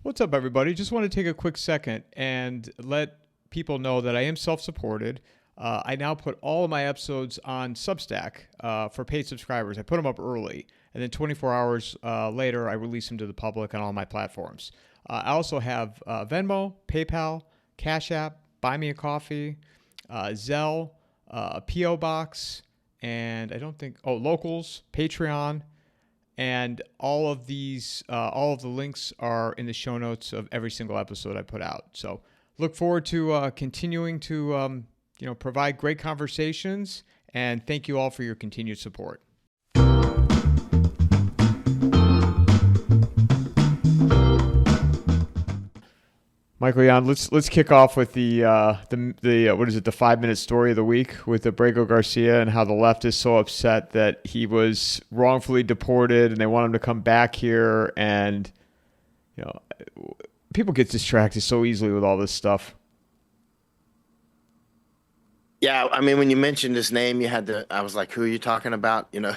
What's up, everybody? Just want to take a quick second and let people know that I am self-supported. I now put all of my episodes on Substack for paid subscribers. I put them up early, and then 24 hours later, I release them to the public on all my platforms. I also have Venmo, PayPal, Cash App, Buy Me a Coffee, Zelle, a P.O. Box, and Locals, Patreon. And all of the links are in the show notes of every single episode I put out. So look forward to continuing to provide great conversations, and thank you all for your continued support. Michael Yon, let's kick off with the 5-minute story of the week with Abrego Garcia and how the left is so upset that he was wrongfully deported and they want him to come back here, and people get distracted so easily with all this stuff. Yeah, I mean, when you mentioned his name, I was like, who are you talking about? And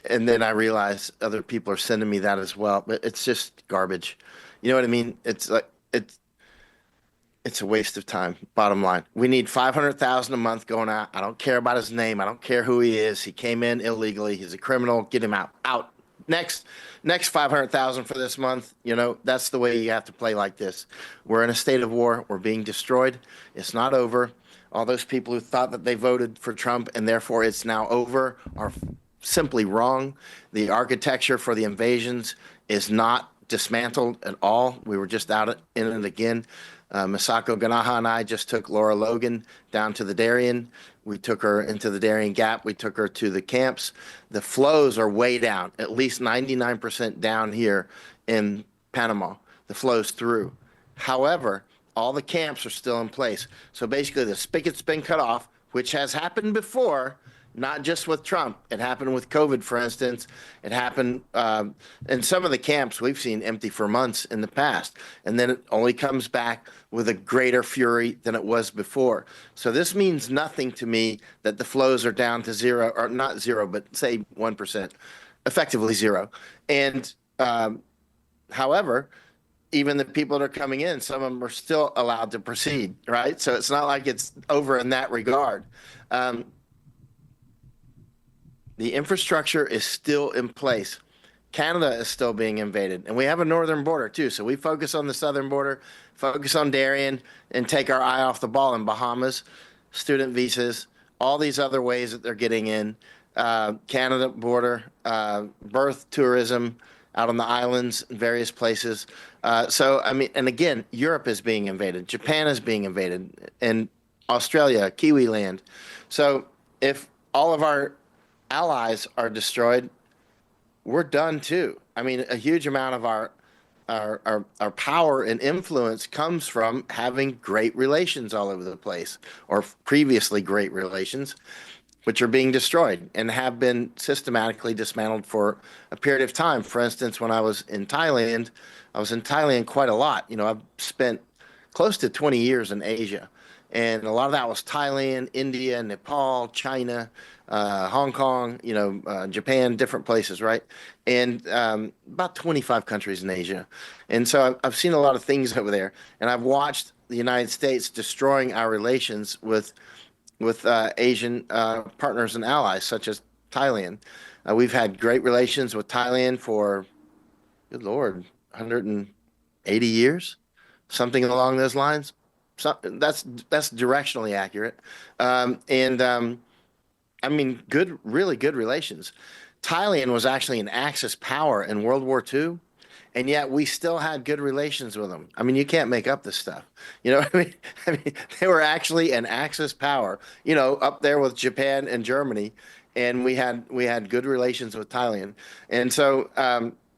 then I realized other people are sending me that as well, but it's just garbage. You know what I mean? It's like it's a waste of time. Bottom line, we need 500,000 a month going out. I don't care about his name. I don't care who he is. He came in illegally. He's a criminal. Get him out. Out. Next 500,000 for this month. That's the way you have to play like this. We're in a state of war. We're being destroyed. It's not over. All those people who thought that they voted for Trump and therefore it's now over are simply wrong. The architecture for the invasions is not dismantled at all. We were just out in it again. Misako Ganaha and I just took Laura Logan down to the Darien. We took her into the Darien Gap. We took her to the camps. The flows are way down, at least 99% down here in Panama. The flows through. However, all the camps are still in place. So basically the spigot's been cut off, which has happened before. Not just with Trump. It happened with COVID, for instance. It happened in some of the camps we've seen empty for months in the past. And then it only comes back with a greater fury than it was before. So this means nothing to me that the flows are down to zero, or not zero, but say 1%, effectively zero. And however, even the people that are coming in, some of them are still allowed to proceed, right? So it's not like it's over in that regard. The infrastructure is still in place. Canada is still being invaded. And we have a northern border, too. So we focus on the southern border, focus on Darien, and take our eye off the ball in Bahamas, student visas, all these other ways that they're getting in. Canada border, birth tourism out on the islands, in various places. And again, Europe is being invaded. Japan is being invaded. And Australia, Kiwi land. So if all of our allies are destroyed, we're done too. I mean, a huge amount of our power and influence comes from having great relations all over the place, or previously great relations, which are being destroyed and have been systematically dismantled for a period of time. For instance, when I was in Thailand quite a lot. I've spent close to 20 years in Asia. And a lot of that was Thailand, India, Nepal, China, Hong Kong, Japan, different places, right? And about 25 countries in Asia. And so I've seen a lot of things over there. And I've watched the United States destroying our relations with Asian partners and allies, such as Thailand. We've had great relations with Thailand for, good Lord, 180 years, something along those lines. So that's directionally accurate. I mean, really good relations. Thailand was actually an Axis power in World War II, and yet we still had good relations with them. I mean, you can't make up this stuff. You know what I mean? I mean, they were actually an Axis power, up there with Japan and Germany, and we had good relations with Thailand. And so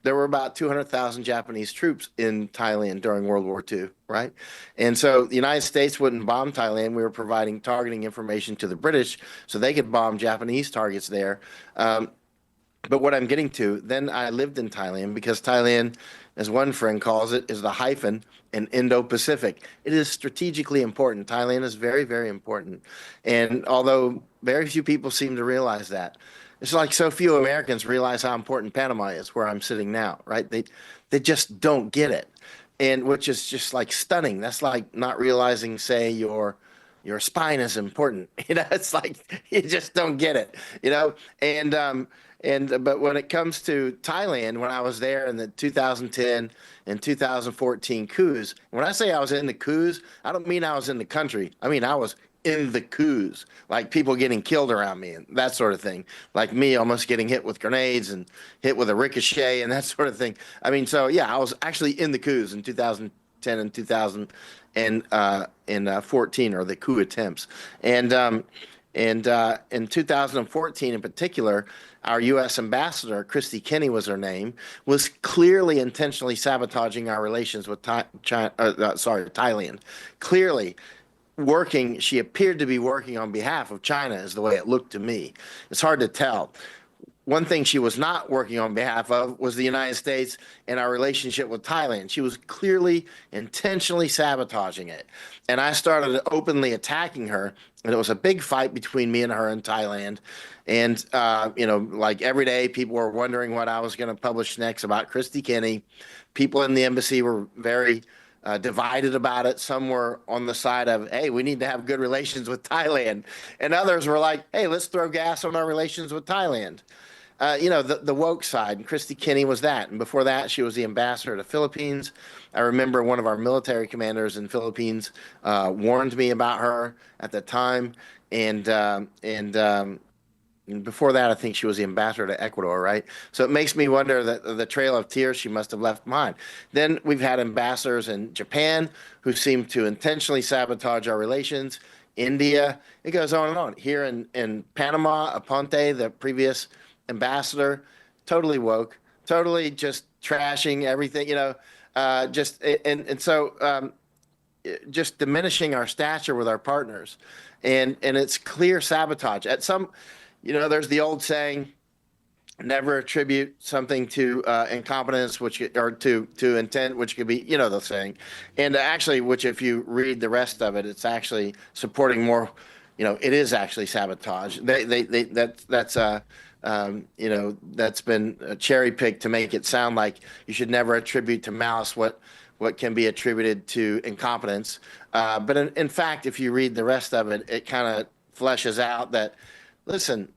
there were about 200,000 Japanese troops in Thailand during World War II, right? And so the United States wouldn't bomb Thailand. We were providing targeting information to the British so they could bomb Japanese targets there. But what I'm getting to, then I lived in Thailand because Thailand, as one friend calls it, is the hyphen in Indo-Pacific. It is strategically important. Thailand is very, very important. And although very few people seem to realize that, it's like so few Americans realize how important Panama is, where I'm sitting now, right? that just don't get it, and which is just like stunning. That's like not realizing, say, your spine is important. It's like you just don't get it. And but when it comes to Thailand, when I was there in the 2010 and 2014 coups, when I say I was in the coups, I don't mean I was in the country. I mean I was in the coups, like people getting killed around me and that sort of thing, like me almost getting hit with grenades and hit with a ricochet and that sort of thing. I mean, so yeah, I was actually in the coups in 2010 and 2014, or the coup attempts, and in 2014 in particular, our U.S. ambassador, Christy Kenny was her name, was clearly intentionally sabotaging our relations with Thailand. Clearly working, she appeared to be working on behalf of China, is the way it looked to me. It's hard to tell. One thing she was not working on behalf of was the United States and our relationship with Thailand. She was clearly intentionally sabotaging it. And I started openly attacking her. And it was a big fight between me and her in Thailand. And, like every day, people were wondering what I was going to publish next about Christy Kenny. People in the embassy were very divided about it. Some were on the side of, hey, we need to have good relations with Thailand. And others were like, hey, let's throw gas on our relations with Thailand. The woke side, and Christy Kenny was that. And before that, she was the ambassador to the Philippines. I remember one of our military commanders in Philippines warned me about her at the time. And before that, I think she was the ambassador to Ecuador, right? So it makes me wonder that the trail of tears she must have left behind. Then we've had ambassadors in Japan who seem to intentionally sabotage our relations. India, it goes on and on. Here in Panama, Aponte, the previous ambassador, totally woke, totally just trashing everything, just diminishing our stature with our partners, and it's clear sabotage. At some, there's the old saying, never attribute something to incompetence, or to intent, which could be, the saying, and actually, which if you read the rest of it, it's actually supporting more. It is actually sabotage. That's been cherry picked to make it sound like you should never attribute to malice what can be attributed to incompetence. But in fact, if you read the rest of it, it kind of fleshes out that, listen,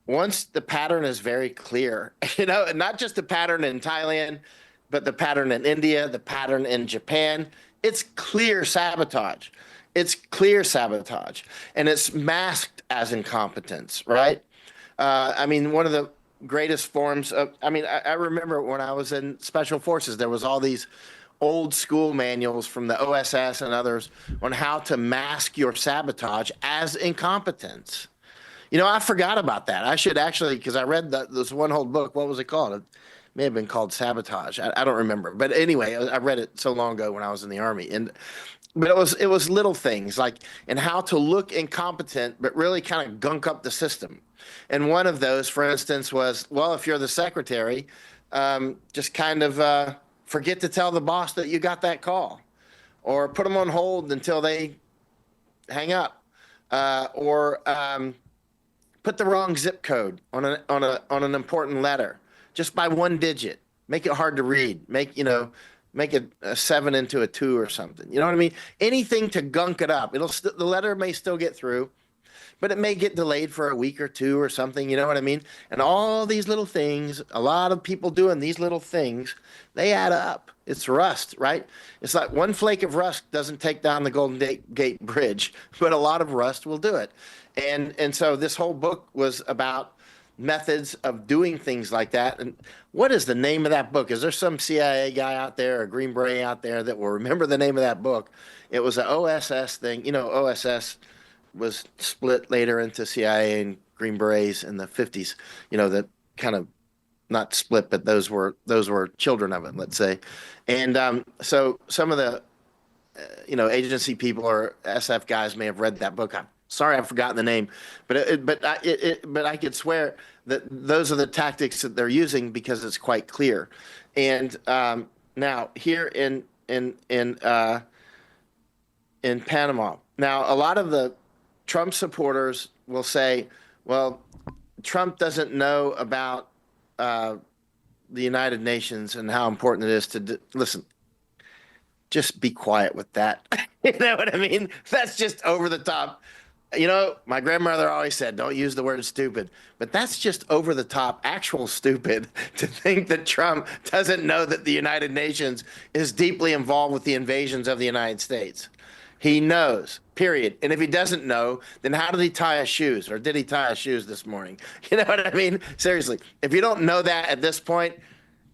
once the pattern is very clear, not just the pattern in Thailand, but the pattern in India, the pattern in Japan, it's clear sabotage. It's clear sabotage, and it's masked as incompetence, right? One of the greatest forms of, I remember when I was in Special Forces, there was all these old school manuals from the OSS and others on how to mask your sabotage as incompetence. I forgot about that. I should actually, because I read this one whole book. What was it called? It may have been called Sabotage. I don't remember. But anyway, I read it so long ago when I was in the Army. But it was little things like, and how to look incompetent, but really kind of gunk up the system. And one of those, for instance, was, well, if you're the secretary, just kind of forget to tell the boss that you got that call, or put them on hold until they hang up, or put the wrong zip code on an important letter, just by one digit. Make it hard to read. Make a 7 into a 2 or something. You know what I mean? Anything to gunk it up. The letter may still get through, but it may get delayed for a week or two or something. You know what I mean? And all these little things, a lot of people doing these little things, they add up. It's rust, right? It's like one flake of rust doesn't take down the Golden Gate Bridge, but a lot of rust will do it. And so this whole book was about methods of doing things like that. And what is the name of that book? Is there some CIA guy out there, or Green Beret out there, that will remember the name of that book? It was an OSS thing. OSS was split later into CIA and Green Berets in the 50s. That kind of, not split, but those were children of it, let's say. And so some of the agency people or SF guys may have read that book. I'm sorry, I've forgotten the name, but I could swear that those are the tactics that they're using, because it's quite clear. And now here in Panama, now a lot of the Trump supporters will say, well, Trump doesn't know about the United Nations and how important it is to listen, just be quiet with that. You know what I mean? That's just over the top. You know, my grandmother always said, don't use the word stupid, but that's just over the top, actual stupid to think that Trump doesn't know that the United Nations is deeply involved with the invasions of the United States. He knows, period. And if he doesn't know, then how did he tie his shoes? Or did he tie his shoes this morning? You know what I mean? Seriously, if you don't know that at this point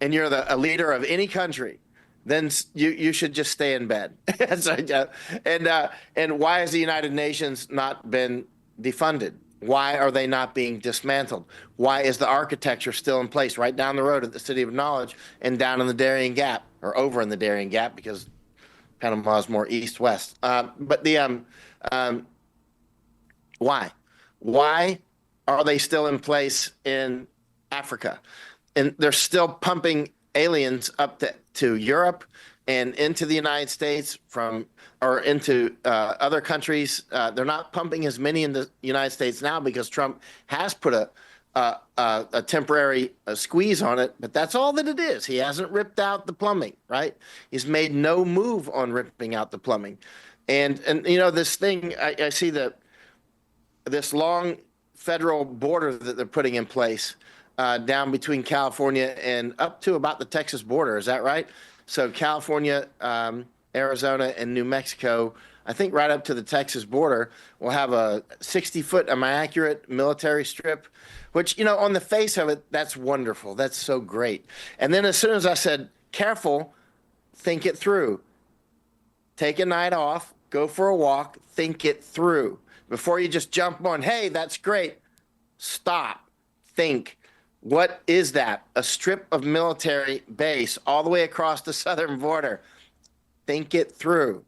and you're a leader of any country, then you should just stay in bed. So, and why has the United Nations not been defunded? Why are they not being dismantled? Why is the architecture still in place right down the road at the City of Knowledge and down in the Darien Gap, or over in the Darien Gap, because Panama is more east-west? But why? Why are they still in place in Africa? And they're still pumping aliens up to Europe and into the United States or into other countries. They're not pumping as many in the United States now because Trump has put a temporary squeeze on it, but that's all that it is. He hasn't ripped out the plumbing, right? He's made no move on ripping out the plumbing. And you know, this thing, I see this long federal border that they're putting in place down between California and up to about the Texas border. Is that right? So California, Arizona, and New Mexico, I think right up to the Texas border, will have a 60-foot, am I accurate, military strip, which, you know, on the face of it, that's wonderful. That's so great. And then as soon as I said, careful, think it through. Take a night off, go for a walk, think it through. Before you just jump on, hey, that's great. Stop, think. What is that? A strip of military base all the way across the southern border. Think it through.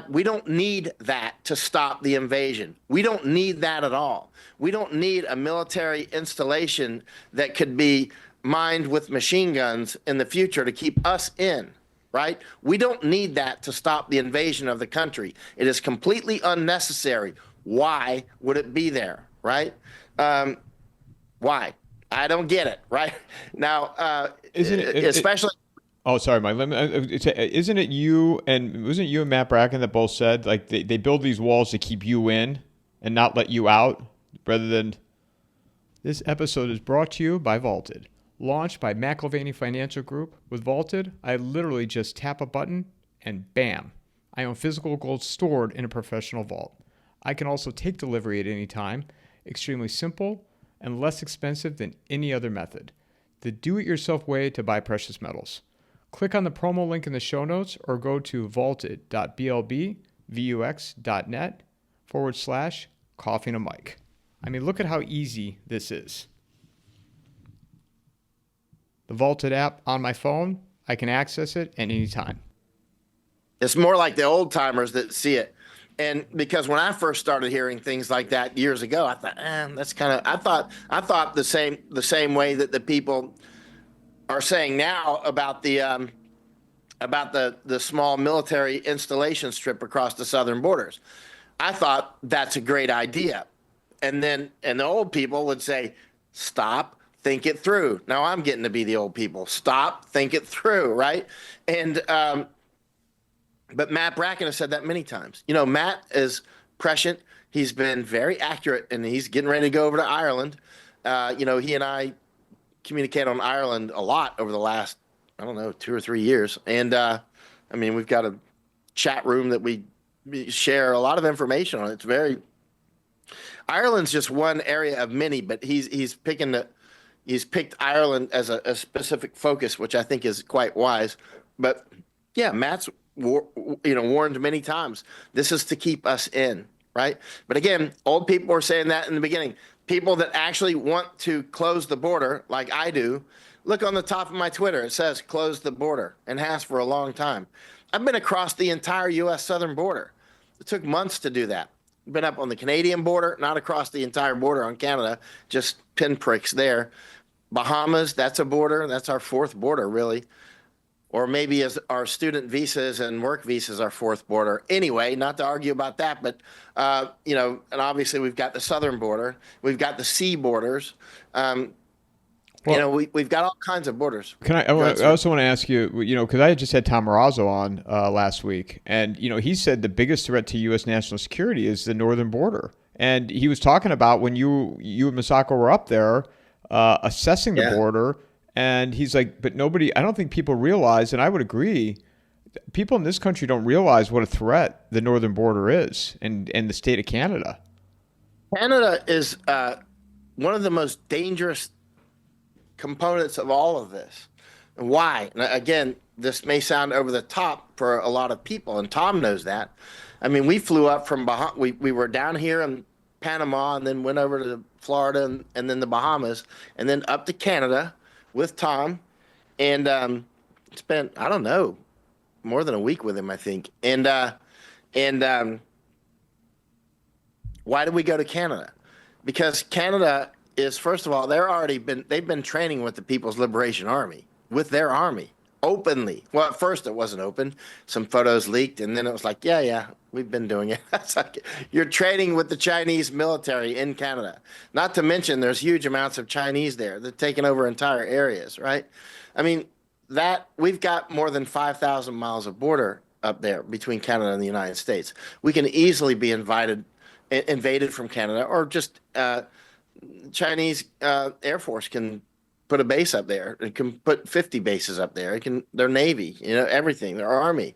We don't need that to stop the invasion. We don't need that at all. We don't need a military installation that could be mined with machine guns in the future to keep us in, right? We don't need that to stop the invasion of the country. It is completely unnecessary. Why would it be there, right? Why? I don't get it, right? Now, especially. Oh, sorry, Mike. Isn't it you and wasn't you and Matt Bracken that both said like they build these walls to keep you in and not let you out, rather than? This episode is brought to you by Vaulted, launched by McIlvaney Financial Group. With Vaulted, I literally just tap a button and bam, I own physical gold stored in a professional vault. I can also take delivery at any time. Extremely simple and less expensive than any other method. The do-it-yourself way to buy precious metals. Click on the promo link in the show notes or go to vaulted.blbvux.net/coffeeandamike. I mean, look at how easy this is. The Vaulted app on my phone, I can access it at any time. It's more like the old timers that see it. And because when I first started hearing things like that years ago, I thought, that's kind of, I thought the same way that the people are saying now about the small military installation strip across the southern borders. I thought that's a great idea. And the old people would say, stop, think it through. Now I'm getting to be the old people. Stop, think it through, right? And but Matt Bracken has said that many times. You know, Matt is prescient. He's been very accurate, and he's getting ready to go over to Ireland. You know, he and I communicate on Ireland a lot over the last, 2 or 3 years. And I mean, we've got a chat room that we share a lot of information on. Ireland's just one area of many, but he's picked Ireland as a specific focus, which I think is quite wise. But yeah, Matt's warned many times. This is to keep us in, right? But again, old people were saying that in the beginning. People that actually want to close the border, like I do, look on the top of my Twitter. It says close the border, and has for a long time. I've been across the entire U.S. southern border. It took months to do that. Been up on the Canadian border, not across the entire border on Canada, just pinpricks there. Bahamas, that's a border. That's our fourth border, really. Or maybe as our student visas and work visas are fourth border. Anyway, not to argue about that, but, and obviously we've got the southern border. We've got the sea borders. Well, we've got all kinds of borders. can I? Go ahead, I sir. also want to ask you, because I just had Tom Marazzo on last week, and he said the biggest threat to U.S. national security is the northern border, and he was talking about when you and Misako were up there assessing the Yeah. border, and he's like, but nobody, I don't think people realize, and I would agree, people in this country don't realize what a threat the northern border is, and the state of Canada. Canada is one of the most dangerous components of all of this. And why? And again, this may sound over the top for a lot of people, and Tom knows that. I mean, we flew up from we were down here in Panama and then went over to Florida and then the Bahamas and then up to Canada with Tom and spent, I don't know, more than a week with him, I think. And why did we go to Canada? Because Canada is, first of all, they've been training with the People's Liberation Army, with their army, openly. Well, at first it wasn't open. Some photos leaked, and then it was like, yeah, we've been doing it. That's like, you're training with the Chinese military in Canada. Not to mention there's huge amounts of Chinese there. They're taking over entire areas, right? I mean, that we've got more than 5,000 miles of border up there between Canada and the United States. We can easily be invaded from Canada, or just Chinese Air Force can put a base up there. It can put 50 bases up there. It can, their Navy, everything, their Army.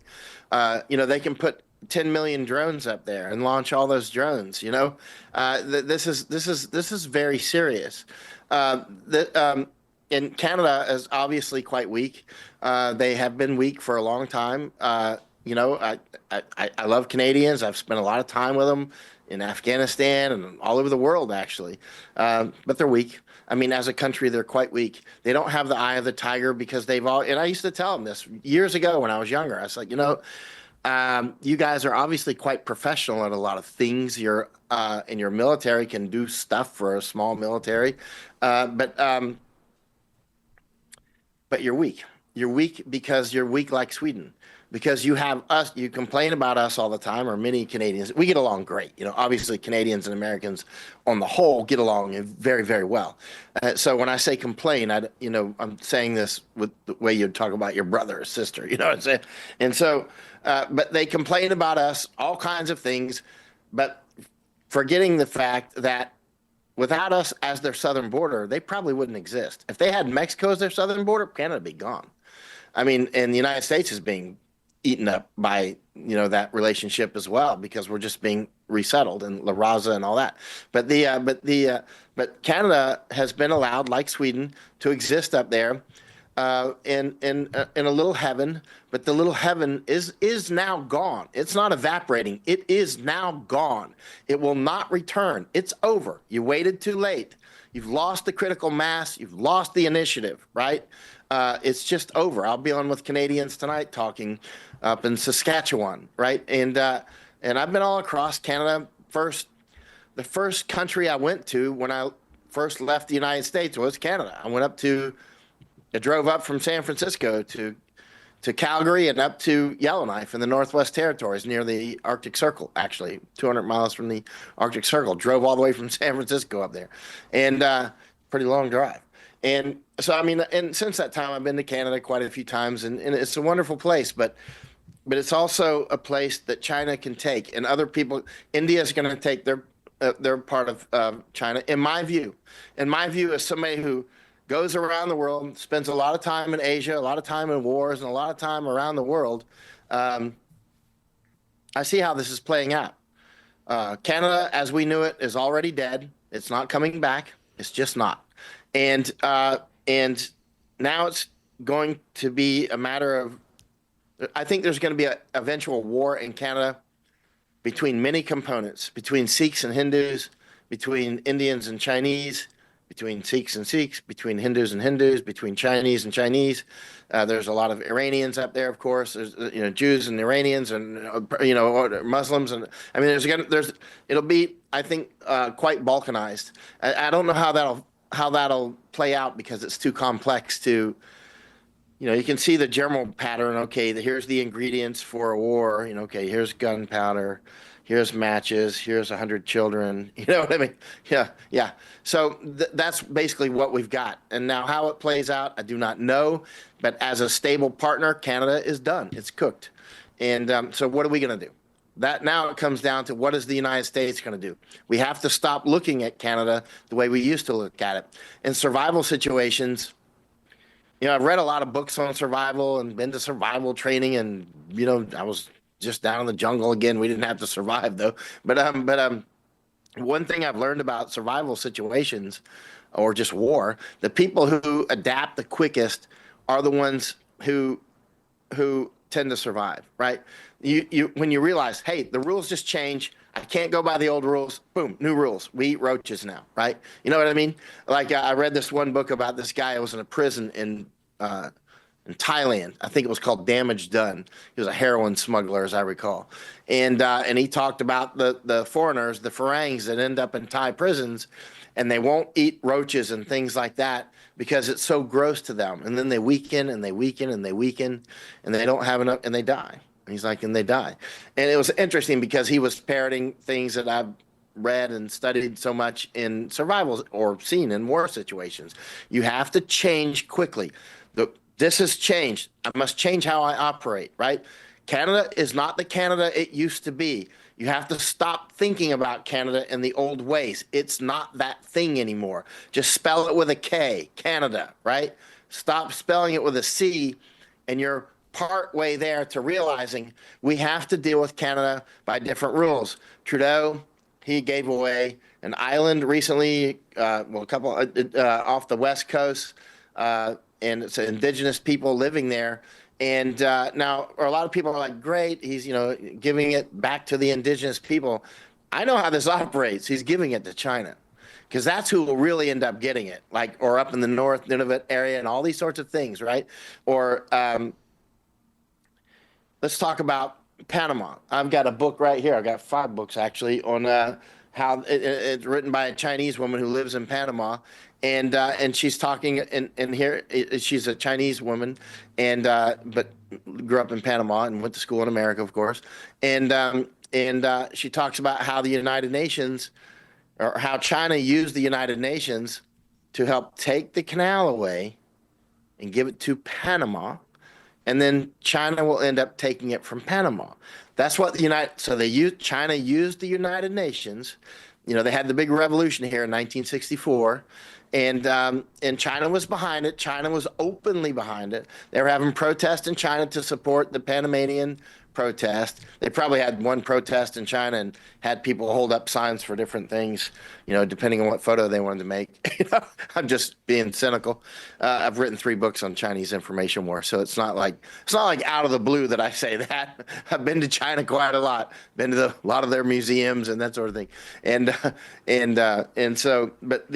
They can put 10 million drones up there and launch all those drones. This is very serious. And Canada is obviously quite weak. They have been weak for a long time. I love Canadians. I've spent a lot of time with them in Afghanistan and all over the world, actually. But they're weak. I mean, as a country, they're quite weak. They don't have the eye of the tiger because and I used to tell them this years ago when I was younger. I was like, you guys are obviously quite professional at a lot of things. And your military can do stuff for a small military. But you're weak. You're weak because you're weak like Sweden. Because you have us, you complain about us all the time, or many Canadians. We get along great. Obviously Canadians and Americans on the whole get along very, very well. So when I say complain, I'm saying this with the way you'd talk about your brother or sister, you know what I'm saying? And so, but they complain about us, all kinds of things, but forgetting the fact that without us as their southern border, they probably wouldn't exist. If they had Mexico as their southern border, Canada would be gone. I mean, and the United States is being eaten up by that relationship as well, because we're just being resettled and La Raza and all that. But Canada has been allowed, like Sweden, to exist up there in a little heaven. But the little heaven is now gone. It's not evaporating. It is now gone. It will not return. It's over. You waited too late. You've lost the critical mass. You've lost the initiative, right? It's just over. I'll be on with Canadians tonight talking up in Saskatchewan, right? And I've been all across Canada. The first country I went to when I first left the United States was Canada. I drove up from San Francisco to Calgary and up to Yellowknife in the Northwest Territories near the Arctic Circle, actually 200 miles from the Arctic Circle. Drove all the way from San Francisco up there, and pretty long drive. And so, I mean, and since that time, I've been to Canada quite a few times, and it's a wonderful place, but it's also a place that China can take, and other people. India is going to take their part of China, in my view. In my view, as somebody who goes around the world, spends a lot of time in Asia, a lot of time in wars, and a lot of time around the world, I see how this is playing out. Canada, as we knew it, is already dead. It's not coming back. It's just not. And now it's going to be a matter of, I think there's going to be an eventual war in Canada between many components, between Sikhs and Hindus, between Indians and Chinese, between Sikhs and Sikhs, between Hindus and Hindus, between Chinese and Chinese. There's a lot of Iranians up there, of course. There's Jews and Iranians and Muslims, and I mean it'll be, I think, quite balkanized. I don't know how that'll play out, because it's too complex to. You can see the general pattern. Okay, here's the ingredients for a war. Okay, here's gunpowder. Here's matches. Here's 100 children. You know what I mean? Yeah, yeah. So that's basically what we've got. And now how it plays out, I do not know. But as a stable partner, Canada is done. It's cooked. And so what are we going to do? That now it comes down to what is the United States going to do? We have to stop looking at Canada the way we used to look at it. In survival situations, you know, I've read a lot of books on survival and been to survival training, and you know, I was just down in the jungle again. We didn't have to survive though. But one thing I've learned about survival situations or just war, the people who adapt the quickest are the ones who tend to survive, right? You when you realize, hey, the rules just change. I can't go by the old rules. Boom, new rules. We eat roaches now, right? You know what I mean? Like I read this one book about this guy who was in a prison in Thailand. I think it was called Damage Done. He was a heroin smuggler, as I recall, and he talked about the foreigners, the Farangs that end up in Thai prisons, and they won't eat roaches and things like that because it's so gross to them. And then they weaken and they weaken and they weaken, and they don't have enough, and they die. And he's like, and they die. And it was interesting because he was parroting things that I've read and studied so much in survival or seen in war situations. You have to change quickly. This has changed. I must change how I operate, right? Canada is not the Canada it used to be. You have to stop thinking about Canada in the old ways. It's not that thing anymore. Just spell it with a K, Canada, right? Stop spelling it with a C, and you're part way there to realizing we have to deal with Canada by different rules. Trudeau, he gave away an island recently, well, a couple off the West Coast, and it's indigenous people living there. And now, or a lot of people are like, great, he's, you know, giving it back to the indigenous people. I know how this operates. He's giving it to China because that's who will really end up getting it, like, or up in the North Nunavut area and all these sorts of things, right? Or let's talk about Panama. I've got a book right here. I've got 5 books actually on how it's written by a Chinese woman who lives in Panama, and she's talking. And here she's a Chinese woman, and but grew up in Panama and went to school in America, of course. And she talks about how the United Nations, or how China used the United Nations to help take the canal away and give it to Panama. And then China will end up taking it from Panama. That's what China used the United Nations. You know, they had the big revolution here in 1964, and China was behind it. China was openly behind it. They were having protests in China to support the Panamanian protest. They probably had one protest in China and had people hold up signs for different things, you know, depending on what photo they wanted to make. You know, I'm just being cynical. I've written 3 books on Chinese information war, so it's not like out of the blue that I say that. I've been to China quite a lot, been to a lot of their museums and that sort of thing, and so, but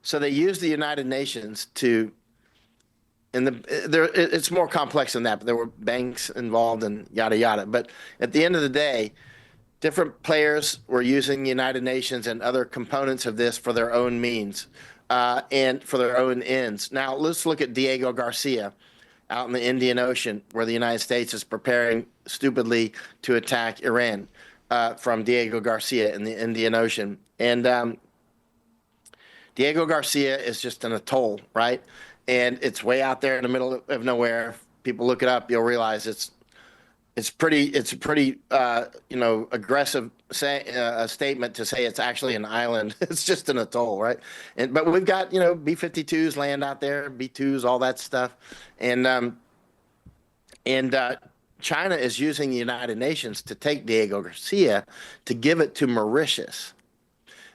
so they used the United Nations to. And it's more complex than that, but there were banks involved and yada yada. But at the end of the day, different players were using the United Nations and other components of this for their own means and for their own ends. Now let's look at Diego Garcia out in the Indian Ocean, where the United States is preparing stupidly to attack Iran from Diego Garcia in the Indian Ocean. And Diego Garcia is just an atoll, right? And it's way out there in the middle of nowhere. If people look it up, you'll realize it's a pretty you know, aggressive statement to say it's actually an island. It's just an atoll, right? But we've got, you know, B-52s land out there, B-2s, all that stuff, and China is using the United Nations to take Diego Garcia to give it to Mauritius.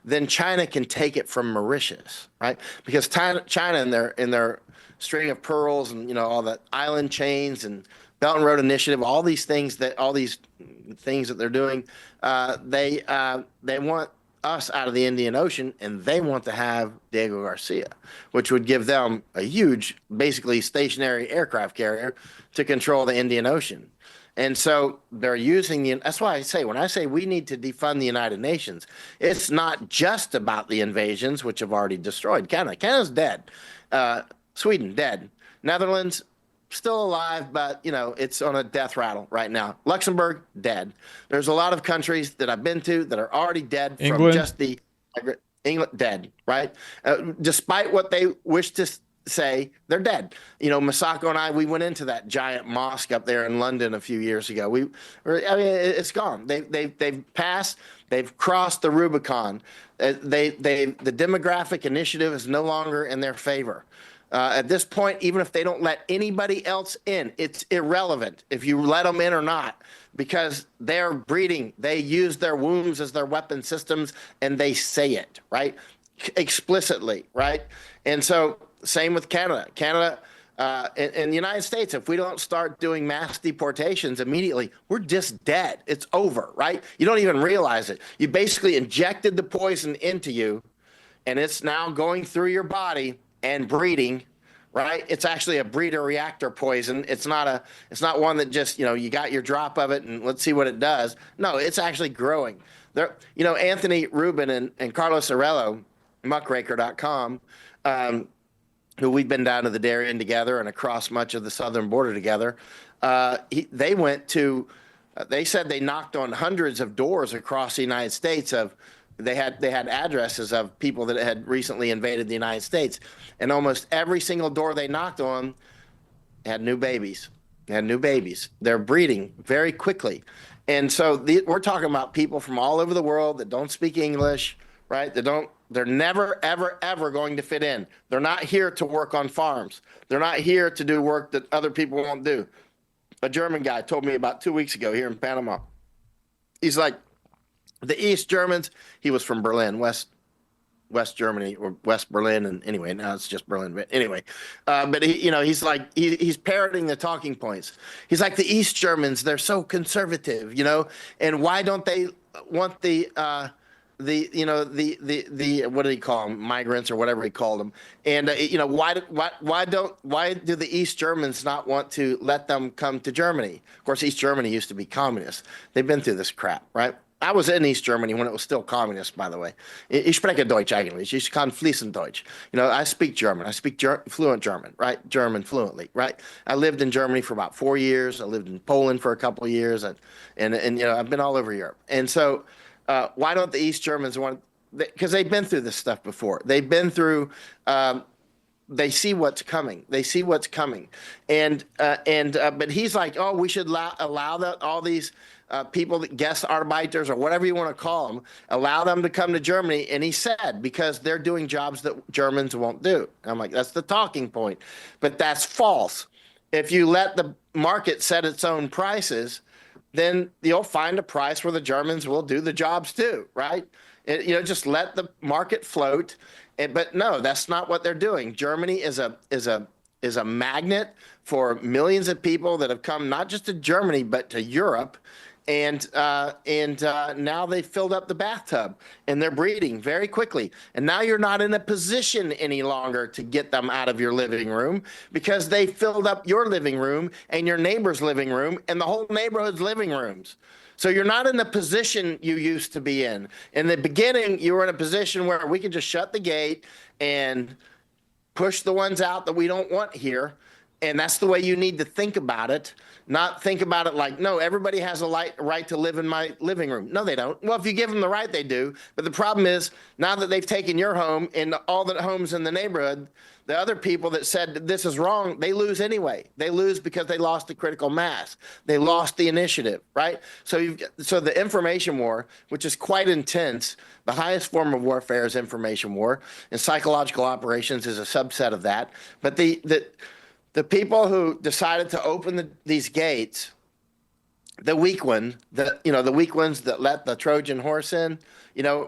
Then China can take it from Mauritius, right? Because China in their string of pearls and, you know, all the island chains and Belt and Road Initiative, all these things that they're doing, they want us out of the Indian Ocean, and they want to have Diego Garcia, which would give them a huge, basically stationary aircraft carrier to control the Indian Ocean. And so they're using that's why I say, when I say we need to defund the United Nations, it's not just about the invasions, which have already destroyed Canada. Canada's dead. Sweden, dead. Netherlands, still alive, but it's on a death rattle right now. Luxembourg, dead. There's a lot of countries that I've been to that are already dead from England. just the England, dead, right? Despite what they wish to say, they're dead. Masako and I, we went into that giant mosque up there in London a few years ago. It's gone. They've passed. They've crossed the Rubicon. The demographic initiative is no longer in their favor. At this point, even if they don't let anybody else in, it's irrelevant if you let them in or not, because they're breeding. They use their wombs as their weapon systems, and they say it, right? Explicitly, right? And so same with Canada. And the United States, if we don't start doing mass deportations immediately, we're just dead. It's over, right? You don't even realize it. You basically injected the poison into you, and it's now going through your body and breeding, right? It's actually a breeder reactor poison. It's not one that just, you got your drop of it and let's see what it does. No, it's actually growing. There, Anthony Rubin and Carlos Arello, muckraker.com, who we've been down to the Darien together and across much of the southern border together. They said they knocked on hundreds of doors across the United States they had addresses of people that had recently invaded the United States, and almost every single door they knocked on had new babies. They're breeding very quickly, and so we're talking about people from all over the world that don't speak English, right? They're never, ever, ever going to fit in. They're not here to work on farms. They're not here to do work that other people won't do. A German guy told me about 2 weeks ago here in Panama. He's like, the East Germans, he was from Berlin, West Germany, or West Berlin, and anyway, now it's just Berlin. But anyway, but he's like, he's parroting the talking points. He's like, the East Germans, they're so conservative, and why don't they want the what do he call them, migrants or whatever he called them, and why do the East Germans not want to let them come to Germany? Of course, East Germany used to be communist. They've been through this crap, right? I was in East Germany when it was still communist, by the way. Ich spreche Deutsch eigentlich. Ich kann fließend Deutsch. I speak German. I speak fluent German, right? German fluently, right? I lived in Germany for about 4 years. I lived in Poland for a couple of years, and I've been all over Europe. And so why don't the East Germans want? Because they've been through this stuff before. They've been through. They see what's coming. But he's like, oh, we should allow all these people that Gastarbeiters or whatever you want to call them, allow them to come to Germany. And he said, because they're doing jobs that Germans won't do. I'm like, that's the talking point. But that's false. If you let the market set its own prices, then you'll find a price where the Germans will do the jobs too, right? Just let the market float. But no, that's not what they're doing. Germany is a magnet for millions of people that have come not just to Germany but to Europe, and now they've filled up the bathtub and they're breeding very quickly. And now you're not in a position any longer to get them out of your living room, because they filled up your living room and your neighbor's living room and the whole neighborhood's living rooms. So you're not in the position you used to be in. In the beginning, you were in a position where we could just shut the gate and push the ones out that we don't want here. And that's the way you need to think about it. Not think about it like, no, everybody has a right to live in my living room. No, they don't. Well, if you give them the right, they do. But the problem is, now that they've taken your home and all the homes in the neighborhood, the other people that said this is wrong, they lose anyway. They lose because they lost the critical mass. They lost the initiative, right? So the information war, which is quite intense, the highest form of warfare is information war, and psychological operations is a subset of that. But the people who decided to open these gates, the weak ones that let the Trojan horse in,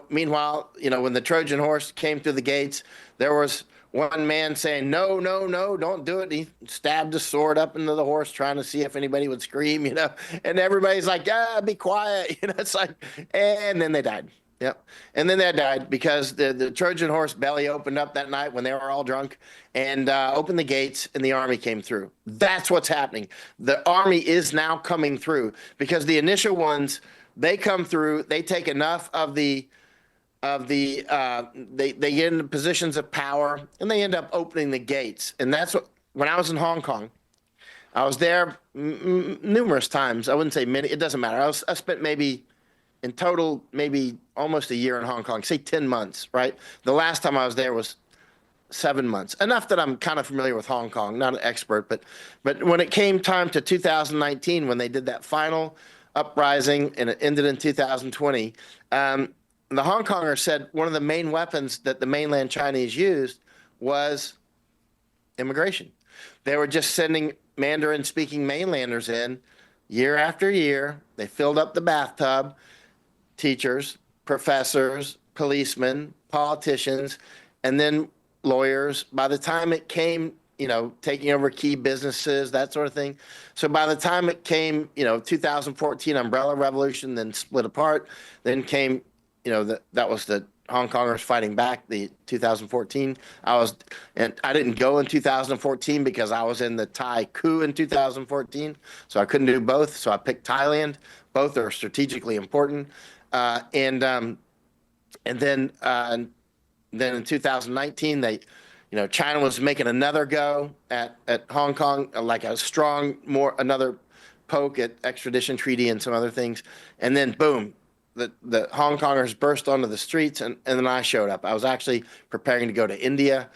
meanwhile, when the Trojan horse came through the gates, there was one man saying, no, no, no, don't do it. He stabbed his sword up into the horse, trying to see if anybody would scream, and everybody's like, be quiet. It's like, and then they died. Yep. And then they died because the Trojan horse belly opened up that night when they were all drunk and opened the gates, and the army came through. That's what's happening. The army is now coming through because the initial ones, they come through, they take enough of they get into positions of power, and they end up opening the gates. And that's when I was in Hong Kong, I was there numerous times. I wouldn't say many. It doesn't matter. I spent maybe in total, maybe almost a year in Hong Kong, say 10 months, right? The last time I was there was 7 months. Enough that I'm kind of familiar with Hong Kong, not an expert, but when it came time to 2019, when they did that final uprising and it ended in 2020, the Hong Kongers said one of the main weapons that the mainland Chinese used was immigration. They were just sending Mandarin speaking mainlanders in year after year. They filled up the bathtub, teachers, professors, policemen, politicians, and then lawyers. By the time it came, taking over key businesses, that sort of thing. So by the time it came, 2014 umbrella revolution, then split apart, then came, that was the Hong Kongers fighting back, the 2014. And I didn't go in 2014 because I was in the Thai coup in 2014. So I couldn't do both. So I picked Thailand. Both are strategically important. And then in 2019, China was making another go at Hong Kong, like a strong, another poke at extradition treaty and some other things. And then boom, the Hong Kongers burst onto the streets, and then I showed up. I was actually preparing to go to India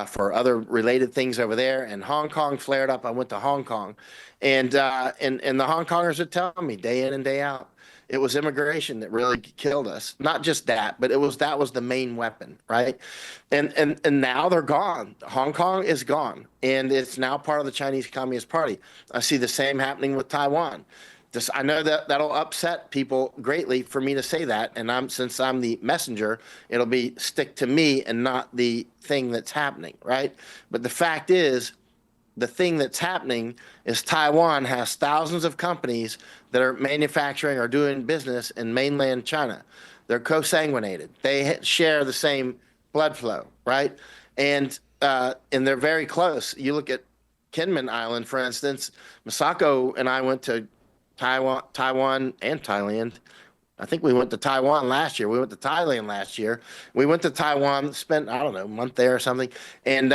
for other related things over there, and Hong Kong flared up. I went to Hong Kong, and the Hong Kongers are telling me day in and day out, it was immigration that really killed us. Not just that, but that was the main weapon, right? And now they're gone. Hong Kong is gone, and it's now part of the Chinese Communist Party. I see the same happening with Taiwan. I know that'll upset people greatly for me to say that, and since I'm the messenger, it'll be stick to me and not the thing that's happening, right? But the fact is, the thing that's happening is Taiwan has thousands of companies that are manufacturing or doing business in mainland China. They're consanguinated. They share the same blood flow, right? And they're very close. You look at Kinmen Island, for instance. Masako and I went to Taiwan and Thailand. I think we went to Taiwan last year. We went to Thailand last year. We went to Taiwan, spent, I don't know, a month there or something. And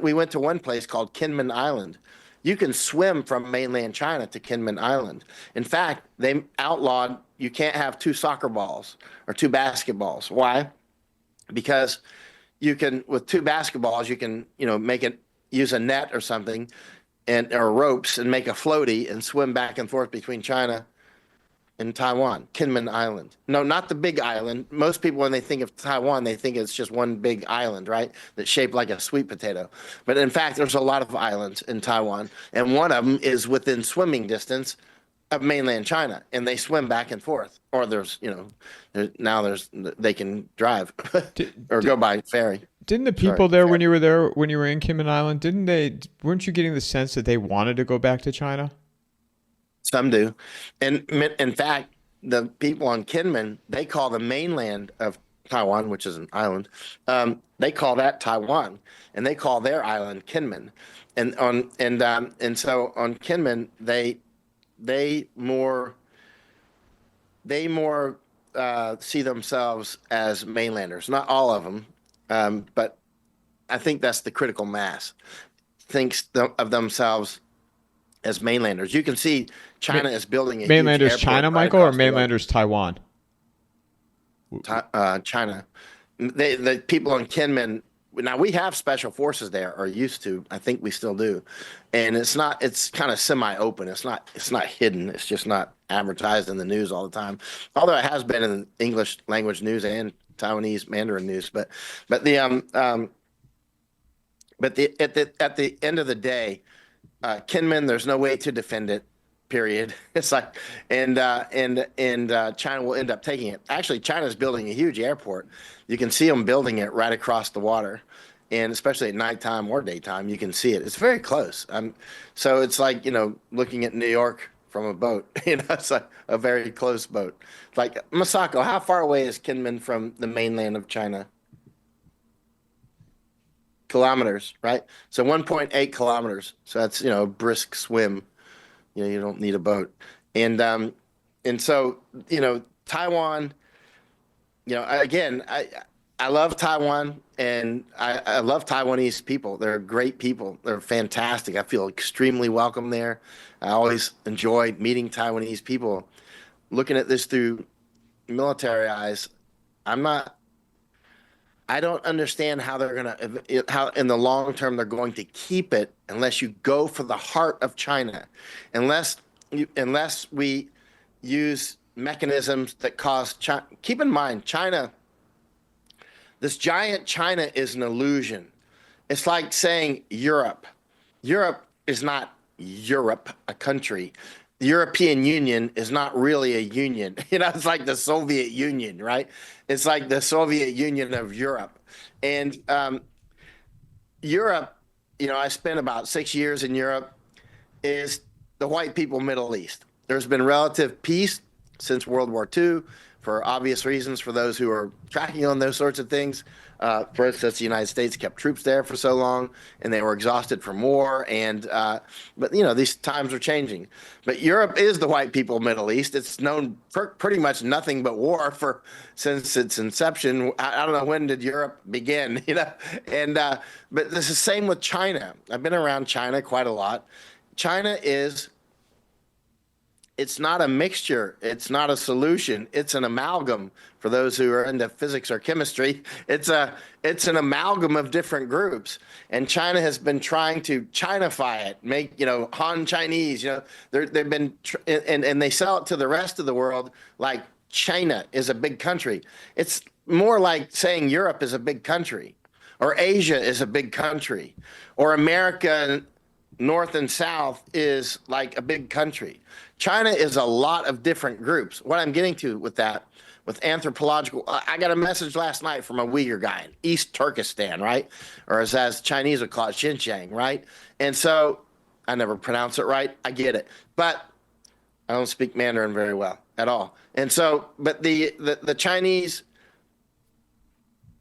we went to one place called Kinmen Island. You can swim from mainland China to Kinmen Island. In fact, they outlawed, you can't have two soccer balls or two basketballs. Why? Because with two basketballs, you can, use a net or something or ropes and make a floaty and swim back and forth between China and Taiwan, Kinmen Island. No, not the big island. Most people, when they think of Taiwan, they think it's just one big island, right? That's shaped like a sweet potato. But in fact, there's a lot of islands in Taiwan, and one of them is within swimming distance of mainland China, and they swim back and forth. Or they can drive or go by ferry. Didn't the people when you were in Kinmen Island, weren't you getting the sense that they wanted to go back to China? Some do. And in fact, the people on Kinmen, they call the mainland of Taiwan, which is an island, they call that Taiwan, and they call their island Kinmen. And so on Kinmen, they more see themselves as mainlanders. Not all of them, but I think that's the critical mass. Thinks of themselves as mainlanders. You can see China is building a mainlanders huge China, Michael, or mainlanders Taiwan? China. The people on Kinmen. Now we have special forces there, or used to. I think we still do, and it's kind of semi-open. It's not hidden. It's just not advertised in the news all the time. Although it has been in English language news and Taiwanese Mandarin news. But at the end of the day, Kinmen, there's no way to defend it. Period. It's like, and China will end up taking it. Actually, China's building a huge airport. You can see them building it right across the water, and especially at nighttime or daytime, you can see it. It's very close. So it's like looking at New York from a boat. It's like a very close boat. Like Masako, how far away is Kinmen from the mainland of China? Kilometers, right? So 1.8 kilometers. So that's a brisk swim. You don't need a boat. And so Taiwan, again, I love Taiwan, and I love Taiwanese people. They're great people. They're fantastic. I feel extremely welcome there. I always enjoy meeting Taiwanese people. Looking at this through military eyes, I'm not. I don't understand how they're gonna how in the long term they're going to keep it unless you go for the heart of China, unless we use mechanisms that cause China. Keep in mind, China. This giant China is an illusion. It's like saying Europe. Europe is not Europe, a country. The European Union is not really a union. It's like the Soviet Union, right? It's like the Soviet Union of Europe. And Europe, I spent about 6 years in Europe, is the white people Middle East. There's been relative peace since World War II for obvious reasons for those who are tracking on those sorts of things. For instance, the United States kept troops there for so long, and they were exhausted from war. But these times are changing. But Europe is the white people Middle East. It's known for pretty much nothing but war since its inception. I don't know, when did Europe begin? But this is the same with China. I've been around China quite a lot. China is. It's not a mixture. It's not a solution. It's an amalgam. For those who are into physics or chemistry, it's an amalgam of different groups. And China has been trying to Chinify it, make Han Chinese. They've been and they sell it to the rest of the world like China is a big country. It's more like saying Europe is a big country, or Asia is a big country, or America North and South is like a big country. China is a lot of different groups. What I'm getting to with that, with anthropological, I got a message last night from a Uyghur guy in East Turkestan, right? Or as Chinese would call it, Xinjiang, right? And so I never pronounce it right. I get it. But I don't speak Mandarin very well at all. And so, but the Chinese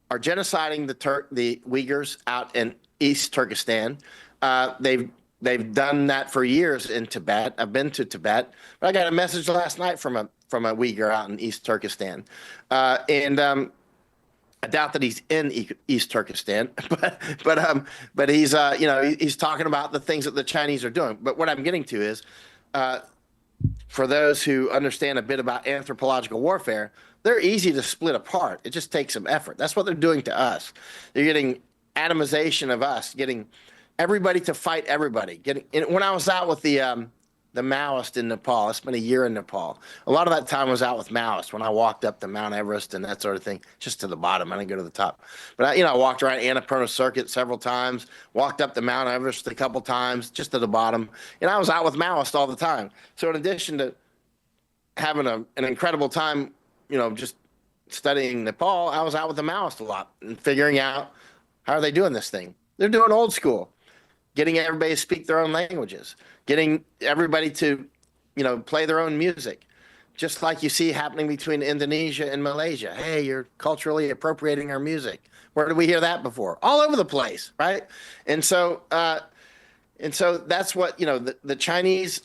are genociding the Uyghurs out in East Turkestan. They've done that for years in Tibet. I've been to Tibet, but I got a message last night from a Uyghur out in East Turkestan, and I doubt that he's in East Turkestan, but he's he's talking about the things that the Chinese are doing. But what I'm getting to is, for those who understand a bit about anthropological warfare, they're easy to split apart. It just takes some effort. That's what they're doing to us. They're getting atomization of us, getting everybody to fight everybody. When I was out with the Maoist in Nepal, I spent a year in Nepal. A lot of that time was out with Maoists when I walked up to Mount Everest and that sort of thing, just to the bottom. I didn't go to the top. But I walked around Annapurna Circuit several times, walked up to Mount Everest a couple times, just to the bottom. And I was out with Maoists all the time. So in addition to having an incredible time, just studying Nepal, I was out with the Maoists a lot and figuring out, how are they doing this thing? They're doing old school. Getting everybody to speak their own languages, getting everybody to, play their own music, just like you see happening between Indonesia and Malaysia. Hey, you're culturally appropriating our music. Where did we hear that before? All over the place, right? And so that's what the Chinese,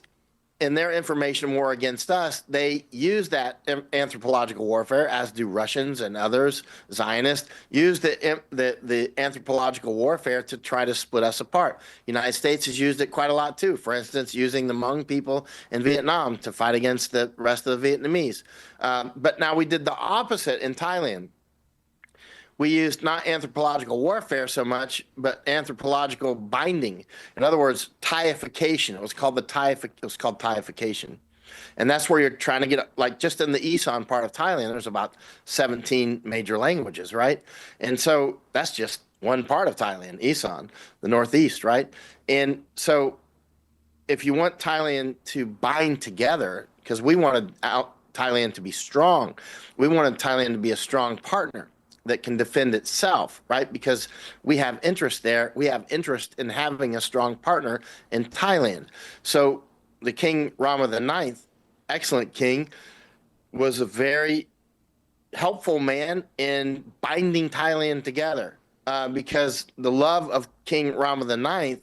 in their information war against us, they use that anthropological warfare, as do Russians and others, Zionists, use the anthropological warfare to try to split us apart. The United States has used it quite a lot too. For instance, using the Hmong people in Vietnam to fight against the rest of the Vietnamese. But now we did the opposite in Thailand. We used not anthropological warfare so much, but anthropological binding. In other words, Thaification. It was called Thaification. And that's where you're trying to get, like, just in the Isan part of Thailand, there's about 17 major languages, right? And so that's just one part of Thailand, Isan, the Northeast, right? And so if you want Thailand to bind together, because we wanted Thailand to be strong, we wanted Thailand to be a strong partner that can defend itself, right? Because we have interest there. We have interest in having a strong partner in Thailand. So the King Rama IX, excellent king, was a very helpful man in binding Thailand together, because the love of King Rama IX,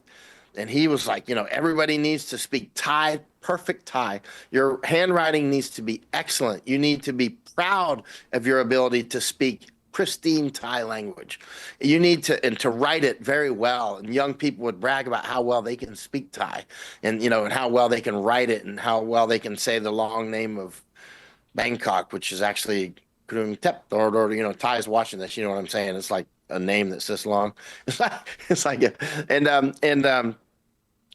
and he was like, everybody needs to speak Thai, perfect Thai. Your handwriting needs to be excellent. You need to be proud of your ability to speak pristine Thai language. You need to write it very well. And young people would brag about how well they can speak Thai, and and how well they can write it, and how well they can say the long name of Bangkok, which is actually Krung Thep, or Thai's watching this. You know what I'm saying? It's like a name that's this long. It's like and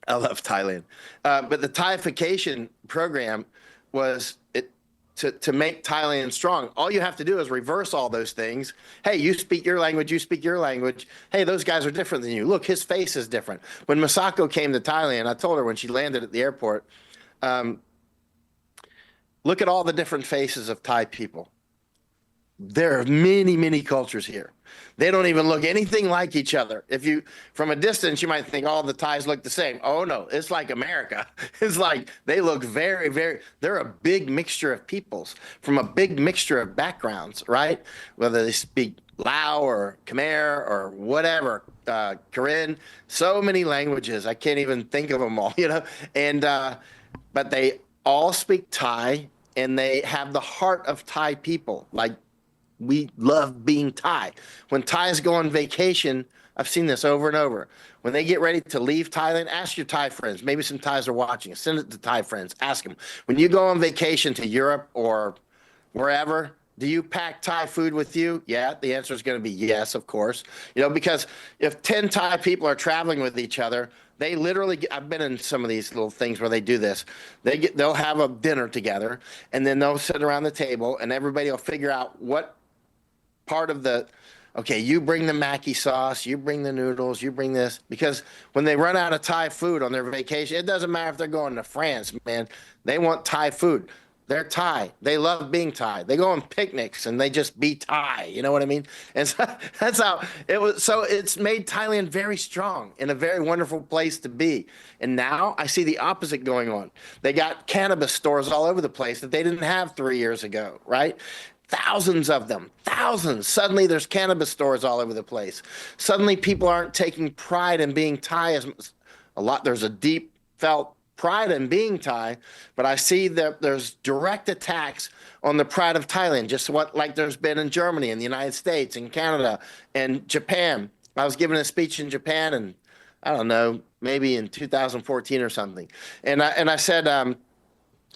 I love Thailand, but the Thaification program was it to make Thailand strong. All you have to do is reverse all those things. Hey, you speak your language, you speak your language. Hey, those guys are different than you. Look, his face is different. When Masako came to Thailand, I told her when she landed at the airport, look at all the different faces of Thai people. There are many, many cultures here. They don't even look anything like each other. If you, from a distance, you might think all the Thais look the same. Oh no, it's like America. It's like they look very, very, they're a big mixture of peoples from a big mixture of backgrounds, right? Whether they speak Lao or Khmer or whatever, Korean, so many languages. I can't even think of them all, and, but they all speak Thai, and they have the heart of Thai people. Like, we love being Thai. When Thais go on vacation, I've seen this over and over. When they get ready to leave Thailand, ask your Thai friends. Maybe some Thais are watching. Send it to Thai friends. Ask them. When you go on vacation to Europe or wherever, do you pack Thai food with you? Yeah, the answer is going to be yes, of course. Because if 10 Thai people are traveling with each other, they literally, I've been in some of these little things where they do this. They'll have a dinner together, and then they'll sit around the table, and everybody will figure out what part of okay, you bring the Mackie sauce, you bring the noodles, you bring this. Because when they run out of Thai food on their vacation, it doesn't matter if they're going to France, man. They want Thai food. They're Thai. They love being Thai. They go on picnics and they just be Thai. You know what I mean? And so that's how it was. So it's made Thailand very strong and a very wonderful place to be. And now I see the opposite going on. They got cannabis stores all over the place that they didn't have 3 years ago, right? Thousands of them, thousands. Suddenly there's cannabis stores all over the place. Suddenly people aren't taking pride in being Thai as a lot. There's a deep felt pride in being Thai, but I see that there's direct attacks on the pride of Thailand, just like there's been in Germany and the United States and Canada and Japan. I was giving a speech in Japan, and I don't know, maybe in 2014 or something. And I said, it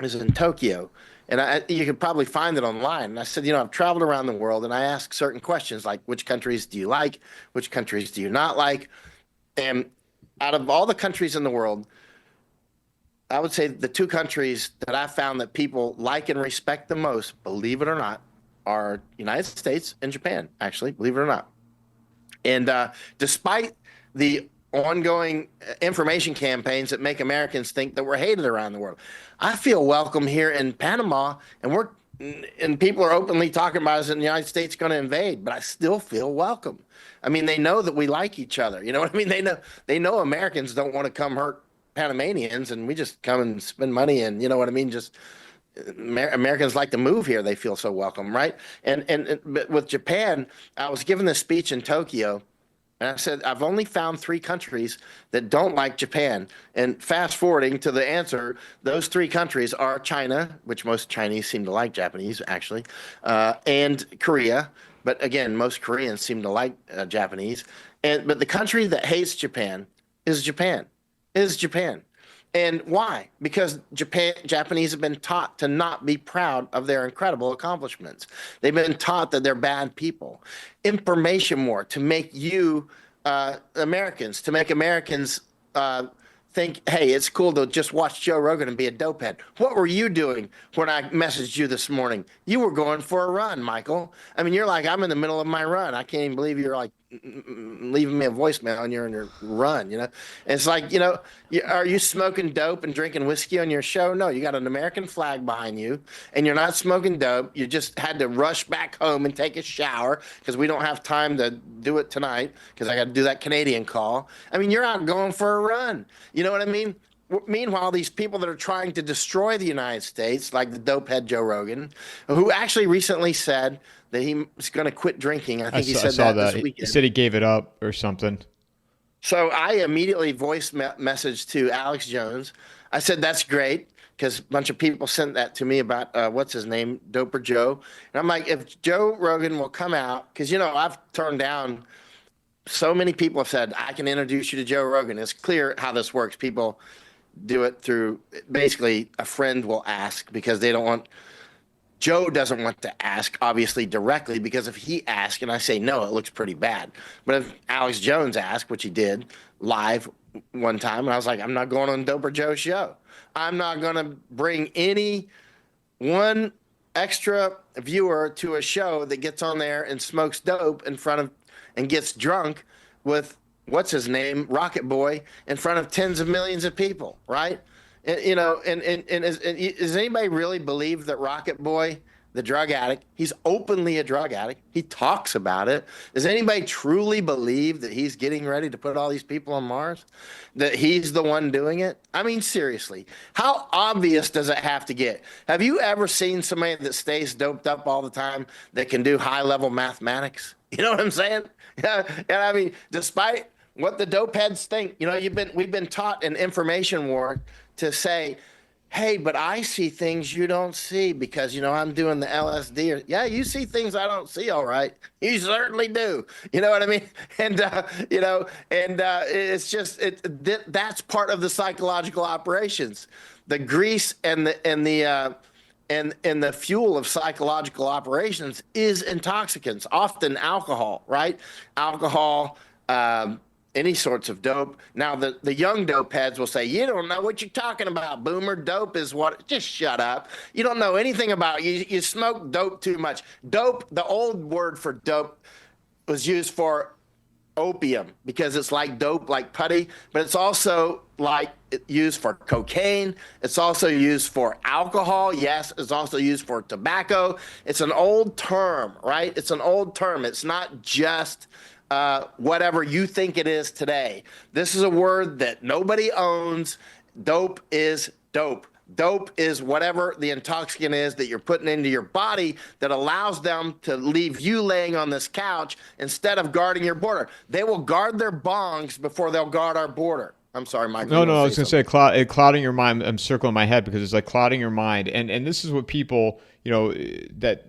was in Tokyo, and you could probably find it online. And I said, I've traveled around the world, and I ask certain questions like, which countries do you like? Which countries do you not like? And out of all the countries in the world, I would say the two countries that I found that people like and respect the most, believe it or not, are United States and Japan, actually, believe it or not. And despite the ongoing information campaigns that make Americans think that we're hated around the world, I feel welcome here in Panama, and people are openly talking about us in the United States going to invade, but I still feel welcome. I mean, they know that we like each other. You know what I mean? They know Americans don't want to come hurt Panamanians, and we just come and spend money, and you know what I mean? Just Americans like to move here. They feel so welcome, right? But with Japan, I was giving this speech in Tokyo, and I said, I've only found 3 countries that don't like Japan. And fast forwarding to the answer, those 3 countries are China, which most Chinese seem to like Japanese, actually, and Korea. But again, most Koreans seem to like Japanese. But the country that hates Japan is Japan. And why? Because Japanese have been taught to not be proud of their incredible accomplishments. They've been taught that they're bad people. Information war to make you Americans, to make Americans think, hey, it's cool to just watch Joe Rogan and be a dopehead. What were you doing when I messaged you this morning? You were going for a run, Michael. I mean, you're like, I'm in the middle of my run. I can't even believe you're like leaving me a voicemail and you're in your run, And it's like, are you smoking dope and drinking whiskey on your show? No, you got an American flag behind you, and you're not smoking dope. You just had to rush back home and take a shower because we don't have time to do it tonight because I got to do that Canadian call. I mean, you're out going for a run. You know what I mean? Meanwhile, these people that are trying to destroy the United States, like the dopehead Joe Rogan, who actually recently said that he was going to quit drinking. I think he said that this weekend. He said he gave it up or something. So I immediately voice messaged to Alex Jones. I said, that's great. Because a bunch of people sent that to me about what's his name, Doper Joe. And I'm like, if Joe Rogan will come out, because, I've turned down so many people have said, I can introduce you to Joe Rogan. It's clear how this works. People do it through basically a friend will ask because they don't want, Joe doesn't want to ask, obviously, directly, because if he asks and I say no, it looks pretty bad. But if Alex Jones asked, which he did live one time, and I was like, I'm not going on Doper Joe's show. I'm not going to bring any one extra viewer to a show that gets on there and smokes dope in front of and gets drunk with what's his name, Rocket Boy, in front of tens of millions of people, right? And, does anybody really believe that Rocket Boy, the drug addict, he's openly a drug addict. He talks about it. Does anybody truly believe that he's getting ready to put all these people on Mars? That he's the one doing it? I mean, seriously, how obvious does it have to get? Have you ever seen somebody that stays doped up all the time that can do high-level mathematics? You know what I'm saying? Yeah, and I mean, despite what the dope heads think, we've been taught in information war to say, hey, but I see things you don't see because, I'm doing the LSD. Yeah, you see things I don't see, all right. You certainly do. You know what I mean? And, it's just, that's part of the psychological operations. The grease and the fuel of psychological operations is intoxicants, often alcohol, right? Alcohol, any sorts of dope. Now, the young dope heads will say, you don't know what you're talking about, boomer. Dope is what, just shut up. You don't know anything about it. You smoke dope too much. Dope, the old word for dope was used for opium because it's like dope, like putty, but it's also like used for cocaine. It's also used for alcohol. Yes, it's also used for tobacco. It's an old term, right? It's an old term. It's not just whatever you think it is today. This is a word that nobody owns. Dope is dope. Dope is whatever the intoxicant is that you're putting into your body that allows them to leave you laying on this couch instead of guarding your border. They will guard their bongs before they'll guard our border. I'm sorry, Michael. No, I was going to say clouding your mind. I'm circling my head because it's like clouding your mind. And this is what people, that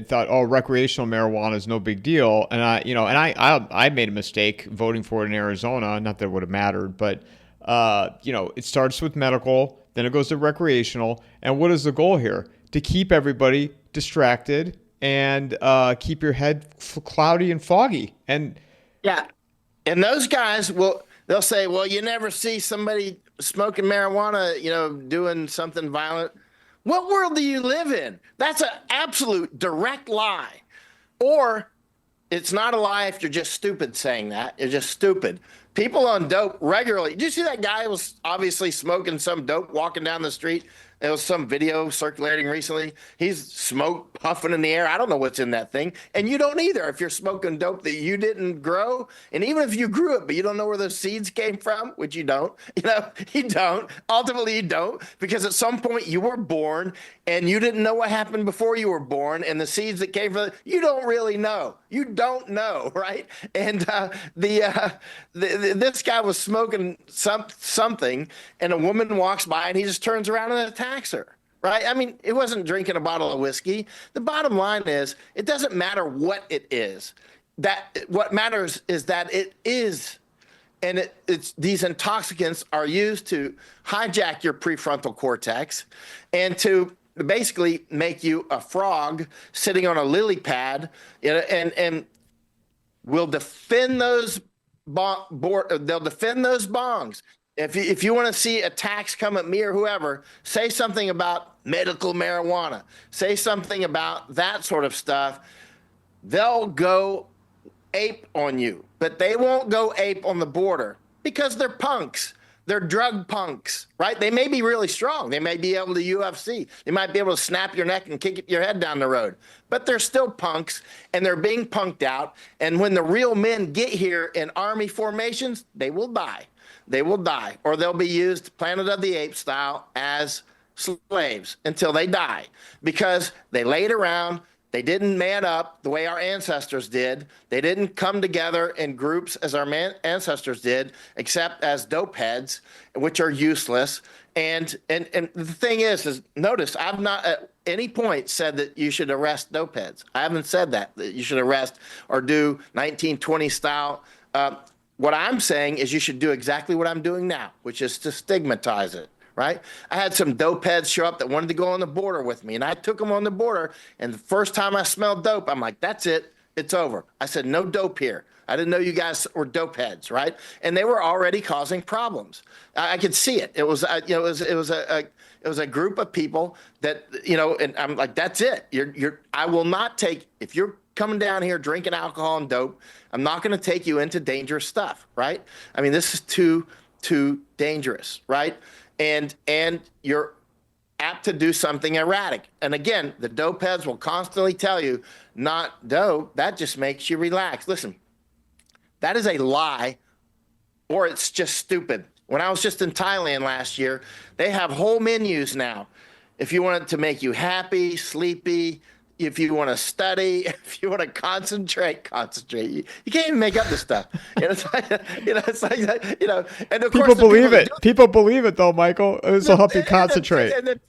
thought, oh, recreational marijuana is no big deal. And I made a mistake voting for it in Arizona. Not that it would have mattered, but it starts with medical, then it goes to recreational. And what is the goal here? To keep everybody distracted and keep your head cloudy and foggy. And yeah, and those guys they'll say, well, you never see somebody smoking marijuana, doing something violent. What world do you live in? That's an absolute direct lie. Or it's not a lie if you're just stupid saying that. You're just stupid. People on dope regularly. Did you see that guy was obviously smoking some dope walking down the street? There was some video circulating recently. He's smoke puffing in the air. I don't know what's in that thing. And you don't either if you're smoking dope that you didn't grow. And even if you grew it, but you don't know where those seeds came from, which you don't, you don't. Ultimately, you don't. Because at some point you were born and you didn't know what happened before you were born. And the seeds that came from you don't really know. You don't know, right? And this guy was smoking something, and a woman walks by and he just turns around and attacks her, right? I mean, it wasn't drinking a bottle of whiskey. The bottom line is it doesn't matter what it is. What matters is that it is. And it's these intoxicants are used to hijack your prefrontal cortex and to basically make you a frog sitting on a lily pad, and will defend those they'll defend those bongs. If you want to see attacks come at me or whoever, say something about medical marijuana. Say something about that sort of stuff. They'll go ape on you, but they won't go ape on the border because they're punks. They're drug punks, right? They may be really strong. They may be able to UFC. They might be able to snap your neck and kick your head down the road. But they're still punks, and they're being punked out. And when the real men get here in army formations, they will die. They will die, or they'll be used Planet of the Apes style as slaves until they die because they laid around. They didn't man up the way our ancestors did. They didn't come together in groups as our ancestors did, except as dope heads, which are useless. And the thing is notice I've not at any point said that you should arrest dope heads. I haven't said that you should arrest or do 1920 style. What I'm saying is you should do exactly what I'm doing now, which is to stigmatize it. Right? I had some dope heads show up that wanted to go on the border with me, and I took them on the border. And the first time I smelled dope, I'm like, "That's it, it's over." I said, "No dope here." I didn't know you guys were dope heads, right? And they were already causing problems. I could see it. It was, it was a group of people that, and I'm like, "That's it. I will not take if you're coming down here drinking alcohol and dope. I'm not going to take you into dangerous stuff, right? I mean, this is too dangerous, right? And you're apt to do something erratic. And again, the dope heads will constantly tell you, not dope. That just makes you relax. Listen, that is a lie, or it's just stupid. When I was just in Thailand last year, they have whole menus now. If you want it to make you happy, sleepy, if you want to study, if you want to concentrate. You can't even make up this stuff. It's like, it's like that, and of People course, believe it. People believe it, though, Michael. This will help you concentrate. And then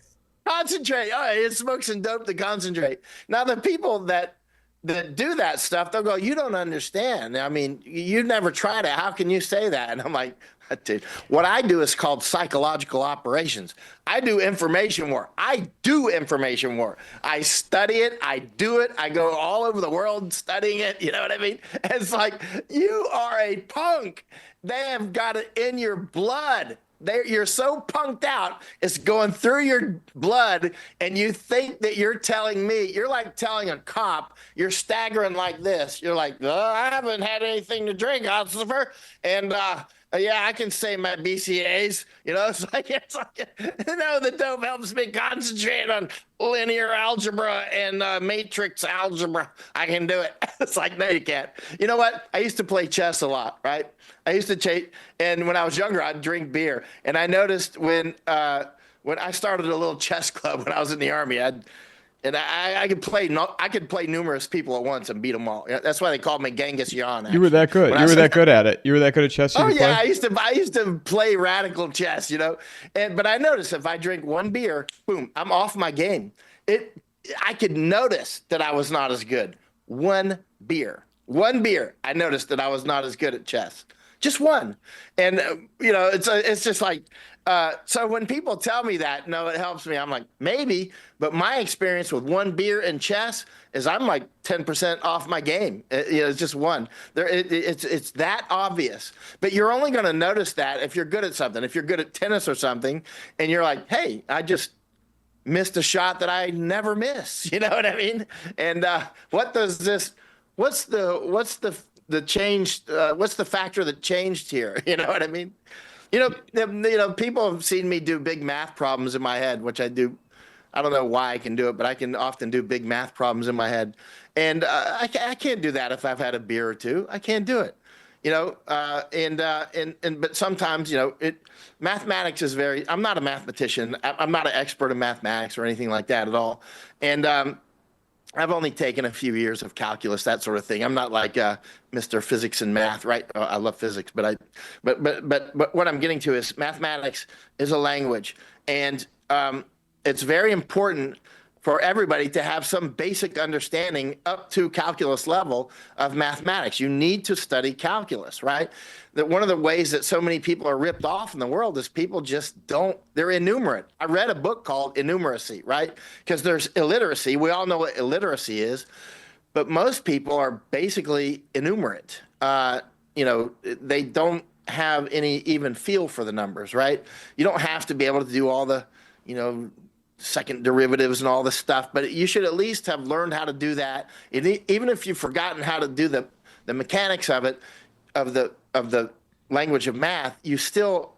concentrate. Oh, it smokes some dope to concentrate. Now, the people that do that stuff, they'll go, "You don't understand. I mean, you never tried it. How can you say that?" And I'm like, "Dude, what I do is called psychological operations. I do information war. I study it. I do it. I go all over the world studying it. You know what I mean? It's like, you are a punk. They have got it in your blood. You're so punked out, it's going through your blood, and you think that you're telling me, you're like telling a cop, you're staggering like this. You're like, "I haven't had anything to drink, officer, and yeah, I can say my BCAs." It's like the dope helps me concentrate on linear algebra and matrix algebra. I can do it. It's like, no, you can't. You know what? I used to play chess a lot, right? I used to chase, and when I was younger, I'd drink beer. And I noticed when I started a little chess club when I was in the Army, I could play numerous people at once and beat them all. That's why they called me Genghis Yon. Actually. You were that good. You were that good at it. You were that good at chess. Oh yeah, I used to play radical chess, but I noticed if I drink one beer, boom, I'm off my game. I could notice that I was not as good. One beer, I noticed that I was not as good at chess. Just one. And, it's just like, so when people tell me that, no, it helps me. I'm like, maybe, but my experience with one beer and chess is I'm like 10% off my game. It's just one. It's that obvious. But you're only going to notice that if you're good at something. If you're good at tennis or something, and you're like, "Hey, I just missed a shot that I never miss." You know what I mean? And what's the change? What's the factor that changed here? You know what I mean? People have seen me do big math problems in my head, which I do. I don't know why I can do it, but I can often do big math problems in my head. And I can't do that if I've had a beer or two. I can't do it. But sometimes, mathematics is very, I'm not a mathematician. I'm not an expert in mathematics or anything like that at all. And I've only taken a few years of calculus, that sort of thing. I'm not like Mr. Physics and Math, right? I love physics, but what I'm getting to is mathematics is a language, and it's very important for everybody to have some basic understanding up to calculus level of mathematics. You need to study calculus, right? That one of the ways that so many people are ripped off in the world is people just don't, they're innumerate. I read a book called Innumeracy, right? Because there's illiteracy. We all know what illiteracy is, but most people are basically innumerate. They don't have any even feel for the numbers, right? You don't have to be able to do all the, second derivatives and all this stuff, but you should at least have learned how to do that. Even if you've forgotten how to do the mechanics of it, of the language of math, you still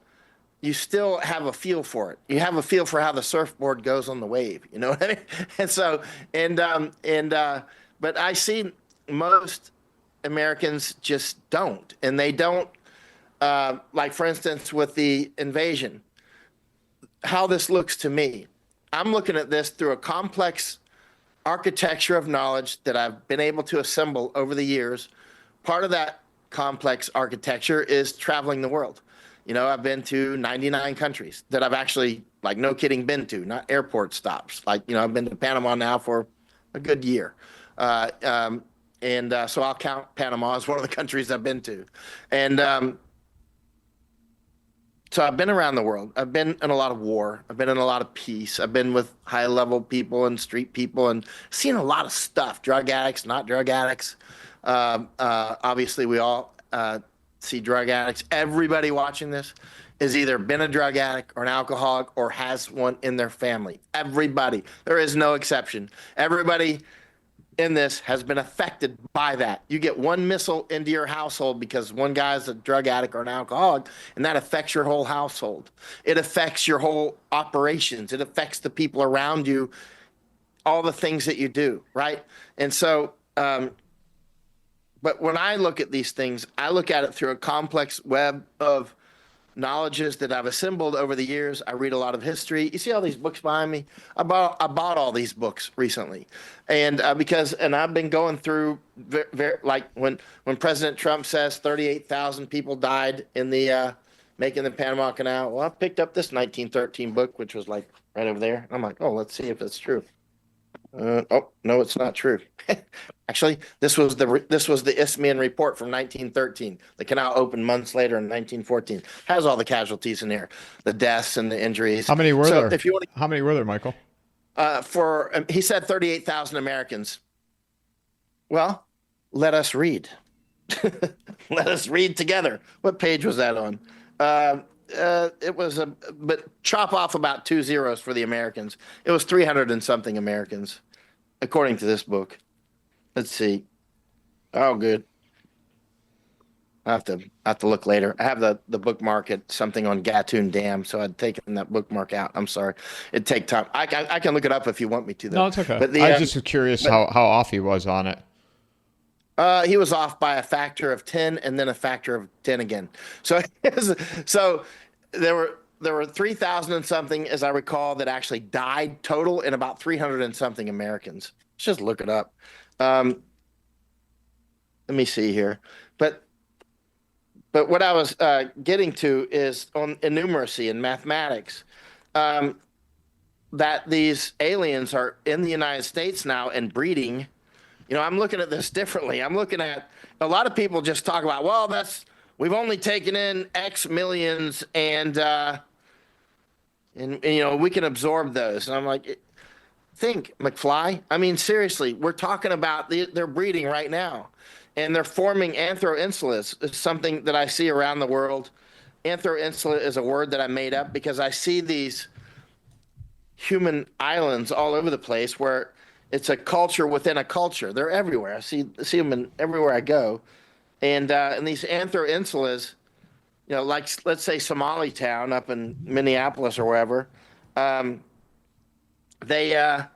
have a feel for it. You have a feel for how the surfboard goes on the wave. You know what I mean? And so, but I see most Americans just don't, and they don't. Like for instance, with the invasion, how this looks to me. I'm looking at this through a complex architecture of knowledge that I've been able to assemble over the years. Part of that complex architecture is traveling the world. And I can tell you that I have a lot of I've been to 99 countries that I've actually, like, no kidding, been to, not airport stops. Like, I've been to Panama now for a good year. Uh, um, so I'll count Panama as one of the countries I've been to. And so I've been around the world. I've been in a lot of war. I've been in a lot of peace. I've been with high level people and street people and seen a lot of stuff. Drug addicts, not drug addicts. Obviously, we all see drug addicts. Everybody watching this has either been a drug addict or an alcoholic or has one in their family. Everybody. There is no exception. Everybody in this has been affected by that. You get one missile into your household because one guy's a drug addict or an alcoholic, and that affects your whole household. It affects your whole operations. It affects the people around you, all the things that you do, right? And so, but when I look at these things, I look at it through a complex web of knowledges that I've assembled over the years. I read a lot of history. You see all these books behind me? I bought all these books recently, and I've been going through like when President Trump says 38,000 people died in the making the Panama Canal. Well, I picked up this 1913 book, which was like right over there. I'm like, oh, let's see if it's true. Oh no, it's not true. Actually, this was the Isthmian report from 1913. The canal opened months later in 1914. Has all the casualties in there, the deaths and the injuries. How many were there? If you want How many were there, Michael? he said 38,000 Americans. Well, let us read. Let us read together. What page was that on? It was but chop off about 2 zeros for the Americans. It was 300 and something Americans, according to this book. Let's see. Oh, good. I have to look later. I have the bookmark at something on Gatun Dam, so I'd taken that bookmark out. I'm sorry. It'd take time. I can look it up if you want me to, though. No, it's okay. But I was just curious how off he was on it. He was off by a factor of 10 and then a factor of 10 again. So there were 3,000 and something, as I recall, that actually died total, and about 300 and something Americans. Let's just look it up. Let me see here. But what I was getting to is on innumeracy and mathematics, that these aliens are in the United States now and breeding. I'm looking at this differently. I'm looking at a lot of people just talk about, well, we've only taken in X millions and we can absorb those. And I'm like, think, McFly. I mean, seriously, we're talking about they're breeding right now. And they're forming anthroinsulas. It's something that I see around the world. Anthroinsula is a word that I made up because I see these human islands all over the place where it's a culture within a culture. They're everywhere. I see them everywhere I go. And these anthroinsulas, like, let's say Somali Town up in Minneapolis or wherever, they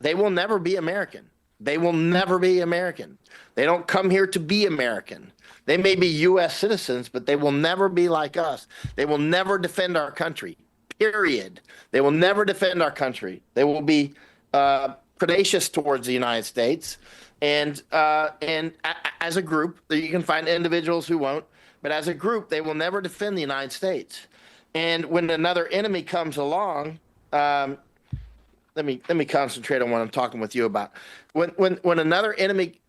will never be American. They will never be American. They don't come here to be American. They may be U.S. citizens, but they will never be like us. They will never defend our country, period. They will never defend our country. They will be predacious towards the United States. And as a group, you can find individuals who won't, but as a group, they will never defend the United States. And when another enemy comes along, let me concentrate on what I'm talking with you about. When another enemy,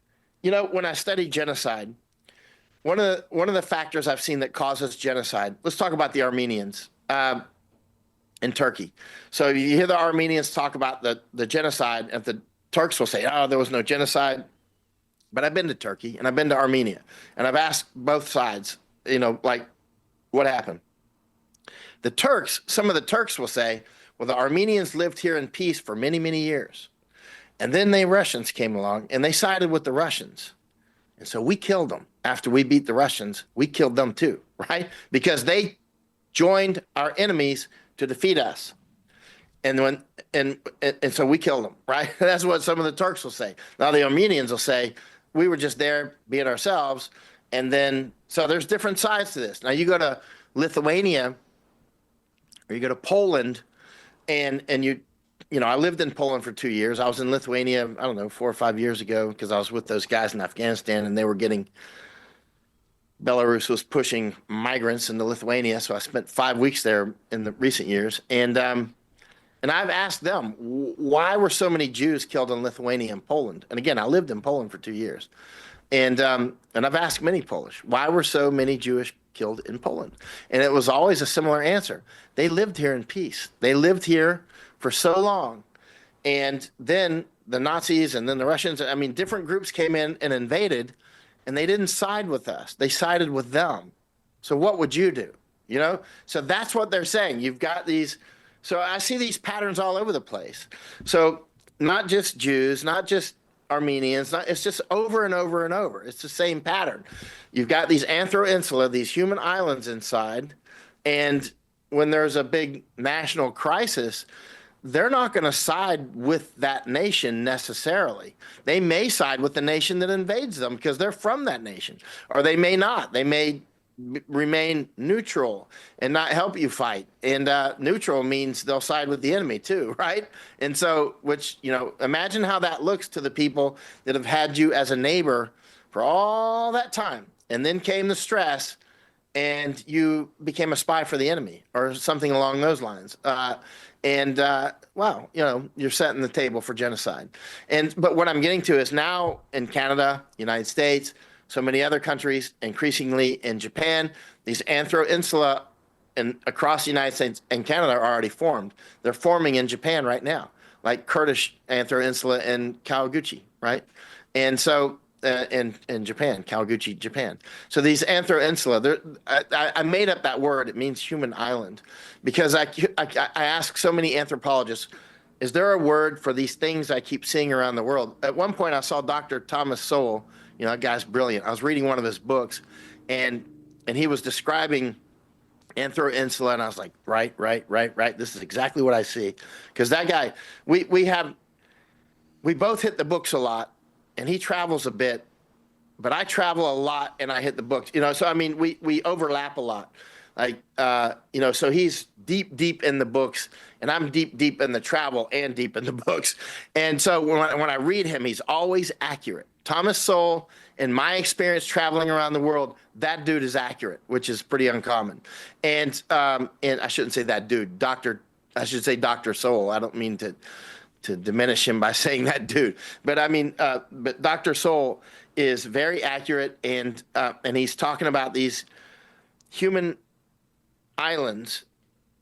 when I study genocide, one of the factors I've seen that causes genocide. Let's talk about the Armenians in Turkey. So you hear the Armenians talk about the genocide, and the Turks will say, "Oh, there was no genocide." But I've been to Turkey and I've been to Armenia, and I've asked both sides, like, what happened? Some of the Turks will say, well, the Armenians lived here in peace for many, many years. And then the Russians came along and they sided with the Russians. And so we killed them. After we beat the Russians, we killed them too, right? Because they joined our enemies to defeat us. And so we killed them, right? That's what some of the Turks will say. Now the Armenians will say, we were just there being ourselves. And then, so there's different sides to this. Now you go to Lithuania or you go to Poland, and I lived in Poland for 2 years. I was in Lithuania, I don't know, 4 or 5 years ago, because I was with those guys in Afghanistan, and they were getting Belarus was pushing migrants into Lithuania. So I spent 5 weeks there in the recent years. And I've asked them, why were so many Jews killed in Lithuania and Poland? And again, I lived in Poland for 2 years. And I've asked many Polish, why were so many Jewish killed in Poland? And it was always a similar answer. They lived here in peace. They lived here for so long. And then the Nazis and then the Russians, I mean, different groups came in and invaded, and they didn't side with us. They sided with them. So what would you do? You know? So that's what they're saying. You've got these. So I see these patterns all over the place. So not just Jews, not just Armenians, it's just over and over and over. It's the same pattern. You've got these Anthro-Insula, these human islands inside, and when there's a big national crisis, they're not going to side with that nation necessarily. They may side with the nation that invades them because they're from that nation, or they may not. They may remain neutral and not help you fight. And neutral means they'll side with the enemy too, right? And so, which, you know, imagine how that looks to the people that have had you as a neighbor for all that time. And then came the stress and you became a spy for the enemy or something along those lines. Wow, you know, you're setting the table for genocide. But what I'm getting to is now in Canada, United States, so many other countries, increasingly in Japan, these Anthro-Insula and across the United States and Canada are already formed. They're forming in Japan right now, like Kurdish Anthro-Insula in Kawaguchi, right? And so in Japan, Kawaguchi, Japan. So these Anthro-Insula, I made up that word. It means human island, because I ask so many anthropologists, is there a word for these things I keep seeing around the world? At one point, I saw Dr. Thomas Sowell. You know, that guy's brilliant. I was reading one of his books, and he was describing Anthro-Insula, and I was like, right. This is exactly what I see. Because that guy, we both hit the books a lot, and he travels a bit, but I travel a lot and I hit the books. You know, so I mean, we overlap a lot. Like, you know, so he's deep in the books, and I'm deep in the travel and deep in the books. And so when I read him, he's always accurate. Thomas Sowell, in my experience traveling around the world, that dude is accurate, which is pretty uncommon. And I shouldn't say that dude, I should say Dr. Sowell. I don't mean to diminish him by saying that dude, but I mean, but Dr. Sowell is very accurate, and he's talking about these human islands,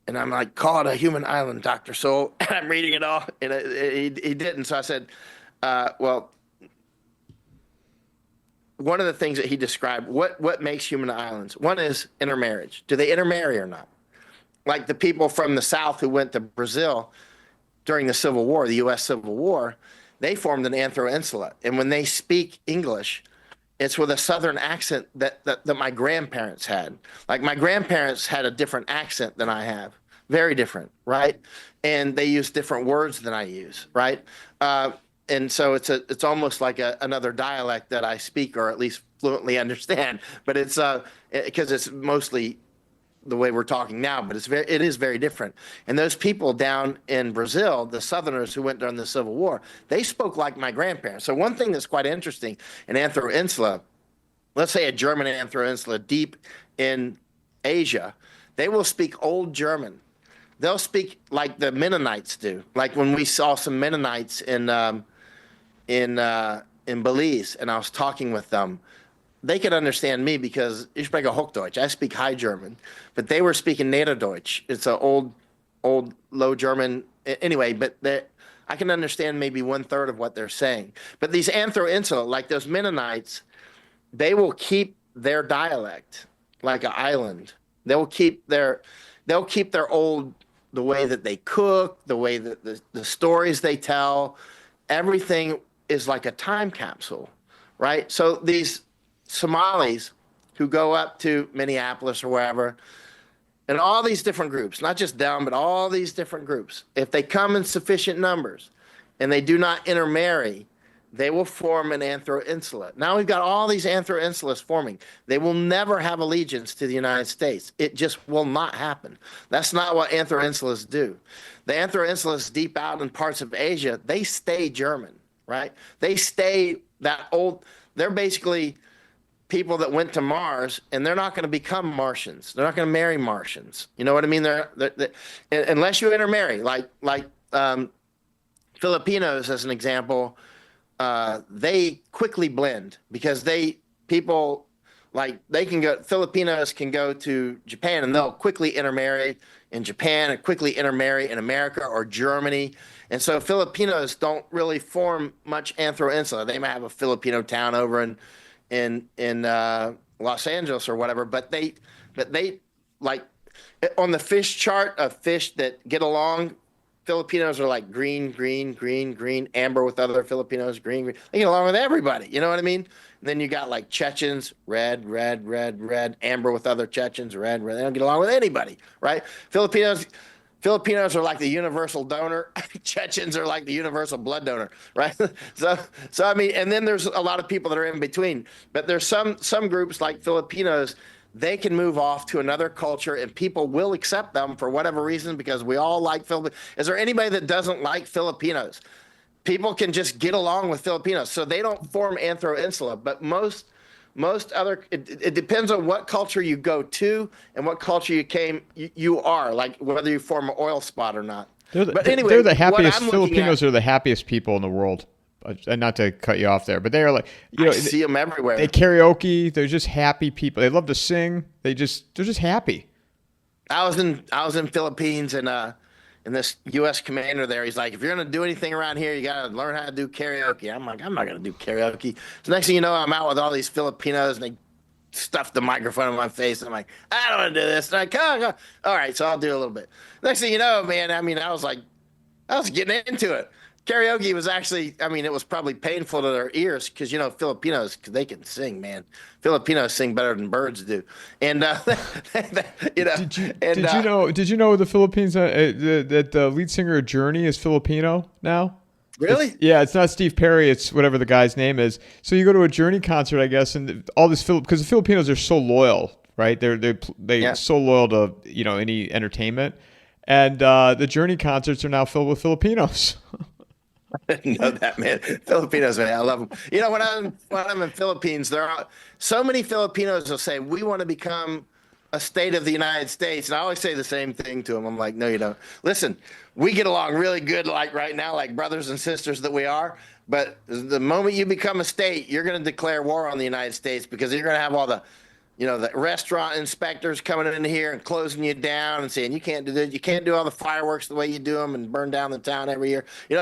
and I'm like, call it a human island, Dr. Sowell. And I'm reading it all, and he didn't. So I said, well, one of the things that he described, what makes human islands? One is intermarriage. Do they intermarry or not? Like the people from the South who went to Brazil during the Civil War, the U.S. Civil War, they formed an Anthro-Insula. And when they speak English, it's with a Southern accent that my grandparents had. Like my grandparents had a different accent than I have. Very different, right? And they use different words than I use, right? And so it's almost like another dialect that I speak, or at least fluently understand. But it's because it's mostly the way we're talking now, but it is very different. And those people down in Brazil, the Southerners who went during the Civil War, they spoke like my grandparents. So one thing that's quite interesting in Anthro-Insula, let's say a German Anthro-Insula deep in Asia, they will speak Old German. They'll speak like the Mennonites do. Like when we saw some Mennonites in Belize, and I was talking with them, they could understand me because ich spreche Hochdeutsch. I speak High German, but they were speaking Niederdeutsch. It's an old Low German. Anyway, but I can understand maybe 1/3 of what they're saying. But these Anthro-Insula, like those Mennonites, they will keep their dialect like an island. They'll keep their old, the way that they cook, the way that the stories they tell, everything is like a time capsule, right? So these Somalis who go up to Minneapolis or wherever, and all these different groups, not just them, but all these different groups, if they come in sufficient numbers and they do not intermarry, they will form an Anthro-Insula. Now we've got all these Anthro-Insulas forming. They will never have allegiance to the United States. It just will not happen. That's not what Anthro-Insulas do. The Anthro-Insulas deep out in parts of Asia, they stay German, right? They stay that old, they're basically people that went to Mars, and they're not going to become Martians. They're not going to marry Martians. You know what I mean? Unless you intermarry, like Filipinos, as an example, they quickly blend because people like Filipinos can go to Japan and they'll quickly intermarry in Japan and quickly intermarry in America or Germany. And so Filipinos don't really form much Anthro-Insula. They might have a Filipino town over in Los Angeles or whatever, but they like on the fish chart of fish that get along. Filipinos are like green, green, green, green, amber with other Filipinos, green, green. They get along with everybody. You know what I mean? And then you got like Chechens, red, red, red, red, amber with other Chechens, red, red. They don't get along with anybody, right? Filipinos are like the universal donor. Chechens are like the universal blood donor, right? So I mean, and then there's a lot of people that are in between. But there's some groups like Filipinos. They can move off to another culture and people will accept them for whatever reason because we all like Filipinos. Is there anybody that doesn't like Filipinos? People can just get along with Filipinos. So they don't form Anthro-Insula, but most other, it depends on what culture you go to and what culture you are, like whether you form an oil spot or not. But anyway, they're the happiest. Filipinos are the happiest people in the world. And not to cut you off there, but they are like, I see them everywhere. They karaoke. They're just happy people. They love to sing. They're just happy. I was in Philippines and this U.S. commander there, he's like, if you're gonna do anything around here, you gotta learn how to do karaoke. I'm like, I'm not gonna do karaoke. So next thing you know, I'm out with all these Filipinos and they stuff the microphone in my face. I'm like, I don't want to do this. And all right, so I'll do a little bit. Next thing you know, man, I mean, I was getting into it. Karaoke was actually, I mean, it was probably painful to their ears because, Filipinos, they can sing, man. Filipinos sing better than birds do. And, Did you know the Philippines, that the lead singer of Journey is Filipino now? Really? It's not Steve Perry. It's whatever the guy's name is. So you go to a Journey concert, I guess, and all this, because the Filipinos are so loyal, right? They're so loyal to, any entertainment. And the Journey concerts are now filled with Filipinos. I didn't know that, man. Filipinos, man, I love them. When I'm in Philippines, there are so many Filipinos will say, we want to become a state of the United States. And I always say the same thing to them. I'm like, no, you don't. Listen, we get along really good, like right now, like brothers and sisters that we are. But the moment you become a state, you're going to declare war on the United States because you're going to have all the restaurant inspectors coming in here and closing you down and saying, you can't do this. You can't do all the fireworks the way you do them and burn down the town every year. You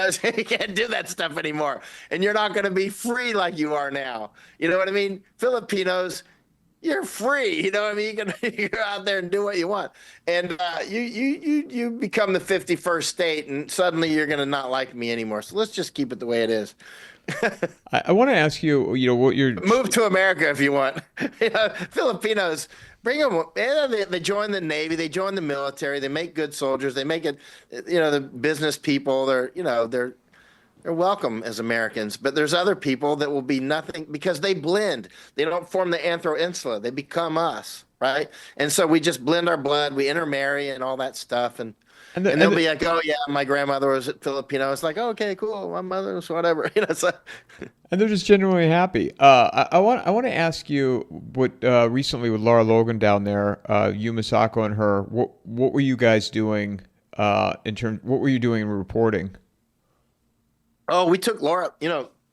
can't do that stuff anymore. And you're not going to be free like you are now. You know what I mean? Filipinos, you're free. You know what I mean? You can go out there and do what you want. And you become the 51st state and suddenly you're going to not like me anymore. So let's just keep it the way it is. I want to ask you, what you're move to America if you want. Filipinos, bring them. They join the Navy, they join the military, they make good soldiers, they make it. The business people, they're welcome as Americans. But there's other people that will be nothing because they blend. They don't form the Anthro-Insula. They become us, right? And so we just blend our blood, we intermarry and all that stuff, and they'll be like, oh yeah, my grandmother was Filipino. It's like, oh, okay, cool. My mother was whatever. And they're just genuinely happy. I want to ask you what recently with Laura Logan down there, you, Masako, and her. What were you guys doing What were you doing in reporting? Oh, we took Laura.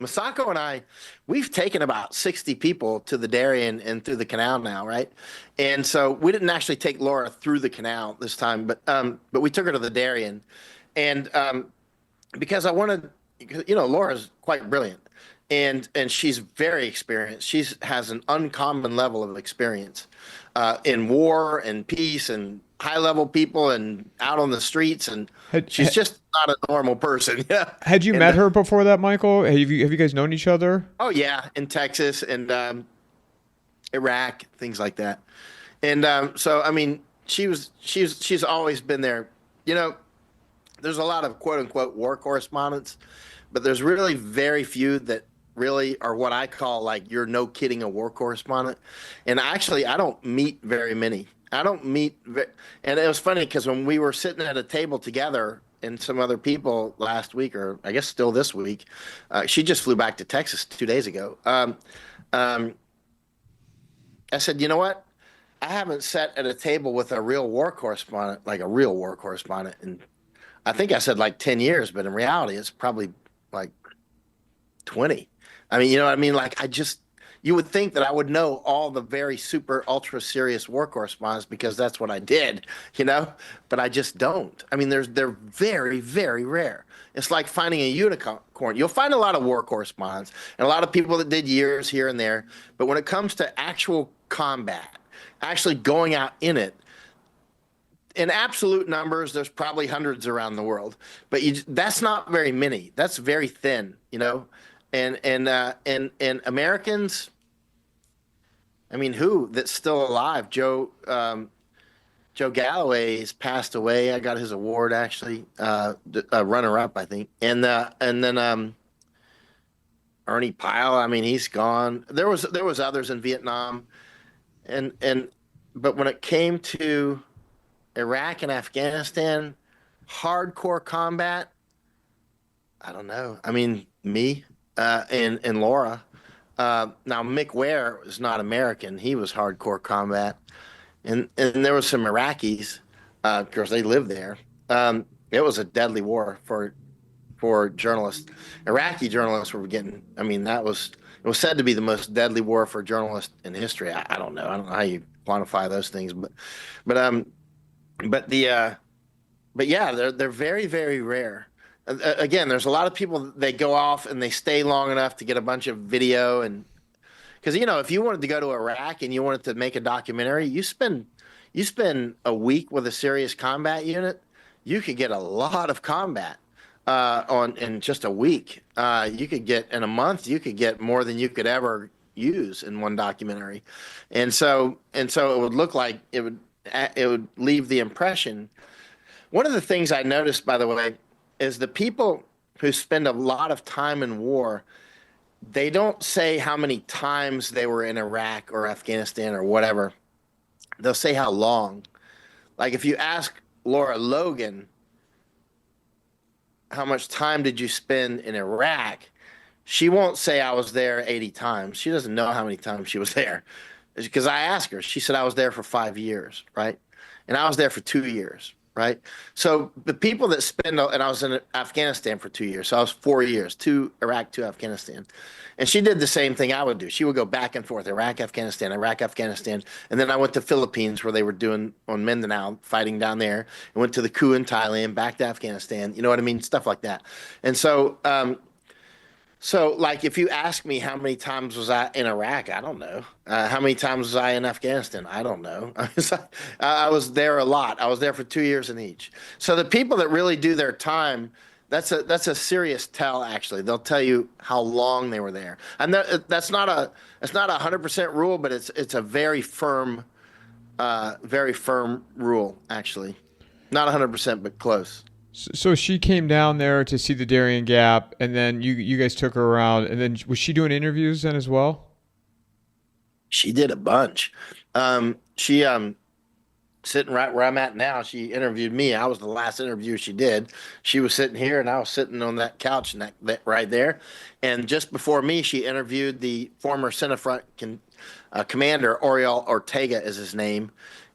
Masako and I, we've taken about 60 people to the Darien and through the canal now, right? And so we didn't actually take Laura through the canal this time, but we took her to the Darien, and because I wanted, Laura's quite brilliant, and she's very experienced. She has an uncommon level of experience in war and peace and high-level people and out on the streets, and she's just not a normal person. Yeah. Had you met her before that, Michael? Have you guys known each other? Oh yeah, in Texas and Iraq, things like that. And so I mean, she's always been there. There's a lot of quote-unquote war correspondents, but there's really very few that really are what I call like you're no kidding a war correspondent. And actually, I don't meet very many. I don't meet, and it was funny because when we were sitting at a table together and some other people last week, or I guess still this week, she just flew back to Texas 2 days ago. I said, you know what? I haven't sat at a table with a real war correspondent, like a real war correspondent, and I think I said like 10 years, but in reality, it's probably like 20. I mean, you know what I mean? Like, you would think that I would know all the very super ultra serious war correspondents because that's what I did, you know, but I just don't. I mean, they're very, very rare. It's like finding a unicorn. You'll find a lot of war correspondents and a lot of people that did years here and there. But when it comes to actual combat, actually going out in it, in absolute numbers, there's probably hundreds around the world, but that's not very many. That's very thin, you know. And Americans, I mean, who that's still alive? Joe Galloway's passed away. I got his award actually, runner up, I think. And then Ernie Pyle. I mean, he's gone. There was others in Vietnam, and but when it came to Iraq and Afghanistan, hardcore combat, I don't know. I mean, me and Laura. Now Mick Ware is not American. He was hardcore combat, and there was some Iraqis. Of course, they lived there. It was a deadly war for journalists. Iraqi journalists were getting. I mean, it was said to be the most deadly war for journalists in history. I don't know. I don't know how you quantify those things, but but the but yeah, they're very, very rare. Again, there's a lot of people, they go off and they stay long enough to get a bunch of video, and because you know, if you wanted to go to Iraq and you wanted to make a documentary, you spend a week with a serious combat unit, you could get a lot of combat on in just a week. You could get in a month, you could get more than you could ever use in one documentary, and so it would look like it would leave the impression. One of the things I noticed, by the way, is the people who spend a lot of time in war, they don't say how many times they were in Iraq or Afghanistan or whatever. They'll say how long. Like if you ask Laura Logan, how much time did you spend in Iraq? She won't say I was there 80 times. She doesn't know how many times she was there. Because I asked her, she said I was there for 5 years, right? And I was there for 2 years, right? So the people that spend, and I was in Afghanistan for 2 years, so I was 4 years, two Iraq, two Afghanistan. And she did the same thing I would do. She would go back and forth, Iraq, Afghanistan. And then I went to Philippines where they were doing on Mindanao, fighting down there. And went to the coup in Thailand, back to Afghanistan. You know what I mean? Stuff like that. And so, like, if you ask me how many times was I in Iraq, I don't know. How many times was I in Afghanistan? I don't know. I was there a lot. I was there for 2 years in each. So the people that really do their time, that's a serious tell. Actually, they'll tell you how long they were there, and that's not a 100% rule, but it's a very firm rule. Actually, not 100%, but close. So she came down there to see the Darien Gap, and then you guys took her around, and then was she doing interviews then as well? She did a bunch. She sitting right where I'm at now. She interviewed me. I was the last interview she did. She was sitting here, and I was sitting on that couch and that right there. And just before me, she interviewed the former Centerfront commander, Oriol Ortega is his name.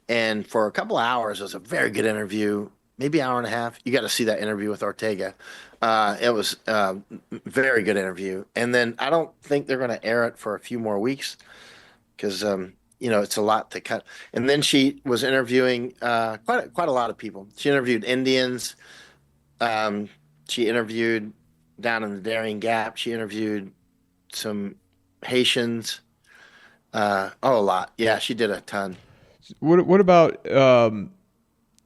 And for a couple of hours, it was a very good interview. Maybe an hour and a half. You got to see that interview with Ortega. It was a very good interview. And then I don't think they're going to air it for a few more weeks because it's a lot to cut. And then she was interviewing quite a lot of people. She interviewed Indians. She interviewed down in the Darien Gap. She interviewed some Haitians. A lot. Yeah, she did a ton. What about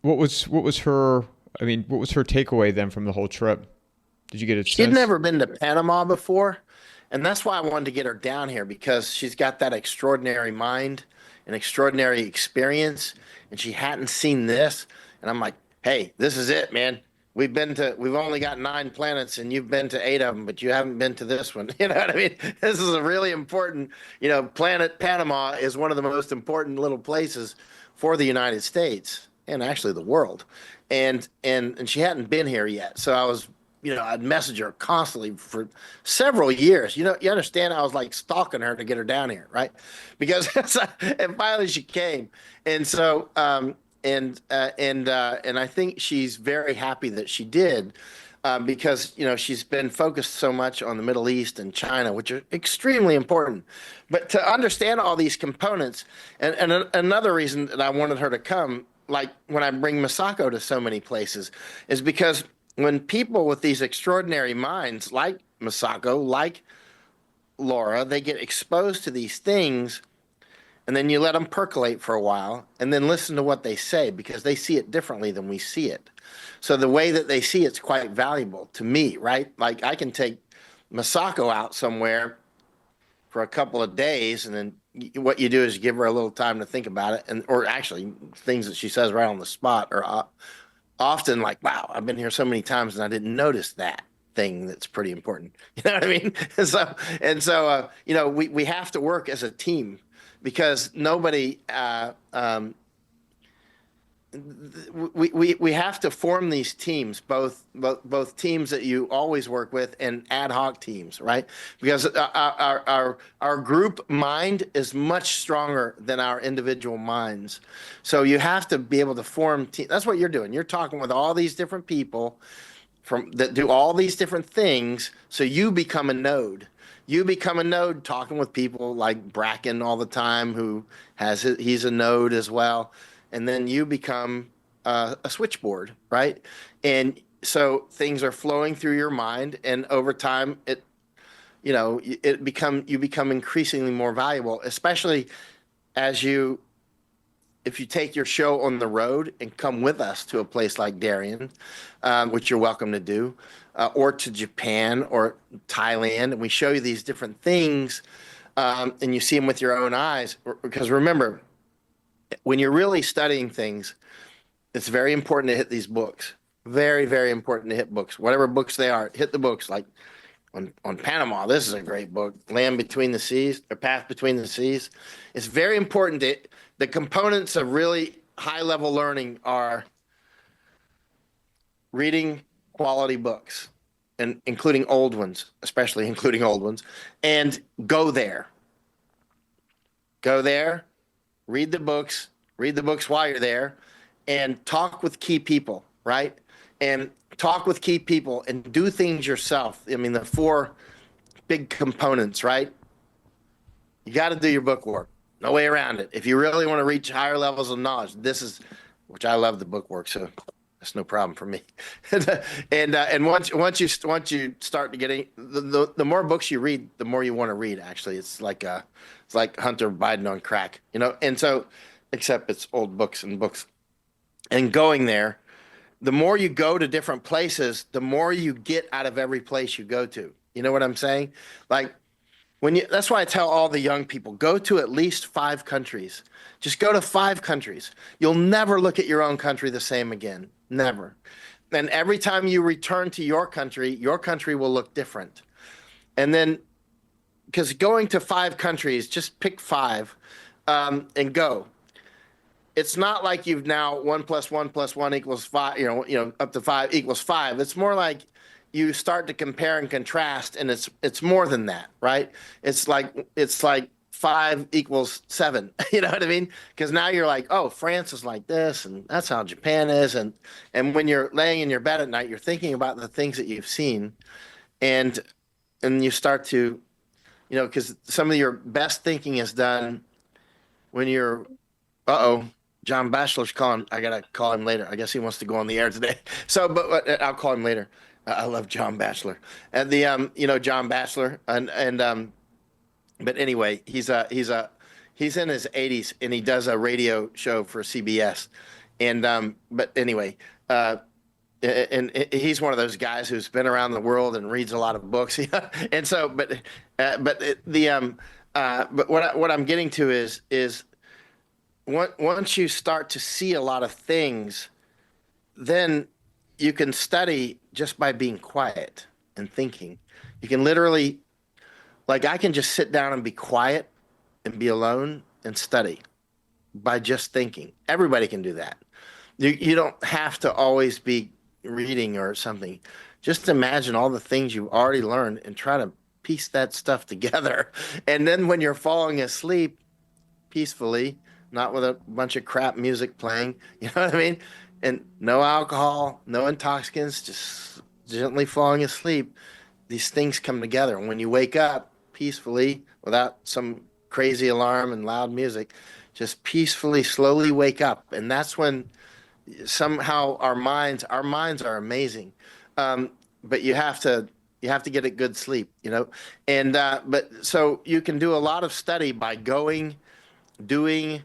what was her? I mean, what was her takeaway then from the whole trip? Did you get a sense? She'd never been to Panama before, and that's why I wanted to get her down here because she's got that extraordinary mind, an extraordinary experience, and she hadn't seen this. And I'm like, hey, this is it, man. We've only got 9 planets, and you've been to 8 of them, but you haven't been to this one. You know what I mean? This is a really important, planet Panama is one of the most important little places for the United States and actually the world. And she hadn't been here yet. So I'd message her constantly for several years. You understand? I was like stalking her to get her down here, right? Because and finally she came, and so and I think she's very happy that she did, because she's been focused so much on the Middle East and China, which are extremely important. But to understand all these components, and another reason that I wanted her to come, like when I bring Masako to so many places, is because when people with these extraordinary minds, like Masako, like Laura, they get exposed to these things, and then you let them percolate for a while, and then listen to what they say, because they see it differently than we see it. So the way that they see it's quite valuable to me, right? Like I can take Masako out somewhere for a couple of days, and then what you do is give her a little time to think about it, and or actually things that she says right on the spot are often like, wow, I've been here so many times and I didn't notice that thing that's pretty important. You know what I mean? And so we have to work as a team, because nobody we have to form these teams, both teams that you always work with and ad hoc teams, right? Because our group mind is much stronger than our individual minds. So you have to be able to form teams. That's what you're doing. You're talking with all these different people that do all these different things, so you become a node. You become a node talking with people like Bracken all the time, who he's a node as well. And then you become a switchboard, right? And so things are flowing through your mind, and over time, you become increasingly more valuable, especially if you take your show on the road and come with us to a place like Darien, which you're welcome to do, or to Japan or Thailand, and we show you these different things, and you see them with your own eyes. Because remember, when you're really studying things, it's very important to hit these books. Very, very important to hit books. Whatever books they are, hit the books. Like on Panama, this is a great book, Land Between the Seas, or Path Between the Seas. It's very important the components of really high-level learning are reading quality books, and including old ones, especially including old ones, and go there. Go there. Read the books while you're there, and talk with key people, right? And talk with key people and do things yourself. I mean, the four big components, right? You got to do your book work. No way around it. If you really want to reach higher levels of knowledge, which I love the book work, so that's no problem for me. and once you start to getting the more books you read, the more you want to read. Actually, it's like Hunter Biden on crack, And so, except it's old books and books. And going there, the more you go to different places, the more you get out of every place you go to. You know what I'm saying? Like that's why I tell all the young people, go to at least 5 countries. Just go to 5 countries. You'll never look at your own country the same again. Never. And every time you return to your country will look different. And then, because going to 5 countries, just pick 5 and go. It's not like you've now 1 + 1 + 1 = 5, up to 5 = 5. It's more like you start to compare and contrast, and it's more than that, right? It's like 5 = 7. You know what I mean? Because now you're like, oh, France is like this, and that's how Japan is, and when you're laying in your bed at night, you're thinking about the things that you've seen, and you start to, because some of your best thinking is done when you're, John Batchelor's calling. I gotta call him later. I guess he wants to go on the air today. So, but I'll call him later. I love John Batchelor, and John Batchelor, but anyway, he's in his 80s, and he does a radio show for CBS, and but anyway, and he's one of those guys who's been around the world and reads a lot of books, and so, but what I'm getting to is once you start to see a lot of things, then you can study just by being quiet and thinking. You can literally, like, I can just sit down and be quiet and be alone and study by just thinking. Everybody can do that. You don't have to always be reading or something. Just imagine all the things you've already learned and try to piece that stuff together. And then when you're falling asleep peacefully, not with a bunch of crap music playing, you know what I mean? And no alcohol, no intoxicants, just gently falling asleep. These things come together. And when you wake up peacefully without some crazy alarm and loud music, just peacefully, slowly wake up. And that's when somehow our minds are amazing. But you have to get a good sleep, and but so you can do a lot of study by going, doing,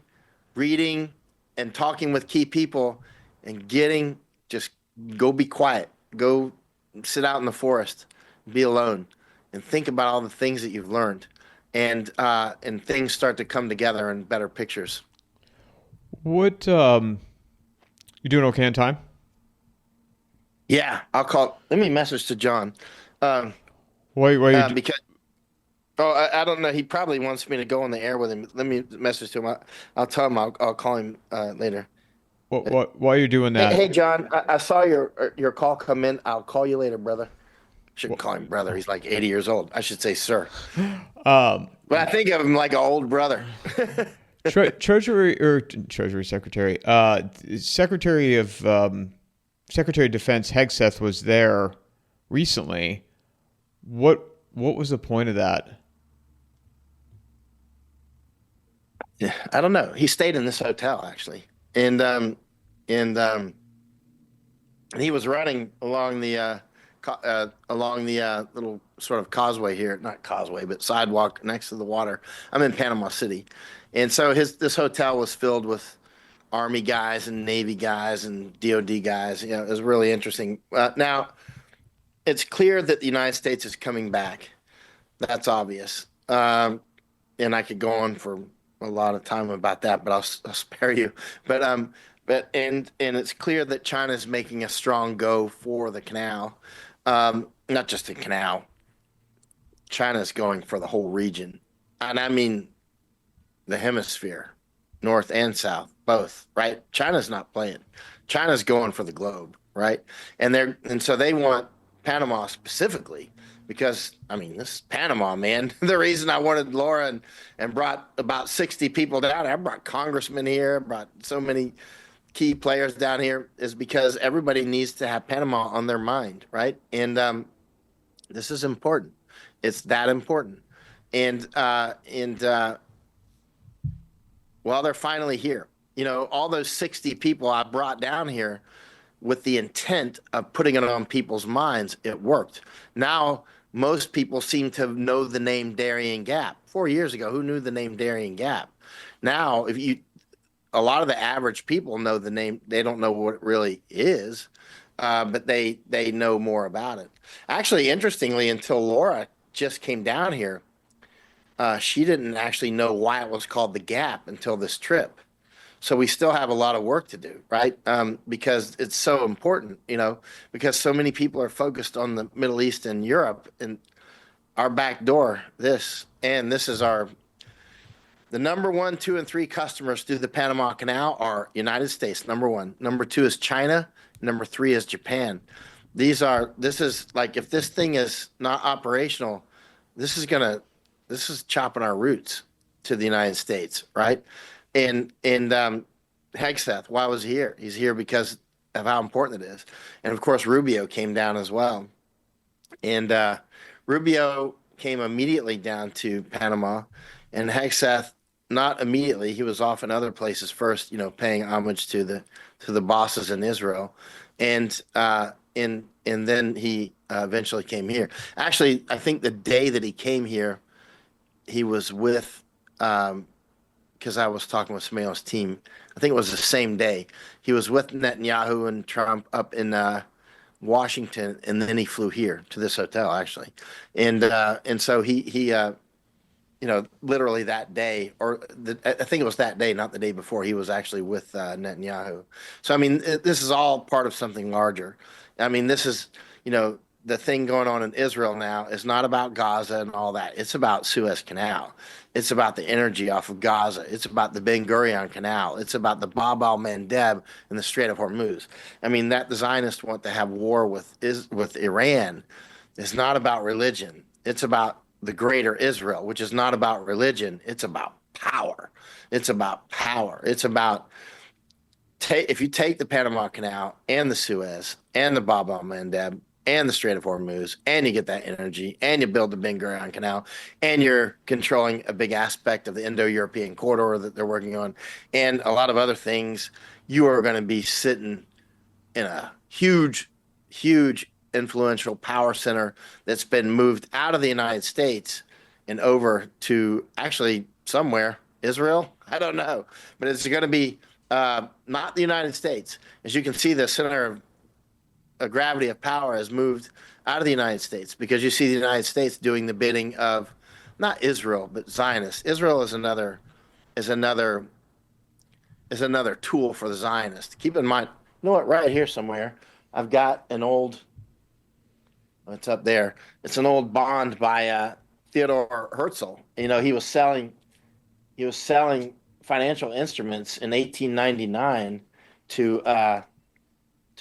reading, and talking with key people, and just go be quiet, go sit out in the forest, be alone, and think about all the things that you've learned, and things start to come together in better pictures. What you doing okay on time? Yeah, I'll call. Let me message to John, um, Why you because I don't know. He probably wants me to go on the air with him. Let me message to him. I'll tell him I'll call him later. why are you doing Hey, that? hey, John, I saw your call come in. I'll call you later, brother. Shouldn't call him brother. He's like 80 years old. I should say sir. Um, But I think of him like an old brother. Treasury Secretary, Secretary of Defense Hegseth was there recently. What was the point of that? Yeah, I don't know. He stayed in this hotel actually, and and um, and he was running along the little sort of causeway here, not causeway, but sidewalk next to the water. I'm in Panama City, and so this hotel was filled with Army guys and Navy guys and DoD guys. It was really interesting. Now it's clear that the United States is coming back. That's obvious. And I could go on for a lot of time about that, but I'll spare you. But it's clear that China is making a strong go for the canal, not just the canal. China is going for the whole region, and I mean the hemisphere, north and south, both. Right? China's not playing. China's going for the globe, right? And so they want Panama specifically because I mean this is Panama, man. The reason I wanted Laura and brought about 60 people down, I brought congressmen here, brought so many key players down here is because everybody needs to have Panama on their mind, right? And this is important. It's that important. And well, they're finally here. All those 60 people I brought down here with the intent of putting it on people's minds, it worked. Now, most people seem to know the name Darien Gap. 4 years ago, who knew the name Darien Gap? Now, a lot of the average people know the name. They don't know what it really is, but they know more about it. Actually, interestingly, until Laura just came down here, she didn't actually know why it was called the Gap until this trip. So we still have a lot of work to do, right? Because it's so important, because so many people are focused on the Middle East and Europe and our back door. This is the number one, two, and three customers through the Panama Canal are United States, number one. Number two is China. Number three is Japan. This is like if this thing is not operational, this is chopping our roots to the United States, right? And Hegseth, why was he here? He's here because of how important it is. And of course, Rubio came down as well. And Rubio came immediately down to Panama, and Hegseth not immediately. He was off in other places first, paying homage to the bosses in Israel, and then he eventually came here. Actually, I think the day that he came here, he was with because I was talking with somebody else's team. I think it was the same day. He was with Netanyahu and Trump up in Washington, and then he flew here to this hotel actually, and so he literally that day, I think it was that day, not the day before. He was actually with Netanyahu. So I mean, this is all part of something larger. I mean, this is the thing going on in Israel now is not about Gaza and all that. It's about Suez Canal. It's about the energy off of Gaza. It's about the Ben Gurion Canal. It's about the Bab al-Mandeb and the Strait of Hormuz. I mean, that the Zionists want to have war with Iran is not about religion. It's about the greater Israel, which is not about religion. It's about power. It's about power. It's about if you take the Panama Canal and the Suez and the Bab al-Mandeb and the Strait of Hormuz, and you get that energy, and you build the Ben Gurion Canal, and you're controlling a big aspect of the Indo-European corridor that they're working on, and a lot of other things, you are going to be sitting in a huge, huge influential power center that's been moved out of the United States and over to actually somewhere, Israel? I don't know. But it's going to be not the United States. As you can see, the center of gravity of power has moved out of the United States because you see the United States doing the bidding of not Israel, but Zionists. Israel is another tool for the Zionists. Keep in mind, you know what, right here somewhere, I've got an old, it's up there. It's an old bond by Theodore Herzl. You know, he was selling financial instruments in 1899 to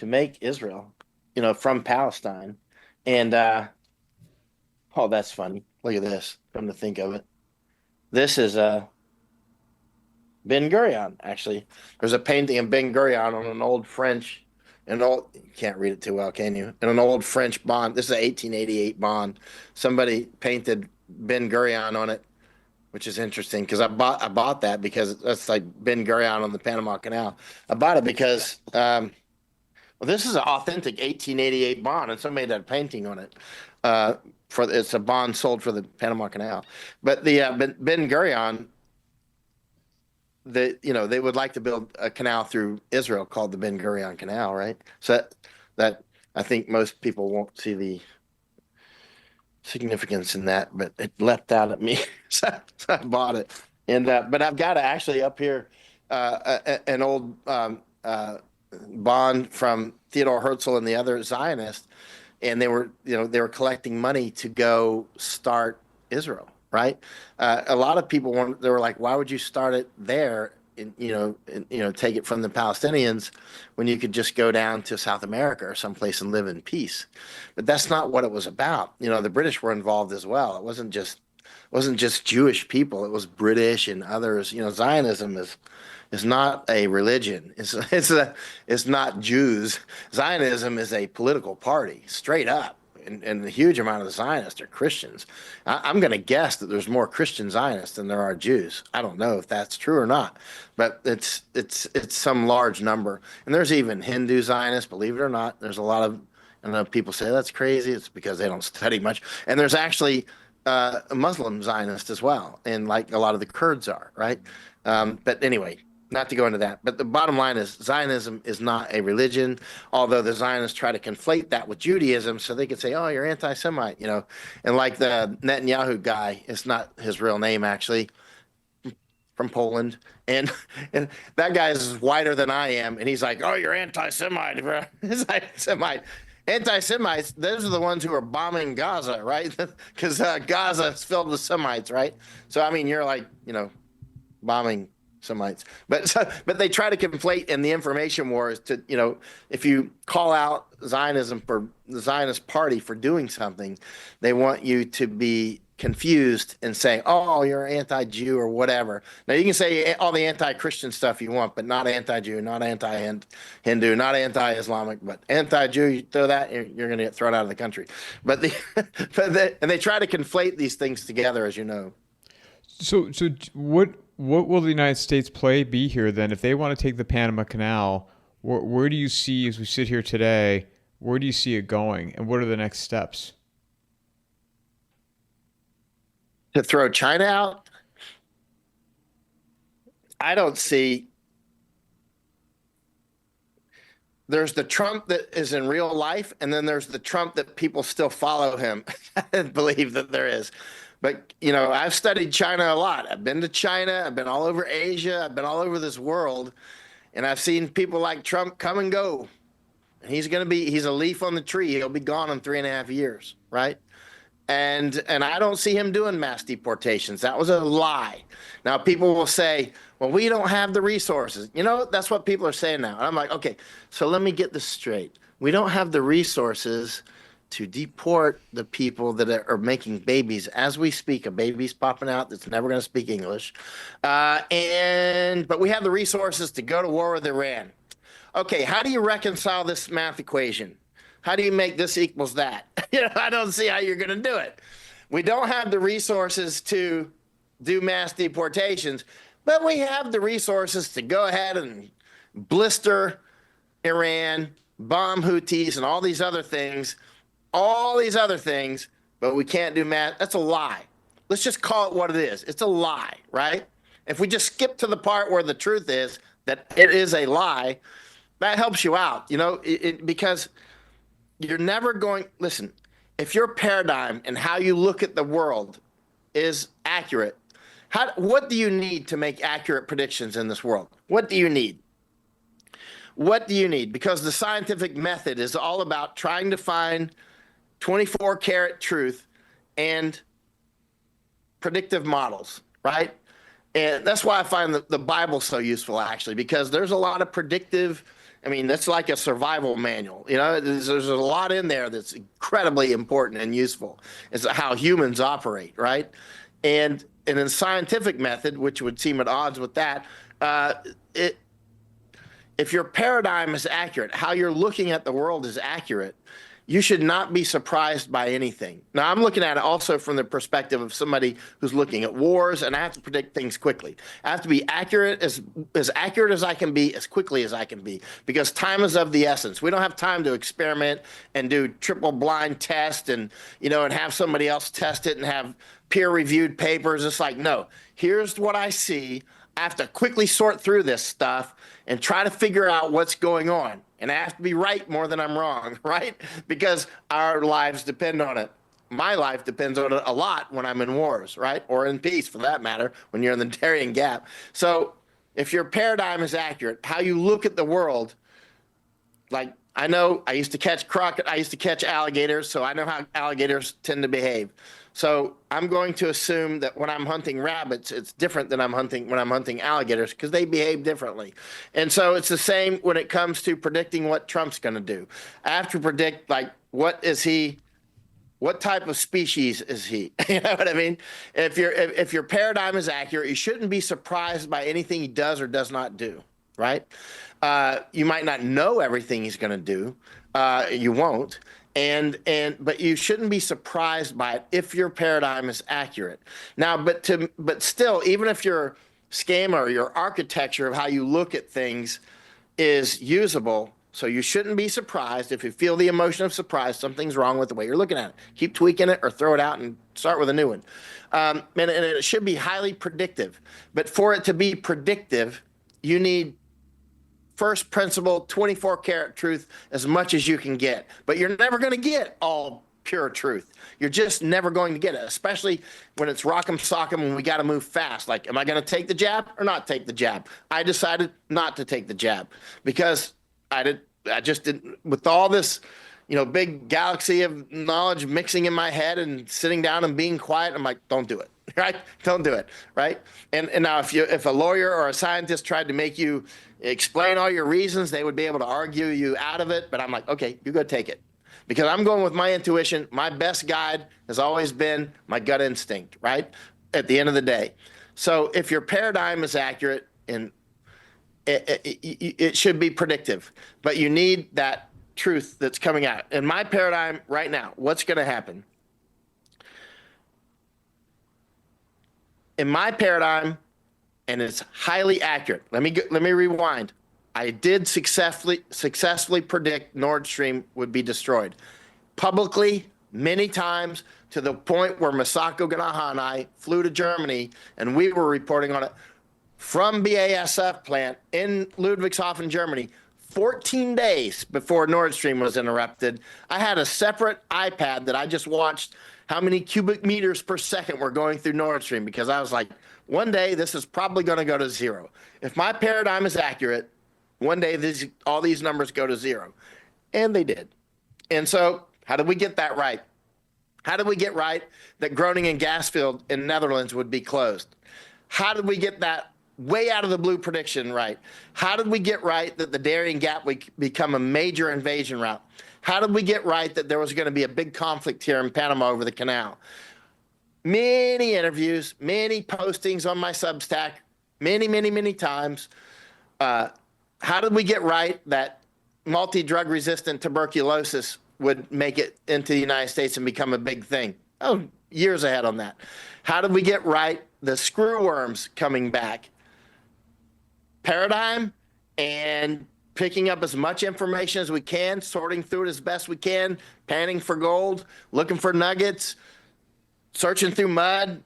make Israel, you know, from Palestine. And oh, that's funny. Look at this. Come to think of it, this is Ben Gurion. Actually, there's a painting of Ben Gurion on an old French, you can't read it too well, can you? In an old French bond. This is an 1888 bond. Somebody painted Ben Gurion on it, which is interesting because I bought that because that's like Ben Gurion on the Panama Canal. I bought it because well, this is an authentic 1888 bond, and somebody did a painting on it. It's a bond sold for the Panama Canal. But the Ben Gurion, they would like to build a canal through Israel called the Ben Gurion Canal, right? So that I think most people won't see the significance in that, but it leapt out at me, so I bought it. And but I've got actually up here an old bond from Theodore Herzl and the other Zionists, and they were collecting money to go start Israel, right? A lot of people they were like, why would you start it there? And, take it from the Palestinians when you could just go down to South America or someplace and live in peace. But that's not what it was about. You know, the British were involved as well. It wasn't just Jewish people. It was British and others. You know, Zionism is not a religion. It's not Jews. Zionism is a political party, straight up. And a huge amount of the Zionists are Christians. I'm going to guess that there's more Christian Zionists than there are Jews. I don't know if that's true or not, but it's some large number. And there's even Hindu Zionists, believe it or not. There's a lot of, I know people say that's crazy. It's because they don't study much. And there's actually a Muslim Zionist as well, and like a lot of the Kurds are, right? But anyway, not to go into that, but the bottom line is Zionism is not a religion, although the Zionists try to conflate that with Judaism so they could say, oh, you're anti-Semite, you know. And like the Netanyahu guy, it's not his real name, actually, from Poland. And that guy is whiter than I am, and he's like, oh, you're anti-Semite, bro. It's anti-Semite. Anti-Semites, those are the ones who are bombing Gaza, right? Because Gaza is filled with Semites, right? So, I mean, you're like, bombing Semites, but they try to conflate in the information wars to, if you call out Zionism for the Zionist party for doing something, they want you to be confused and say, oh, you're anti-Jew or whatever. Now you can say all the anti-Christian stuff you want, but not anti-Jew, not anti-Hindu, not anti-Islamic, but anti-Jew, you throw that, you're going to get thrown out of the country. And they try to conflate these things together, as you know. So what will the United States play be here then? If they want to take the Panama Canal, where do you see, as we sit here today, where do you see it going, and what are the next steps? To throw China out? I don't see. There's the Trump that is in real life, and then there's the Trump that people still follow him and believe that there is. But, I've studied China a lot. I've been to China. I've been all over Asia. I've been all over this world. And I've seen people like Trump come and go. He's a leaf on the tree. He'll be gone in 3.5 years, right? And I don't see him doing mass deportations. That was a lie. Now people will say, well, we don't have the resources. That's what people are saying now. And I'm like, okay, so let me get this straight. We don't have the resources to deport the people that are making babies as we speak. A baby's popping out that's never going to speak English. But we have the resources to go to war with Iran. Okay, how do you reconcile this math equation? How do you make this equals that? I don't see how you're going to do it. We don't have the resources to do mass deportations, but we have the resources to go ahead and blister Iran, bomb Houthis, and all these other things, but we can't do mass. That's a lie. Let's just call it what it is. It's a lie, right? If we just skip to the part where the truth is that it is a lie, that helps you out, because you're never going, listen, if your paradigm and how you look at the world is accurate, what do you need to make accurate predictions in this world? What do you need? What do you need? Because the scientific method is all about trying to find 24-karat truth and predictive models, right? And that's why I find the Bible so useful, actually, because there's a lot of predictive. I mean, that's like a survival manual. There's a lot in there that's incredibly important and useful. It's how humans operate, right? And in scientific method, which would seem at odds with that, if your paradigm is accurate, how you're looking at the world is accurate, you should not be surprised by anything. Now, I'm looking at it also from the perspective of somebody who's looking at wars, and I have to predict things quickly. I have to be accurate, as accurate as I can be, as quickly as I can be, because time is of the essence. We don't have time to experiment and do triple blind test and have somebody else test it and have peer-reviewed papers. It's like, no, here's what I see. I have to quickly sort through this stuff and try to figure out what's going on. And I have to be right more than I'm wrong, right? Because our lives depend on it. My life depends on it a lot when I'm in wars, right? Or in peace, for that matter, when you're in the Darien Gap. So if your paradigm is accurate, how you look at the world, like I know I used to catch alligators, so I know how alligators tend to behave. So I'm going to assume that when I'm hunting rabbits, it's different than when I'm hunting alligators, because they behave differently. And so it's the same when it comes to predicting what Trump's going to do. I have to predict, like, what type of species is he? You know what I mean? If your paradigm is accurate, you shouldn't be surprised by anything he does or does not do, right? You might not know everything he's going to do. You won't. But you shouldn't be surprised by it if your paradigm is accurate. Now, but still, even if your schema or your architecture of how you look at things is usable, so you shouldn't be surprised if you feel the emotion of surprise, something's wrong with the way you're looking at it. Keep tweaking it or throw it out and start with a new one. And it should be highly predictive. But for it to be predictive, you need first principle, 24-karat truth as much as you can get. But you're never going to get all pure truth. You're just never going to get it, especially when it's rock'em sock'em and we got to move fast. Like, am I going to take the jab or not take the jab? I decided not to take the jab because I just didn't, with all this, big galaxy of knowledge mixing in my head and sitting down and being quiet. I'm like, don't do it. Right? Don't do it. Right. And now if a lawyer or a scientist tried to make you explain all your reasons, they would be able to argue you out of it. But I'm like, okay, you go take it, because I'm going with my intuition. My best guide has always been my gut instinct, right? At the end of the day. So if your paradigm is accurate, and it should be predictive, but you need that truth that's coming out. In my paradigm right now, what's going to happen? In my paradigm, and it's highly accurate. Let me rewind. I did successfully predict Nord Stream would be destroyed publicly many times, to the point where Masako Ganaha and I flew to Germany and we were reporting on it from BASF plant in Ludwigshafen, Germany, 14 days before Nord Stream was interrupted. I had a separate iPad that I just watched how many cubic meters per second were going through Nord Stream, because I was like, one day this is probably going to go to zero. If my paradigm is accurate, one day all these numbers go to zero. And they did. And so how did we get that right? How did we get right that Groningen gas field in Netherlands would be closed? How did we get that way out of the blue prediction right? How did we get right that the Darien Gap would become a major invasion route? How did we get right that there was going to be a big conflict here in Panama over the canal? Many interviews, many postings on my Substack, many times. How did we get right that multi-drug resistant tuberculosis would make it into the United States and become a big thing? Oh, years ahead on that. How did we get right the screwworms coming back? Paradigm and picking up as much information as we can, sorting through it as best we can, panning for gold, looking for nuggets, searching through mud,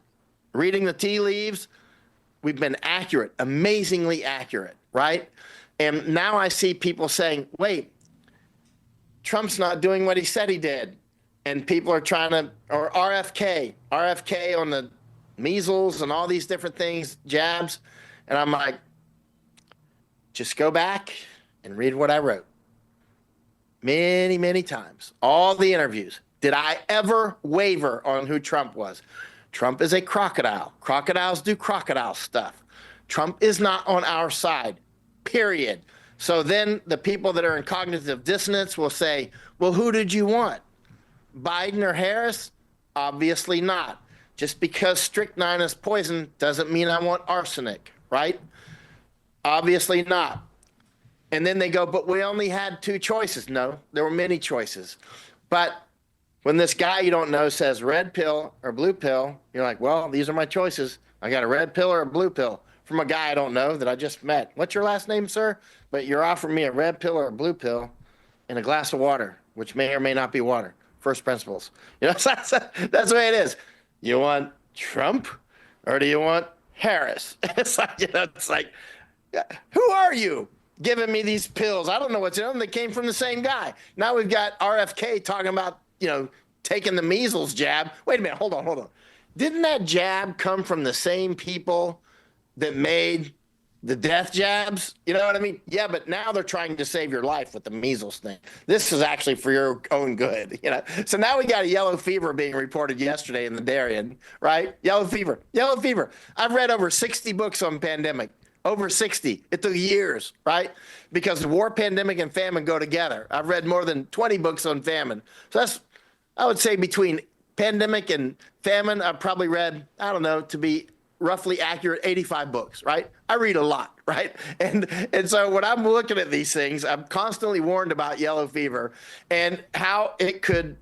reading the tea leaves. We've been accurate, amazingly accurate, right? And now I see people saying, wait, Trump's not doing what he said he did. And people are trying to, or RFK on the measles and all these different things, jabs. And I'm like, just go back and read what I wrote. Many times, all the interviews. Did I ever waver on who Trump was? Trump is a crocodile. Crocodiles do crocodile stuff. Trump is not on our side, period. So then the people that are in cognitive dissonance will say, well, who did you want? Biden or Harris? Obviously not. Just because strychnine is poison doesn't mean I want arsenic, right? Obviously not. And then they go, but we only had two choices. No, there were many choices. But when this guy you don't know says red pill or blue pill, you're like, well, these are my choices. I got a red pill or a blue pill from a guy I don't know that I just met. What's your last name, sir? But you're offering me a red pill or a blue pill and a glass of water, which may or may not be water. First principles. You know, that's the way it is. You want Trump or do you want Harris? It's like, who are you giving me these pills? I don't know what's in them. They came from the same guy. Now we've got RFK talking about, taking the measles jab. Wait a minute. Hold on. Didn't that jab come from the same people that made the death jabs? You know what I mean? Yeah, but now they're trying to save your life with the measles thing. This is actually for your own good. So now we got a yellow fever being reported yesterday in the Darien, right? Yellow fever. I've read over 60 books on pandemic. Over 60. It took years, right? Because war, pandemic, and famine go together. I've read more than 20 books on famine. So that's, I would say, between pandemic and famine, I've probably read, I don't know, to be roughly accurate, 85 books, right? I read a lot, right? And so when I'm looking at these things, I'm constantly warned about yellow fever and how it could.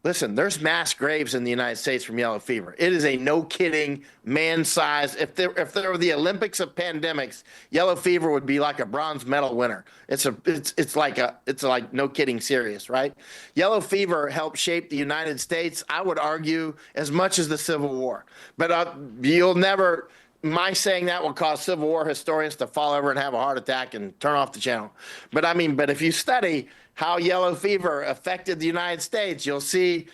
Listen, there's mass graves in the United States from yellow fever. It is a no kidding man-sized. If there were the Olympics of pandemics, yellow fever would be like a bronze medal winner. It's like no kidding serious, right? Yellow fever helped shape the United States, I would argue, as much as the Civil War. But you'll never. My saying that will cause Civil War historians to fall over and have a heart attack and turn off the channel. But if you study how yellow fever affected the United States, you'll see,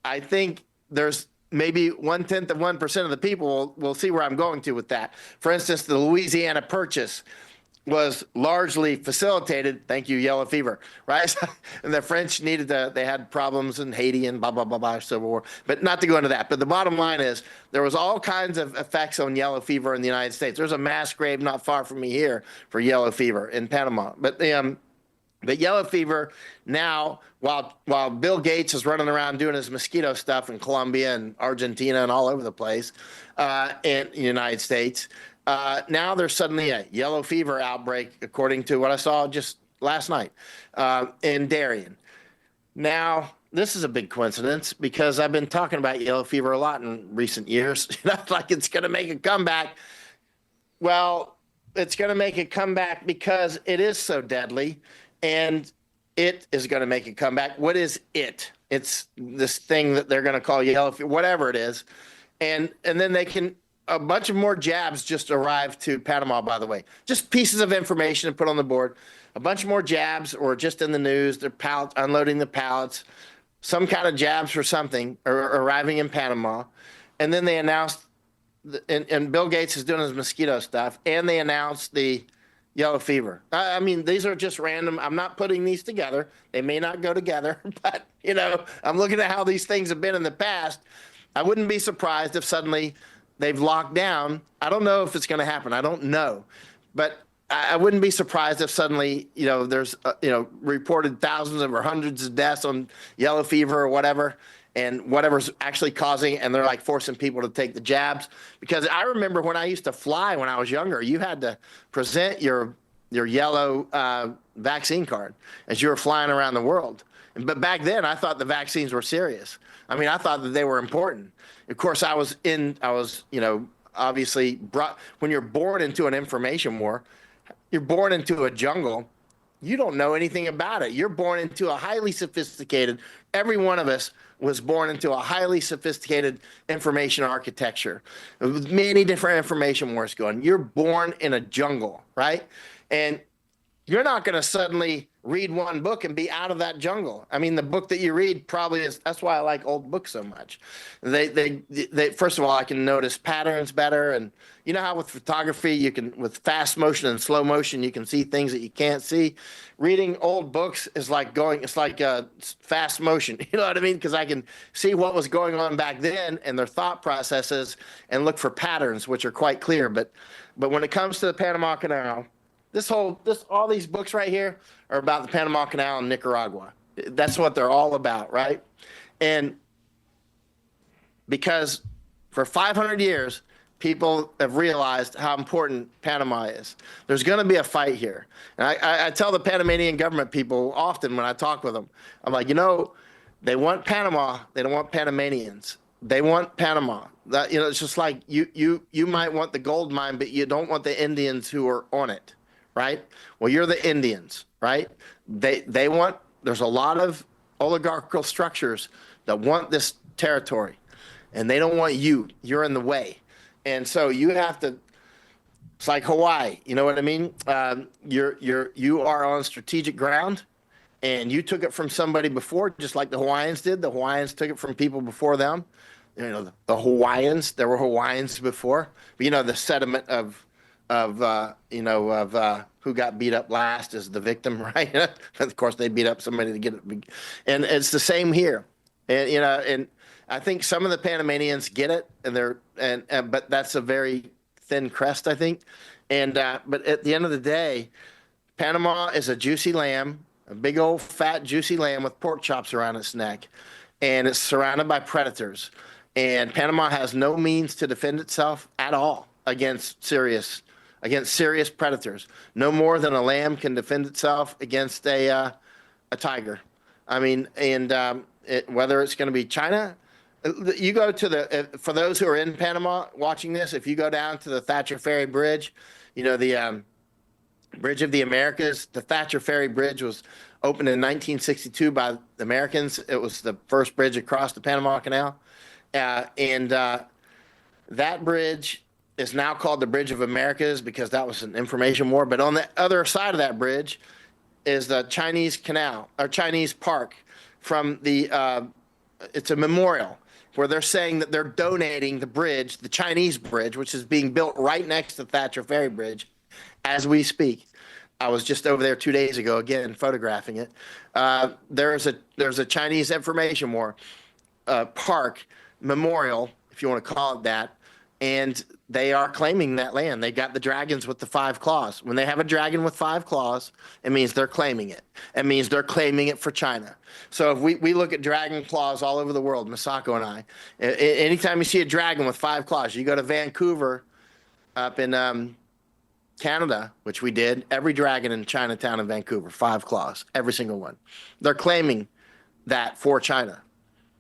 I think there's maybe 0.1% of the people will see where I'm going to with that. For instance, the Louisiana Purchase was largely facilitated, thank you, yellow fever, right? And the French they had problems in Haiti and blah, blah, blah, blah, Civil War. But not to go into that. But the bottom line is there was all kinds of effects on yellow fever in the United States. There's a mass grave not far from me here for yellow fever in Panama. But yellow fever now, while Bill Gates is running around doing his mosquito stuff in Colombia and Argentina and all over the place in the United States, now there's suddenly a yellow fever outbreak, according to what I saw just last night in Darien. Now, this is a big coincidence because I've been talking about yellow fever a lot in recent years. Like it's going to make a comeback. Well, it's going to make a comeback because it is so deadly. And it is going to make a comeback. What is it? It's this thing that they're going to call yellow fever, whatever it is. And then a bunch of more jabs just arrived to Panama, by the way. Just pieces of information to put on the board. A bunch more jabs or just in the news. They're unloading the pallets. Some kind of jabs for something are arriving in Panama. And then they announced, and Bill Gates is doing his mosquito stuff, and they announced the Yellow fever. I mean, these are just random. I'm not putting these together. They may not go together, but I'm looking at how these things have been in the past. I wouldn't be surprised if suddenly they've locked down. I don't know if it's going to happen. I don't know, but I wouldn't be surprised if suddenly, there's, reported thousands or hundreds of deaths on yellow fever or whatever, and whatever's actually causing it, and they're like forcing people to take the jabs. Because I remember when I used to fly when I was younger, you had to present your yellow vaccine card as you were flying around the world. But back then, I thought the vaccines were serious. I mean, I thought that they were important. Of course, obviously when you're born into an information war, you're born into a jungle. You don't know anything about it. You're born into a highly sophisticated, every one of us was born into a highly sophisticated information architecture with many different information wars going. You're born in a jungle, right? And you're not going to suddenly read one book and be out of that jungle. I mean, the book that you read probably is, that's why I like old books so much. They first of all, I can notice patterns better. And you know how with photography, with fast motion and slow motion, you can see things that you can't see. Reading old books is like it's like fast motion. You know what I mean? Because I can see what was going on back then and their thought processes and look for patterns, which are quite clear. But when it comes to the Panama Canal, all these books right here are about the Panama Canal and Nicaragua. That's what they're all about, right? And because for 500 years, people have realized how important Panama is. There's going to be a fight here. And I tell the Panamanian government people often when I talk with them, I'm like, they want Panama. They don't want Panamanians. They want Panama. It's just like you might want the gold mine, but you don't want the Indians who are on it. Right? Well, you're the Indians, right? There's a lot of oligarchical structures that want this territory, and they don't want you. You're in the way. And so you have to, it's like Hawaii, you know what I mean? You are on strategic ground, and you took it from somebody before, just like the Hawaiians did. The Hawaiians took it from people before them. The Hawaiians, there were Hawaiians before, but the sediment of who got beat up last is the victim, right? Of course, they beat up somebody to get it, and it's the same here. And I think some of the Panamanians get it, but that's a very thin crest, I think. But at the end of the day, Panama is a juicy lamb, a big old fat juicy lamb with pork chops around its neck, and it's surrounded by predators. And Panama has no means to defend itself at all against serious predators, no more than a lamb can defend itself against a tiger. I mean, and whether it's going to be China, you go to for those who are in Panama watching this, if you go down to the Thatcher Ferry Bridge, the Bridge of the Americas, the Thatcher Ferry Bridge was opened in 1962 by the Americans. It was the first bridge across the Panama Canal, and that bridge is now called the Bridge of Americas because that was an information war. But on the other side of that bridge is the Chinese Canal or Chinese Park from it's a memorial where they're saying that they're donating the bridge, the Chinese bridge, which is being built right next to Thatcher Ferry Bridge as we speak. I was just over there 2 days ago, again, photographing it. There's a Chinese information war park memorial, if you want to call it that. And they are claiming that land. They got the dragons with the 5 claws. When they have a dragon with 5 claws, it means they're claiming it. It means they're claiming it for China. So if we look at dragon claws all over the world, Masako and I, anytime you see a dragon with 5 claws, you go to Vancouver up in Canada, which we did, every dragon in Chinatown and Vancouver, 5 claws, every single one. They're claiming that for China.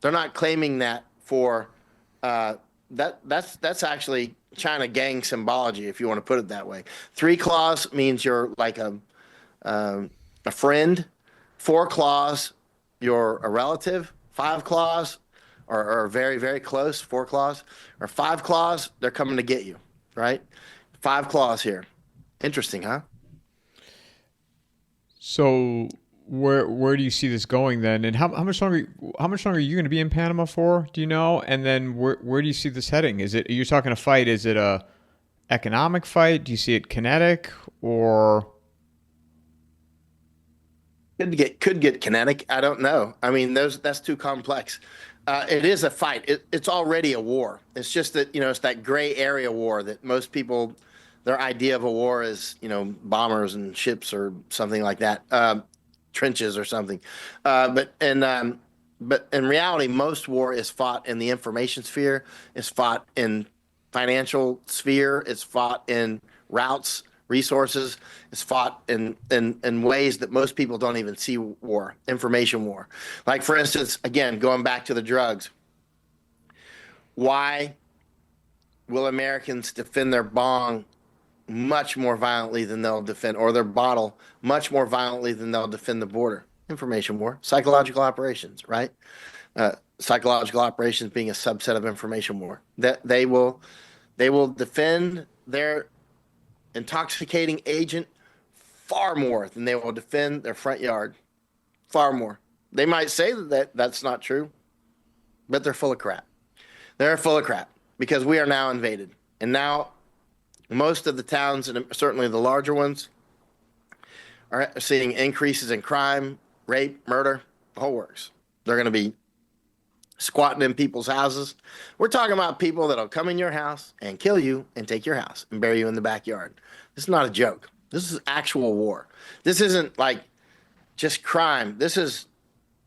They're not claiming that for that's actually China gang symbology, if you want to put it that way. 3 claws means you're like a friend. 4 claws, you're a relative. 5 claws are very, very close. 4 claws or 5 claws, they're coming to get you, right? 5 claws here. Interesting, huh? So where do you see this going then? And how much longer are you going to be in Panama for? Do you know? And then where do you see this heading? Are you talking a fight? Is it a economic fight? Do you see it kinetic, or Could get kinetic. I don't know. I mean, that's too complex. It is a fight. It's already a war. It's just that it's that gray area war that most people, their idea of a war is bombers and ships or something like that, trenches or something. But in reality, most war is fought in the information sphere. It's fought in financial sphere. It's fought in routes, resources. It's fought in ways that most people don't even see war, information war. Like, for instance, again, going back to the drugs, why will Americans defend their bong much more violently than they'll defend, or their bottle much more violently than they'll defend the border? Information war, psychological operations, right? Psychological operations being a subset of information war. That they will defend their intoxicating agent far more than they will defend their front yard. Far more. They might say that's not true, but they're full of crap. They're full of crap because we are now invaded. And now most of the towns, and certainly the larger ones, are seeing increases in crime, rape, murder, the whole works. They're going to be squatting in people's houses. We're talking about people that'll come in your house and kill you and take your house and bury you in the backyard. This is not a joke. This is actual war. This isn't like just crime. This is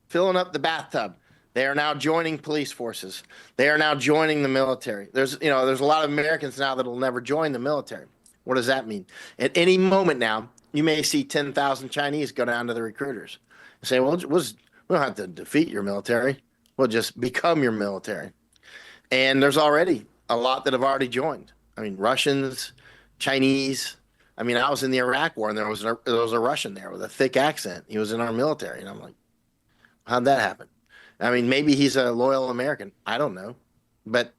filling up the bathtub. They are now joining police forces. They are now joining the military. There's a lot of Americans now that will never join the military. What does that mean? At any moment now, you may see 10,000 Chinese go down to the recruiters and say, well, we don't have to defeat your military. We'll just become your military. And there's already a lot that have already joined. I mean, Russians, Chinese. I mean, I was in the Iraq War, and there was a Russian there with a thick accent. He was in our military. And I'm like, how'd that happen? I mean, maybe he's a loyal American. I don't know. But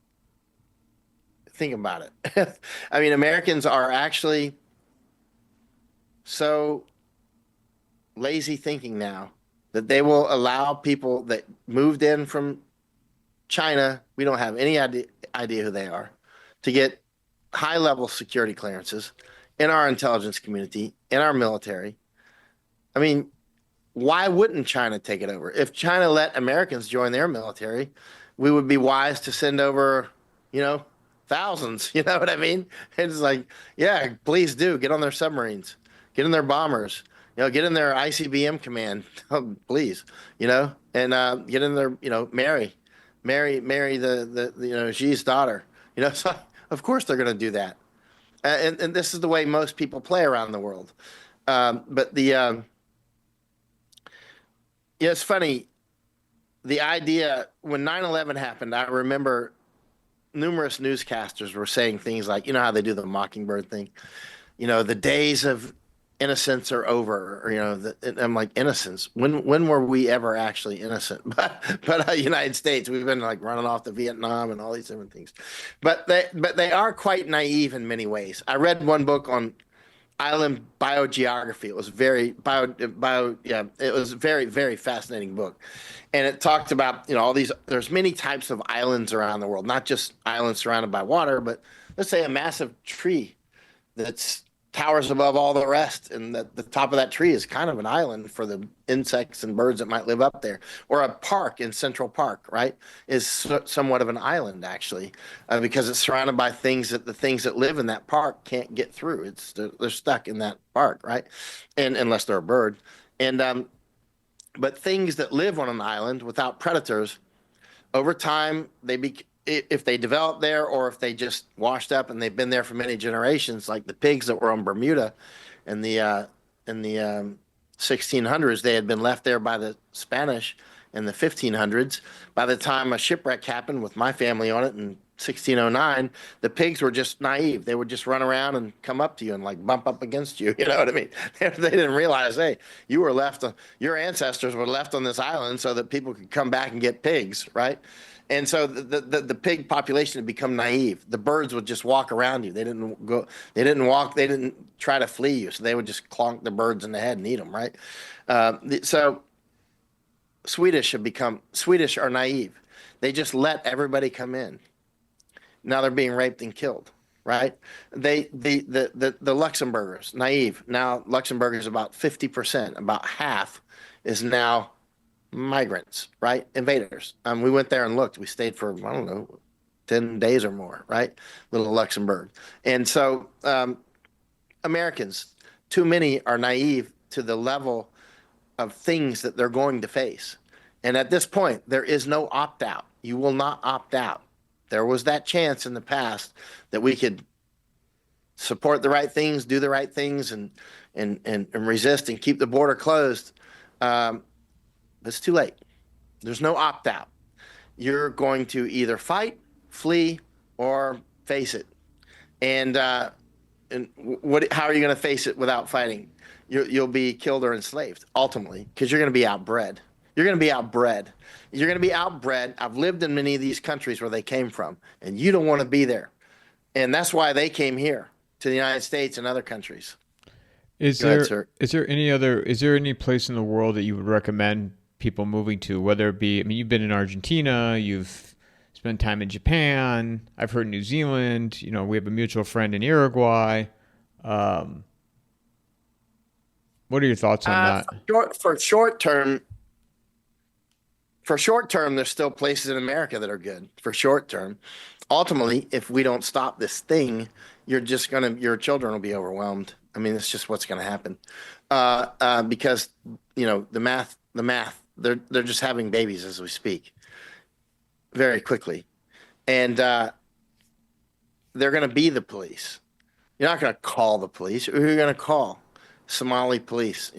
think about it. I mean, Americans are actually so lazy thinking now that they will allow people that moved in from China, we don't have any idea who they are, to get high-level security clearances in our intelligence community, in our military. I mean, why wouldn't China take it over? If China let Americans join their military, we would be wise to send over, thousands. You know what I mean? It's like, yeah, please do. Get on their submarines. Get in their bombers. Get in their ICBM command, please, and get in there, marry the Xi's daughter, so of course they're going to do that. And this is the way most people play around the world. But it's funny. The idea when 9/11 happened, I remember numerous newscasters were saying things like, how they do the Mockingbird thing, the days of innocence are over, or and I'm like, innocence, when were we ever actually innocent? But United States, we've been like running off to Vietnam and all these different things, but they are quite naive in many ways. I read one book on island biogeography. It was it was a very, very fascinating book, and it talked about all these, there's many types of islands around the world, not just islands surrounded by water, but let's say a massive tree that's towers above all the rest, and the top of that tree is kind of an island for the insects and birds that might live up there. Or a park in Central Park, right, is somewhat of an island actually, because it's surrounded by things that the things that live in that park can't get through. They're stuck in that park, right, and unless they're a bird. And but things that live on an island without predators, over time if they develop there, or if they just washed up and they've been there for many generations, like the pigs that were on Bermuda in the 1600s, they had been left there by the Spanish in the 1500s. By the time a shipwreck happened with my family on it in 1609, the pigs were just naive. They would just run around and come up to you and like bump up against you. You know what I mean? They didn't realize, hey, your ancestors were left on this island so that people could come back and get pigs, right? And so the pig population had become naive. The birds would just walk around you. They didn't try to flee you. So they would just clonk the birds in the head and eat them, right? So Swedish are naive. They just let everybody come in. Now they're being raped and killed, right? The Luxembourgers, naive. Now Luxembourg is about 50%, about half is now migrants, right? Invaders. We went there and looked. We stayed for, I don't know, 10 days or more, right? Little Luxembourg. And so Americans, too many are naive to the level of things that they're going to face. And at this point, there is no opt out. You will not opt out. There was that chance in the past that we could support the right things, do the right things, and resist and keep the border closed. It's too late. There's no opt out. You're going to either fight, flee, or face it. And what? How are you going to face it without fighting? You'll be killed or enslaved ultimately because you're going to be outbred. You're going to be outbred. You're going to be outbred. I've lived in many of these countries where they came from, and you don't want to be there. And that's why they came here to the United States and other countries. Is Go ahead, there sir. is there any place in the world that you would recommend people moving to? Whether it be, I mean, you've been in Argentina, you've spent time in Japan. I've heard New Zealand. You know, we have a mutual friend in Uruguay. Um, what are your thoughts on that? For short term, there's still places in America that are good for short term. Ultimately, if we don't stop this thing, your children will be overwhelmed. I mean, it's just what's going to happen, because the math, they're just having babies as we speak, very quickly, and they're going to be the police. You're not going to call the police. Who are you going to call? Somali police,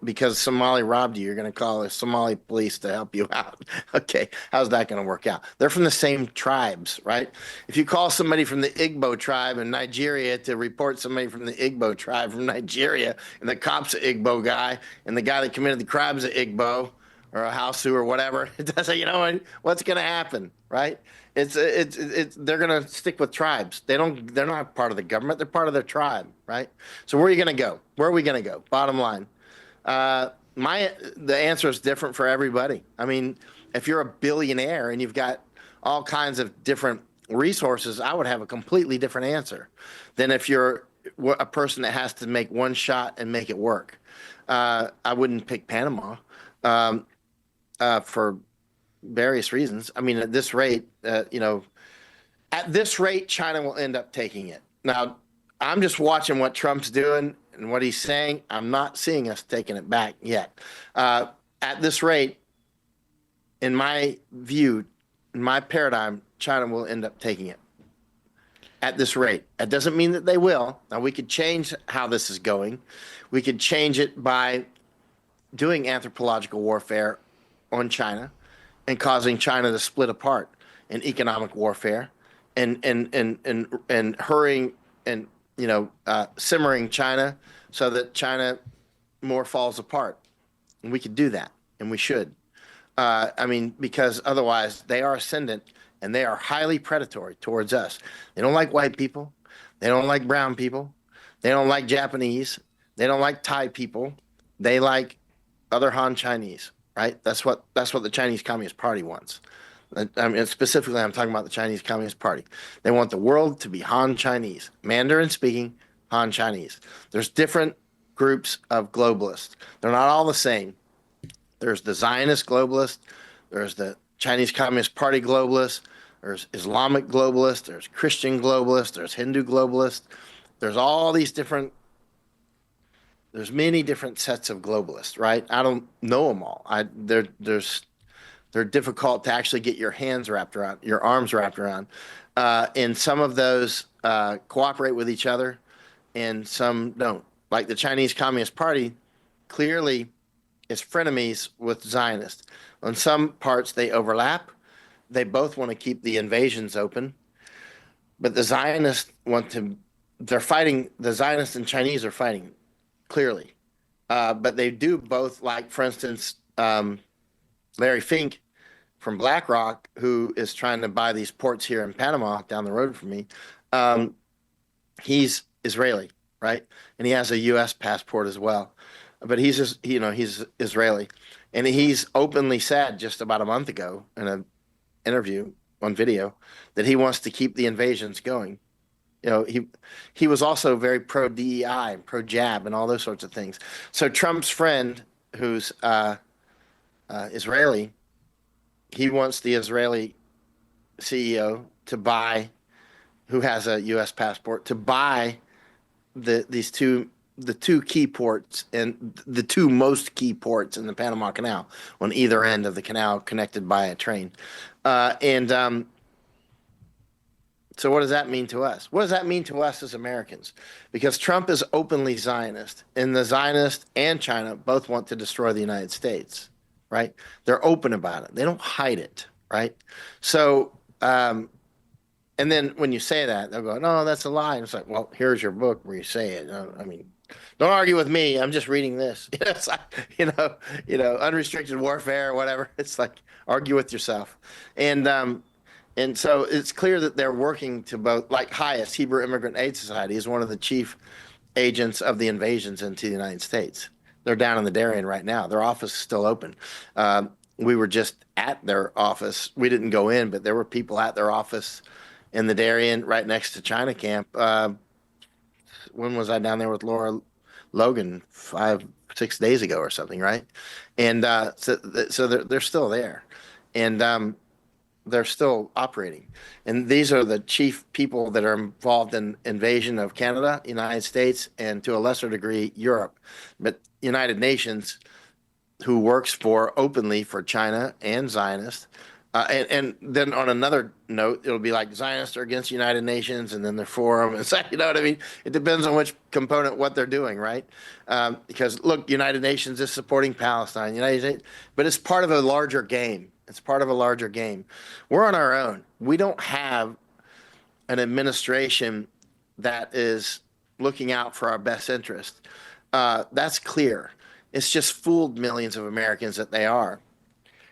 because Somali robbed you, you're going to call the Somali police to help you out. Okay, how's that going to work out? They're from the same tribes, right? If you call somebody from the Igbo tribe in Nigeria to report somebody from the Igbo tribe from Nigeria, and the cop's an Igbo guy, and the guy that committed the crime's an Igbo or a Hausu or whatever, it doesn't, what's going to happen, right? They're going to stick with tribes. They're not part of the government. They're part of their tribe, right? So where are you going to go? Where are we going to go? Bottom line. The answer is different for everybody. I mean, if you're a billionaire and you've got all kinds of different resources, I would have a completely different answer than if you're a person that has to make one shot and make it work. I wouldn't pick Panama for various reasons. I mean, at this rate, China will end up taking it. Now, I'm just watching what Trump's doing and what he's saying. I'm not seeing us taking it back yet. At this rate, in my view, in my paradigm, China will end up taking it. At this rate. That doesn't mean that they will. Now, we could change how this is going. We could change it by doing anthropological warfare on China and causing China to split apart in economic warfare and hurrying and simmering China so that China more falls apart. And we could do that, and we should. I mean, because otherwise they are ascendant and they are highly predatory towards us. They don't like white people. They don't like brown people. They don't like Japanese. They don't like Thai people. They like other Han Chinese, right? That's what the Chinese Communist Party wants. I mean, specifically, I'm talking about the Chinese Communist Party. They want the world to be Han Chinese, Mandarin speaking Han Chinese. There's different groups of globalists. They're not all the same. There's the Zionist globalist. There's the Chinese Communist Party globalist. There's Islamic globalist. There's Christian globalist. There's Hindu globalist. There's all these different. There's many different sets of globalists, right? I don't know them all. They're difficult to actually get your hands wrapped around, your arms wrapped around. And some of those cooperate with each other, and some don't. Like the Chinese Communist Party, clearly is frenemies with Zionists. On some parts, they overlap. They both want to keep the invasions open, but the Zionists want to. They're fighting. The Zionists and Chinese are fighting, clearly, but they do both. Like, for instance, Larry Fink from BlackRock, who is trying to buy these ports here in Panama down the road from me. He's Israeli, right? And he has a U.S. passport as well. But he's Israeli. And he's openly said just about a month ago in an interview on video that he wants to keep the invasions going he was also very pro DEI and pro jab and all those sorts of things. So Trump's friend, who's Israeli, he wants the Israeli CEO to buy, who has a U.S. passport, to buy the two key ports and the two most key ports in the Panama Canal on either end of the canal, connected by a train. And So what does that mean to us? What does that mean to us as Americans? Because Trump is openly Zionist, and the Zionists and China both want to destroy the United States, right? They're open about it. They don't hide it, right? So, and then when you say that, they'll go, no, that's a lie. And it's like, well, here's your book where you say it. I mean, don't argue with me. I'm just reading this. It's like, unrestricted warfare or whatever. It's like, argue with yourself. And so it's clear that they're working to both, like HIAS, Hebrew Immigrant Aid Society, is one of the chief agents of the invasions into the United States. They're down in the Darien right now. Their office is still open. We were just at their office. We didn't go in, but there were people at their office in the Darien right next to China camp. When was I down there with Laura Logan? 5-6 days ago or something, right? And so they're still there. And they're still operating. And these are the chief people that are involved in invasion of Canada, United States, and to a lesser degree, Europe. But United Nations, who works openly for China and Zionists. And then on another note, it'll be like Zionists are against United Nations, and then they're for them. It's like, you know what I mean? It depends on which component, what they're doing, right? Because look, United Nations is supporting Palestine, United States, but it's part of a larger game. It's part of a larger game. We're on our own. We don't have an administration that is looking out for our best interest. That's clear. It's just fooled millions of Americans that they are.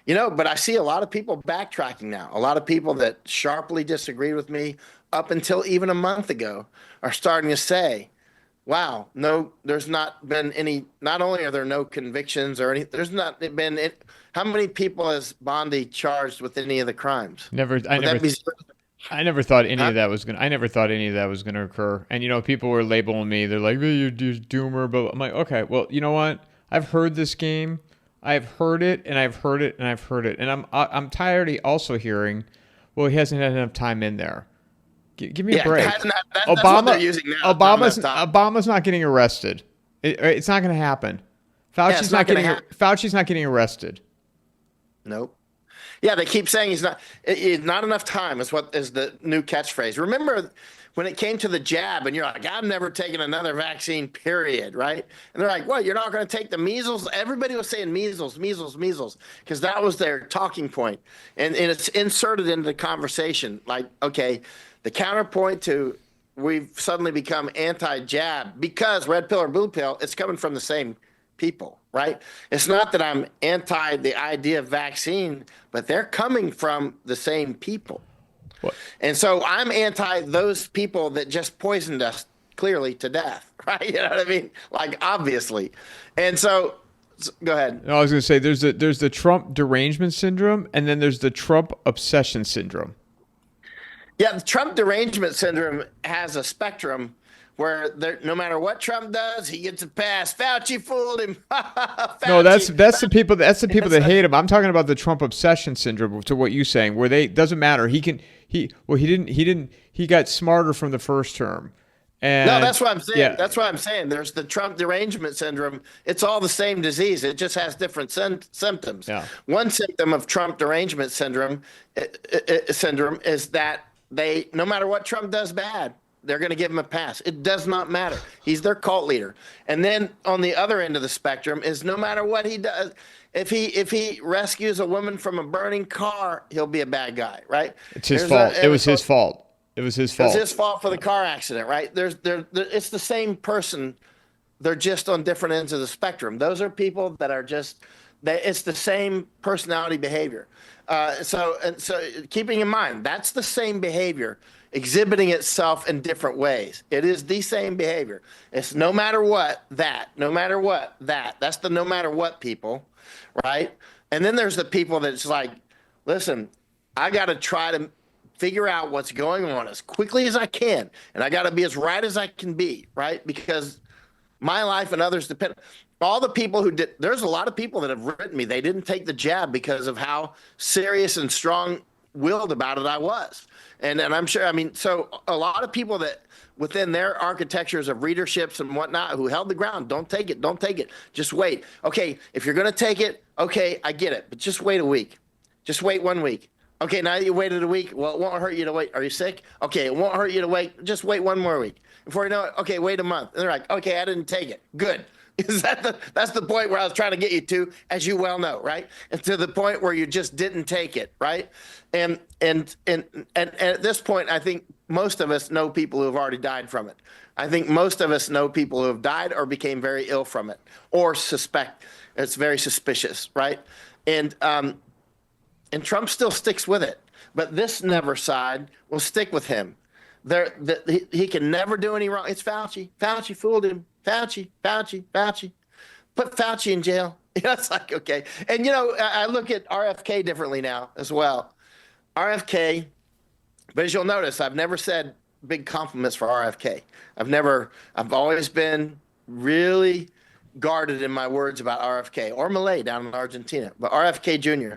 But I see a lot of people backtracking now. A lot of people that sharply disagreed with me up until even a month ago are starting to say, wow, no, there's not been any, not only are there no convictions or any, there's not been, how many people has Bondi charged with any of the crimes? I never thought any of that was going to, I never thought any of that was going to occur. And, people were labeling me. They're like, you're doomer. But I'm like, okay, well, you know what? I've heard this game. I've heard it and I've heard it and I've heard it. And I'm tired of also hearing, well, he hasn't had enough time in there. Give me a break. That's what they're using now. Obama's not getting arrested. It's not going to happen. Fauci's not getting arrested. Nope. Yeah, they keep saying he's not enough time is what is the new catchphrase. Remember when it came to the jab and you're like, I've never taken another vaccine, period, right? And they're like, what, you're not going to take the measles? Everybody was saying measles, because that was their talking point. And it's inserted into the conversation. Like, okay, the counterpoint to we've suddenly become anti-jab because red pill or blue pill, it's coming from the same people, right? It's not that I'm anti the idea of vaccine, but they're coming from the same people. What? And so I'm anti those people that just poisoned us clearly to death, right? You know what I mean? Like, obviously. And so go ahead. No, I was going to say there's the Trump derangement syndrome, and then there's the Trump obsession syndrome. Yeah, the Trump derangement syndrome has a spectrum where no matter what Trump does, he gets a pass. Fauci fooled him. Fauci. No, that's the people that hate him. I'm talking about the Trump obsession syndrome. To what you're saying, where doesn't matter. He got smarter from the first term. And no, that's what I'm saying. Yeah. That's what I'm saying. There's the Trump derangement syndrome. It's all the same disease. It just has different symptoms. Yeah. One symptom of Trump derangement syndrome is that no matter what Trump does bad, they're going to give him a pass. It does not matter. He's their cult leader. And then on the other end of the spectrum is no matter what he does, if he rescues a woman from a burning car, he'll be a bad guy, right? It's his fault. It was his fault. It was his fault. It was his fault for the car accident, right? It's the same person. They're just on different ends of the spectrum. Those are people that are it's the same personality behavior. So keeping in mind, that's the same behavior exhibiting itself in different ways. It is the same behavior. It's no matter what, that. That's the no matter what people, right? And then there's the people that's like, listen, I got to try to figure out what's going on as quickly as I can. And I got to be as right as I can be, right? Because my life and others depend. All the people who did, there's a lot of people that have written me. They didn't take the jab because of how serious and strong-willed about it I was. And I'm sure, I mean, so a lot of people that within their architectures of readerships and whatnot who held the ground, don't take it, don't take it. Just wait. Okay, if you're going to take it, okay, I get it. But just wait a week. Just wait 1 week. Okay, now you waited a week. Well, it won't hurt you to wait. Are you sick? Okay, it won't hurt you to wait. Just wait 1 more week. Before you know it, okay, wait a month. And they're like, okay, I didn't take it. Good. That's the point where I was trying to get you to, as you well know, right? And to the point where you just didn't take it, right? And at this point, I think most of us know people who have already died from it. I think most of us know people who have died or became very ill from it, or suspect it's very suspicious, right? And Trump still sticks with it, but this never side will stick with him. He can never do any wrong. It's Fauci. Fauci fooled him. Fauci. Put Fauci in jail. It's like, okay. And, I look at RFK differently now as well. RFK, but as you'll notice, I've never said big compliments for RFK. I've always been really guarded in my words about RFK, or Malay down in Argentina, but RFK Jr.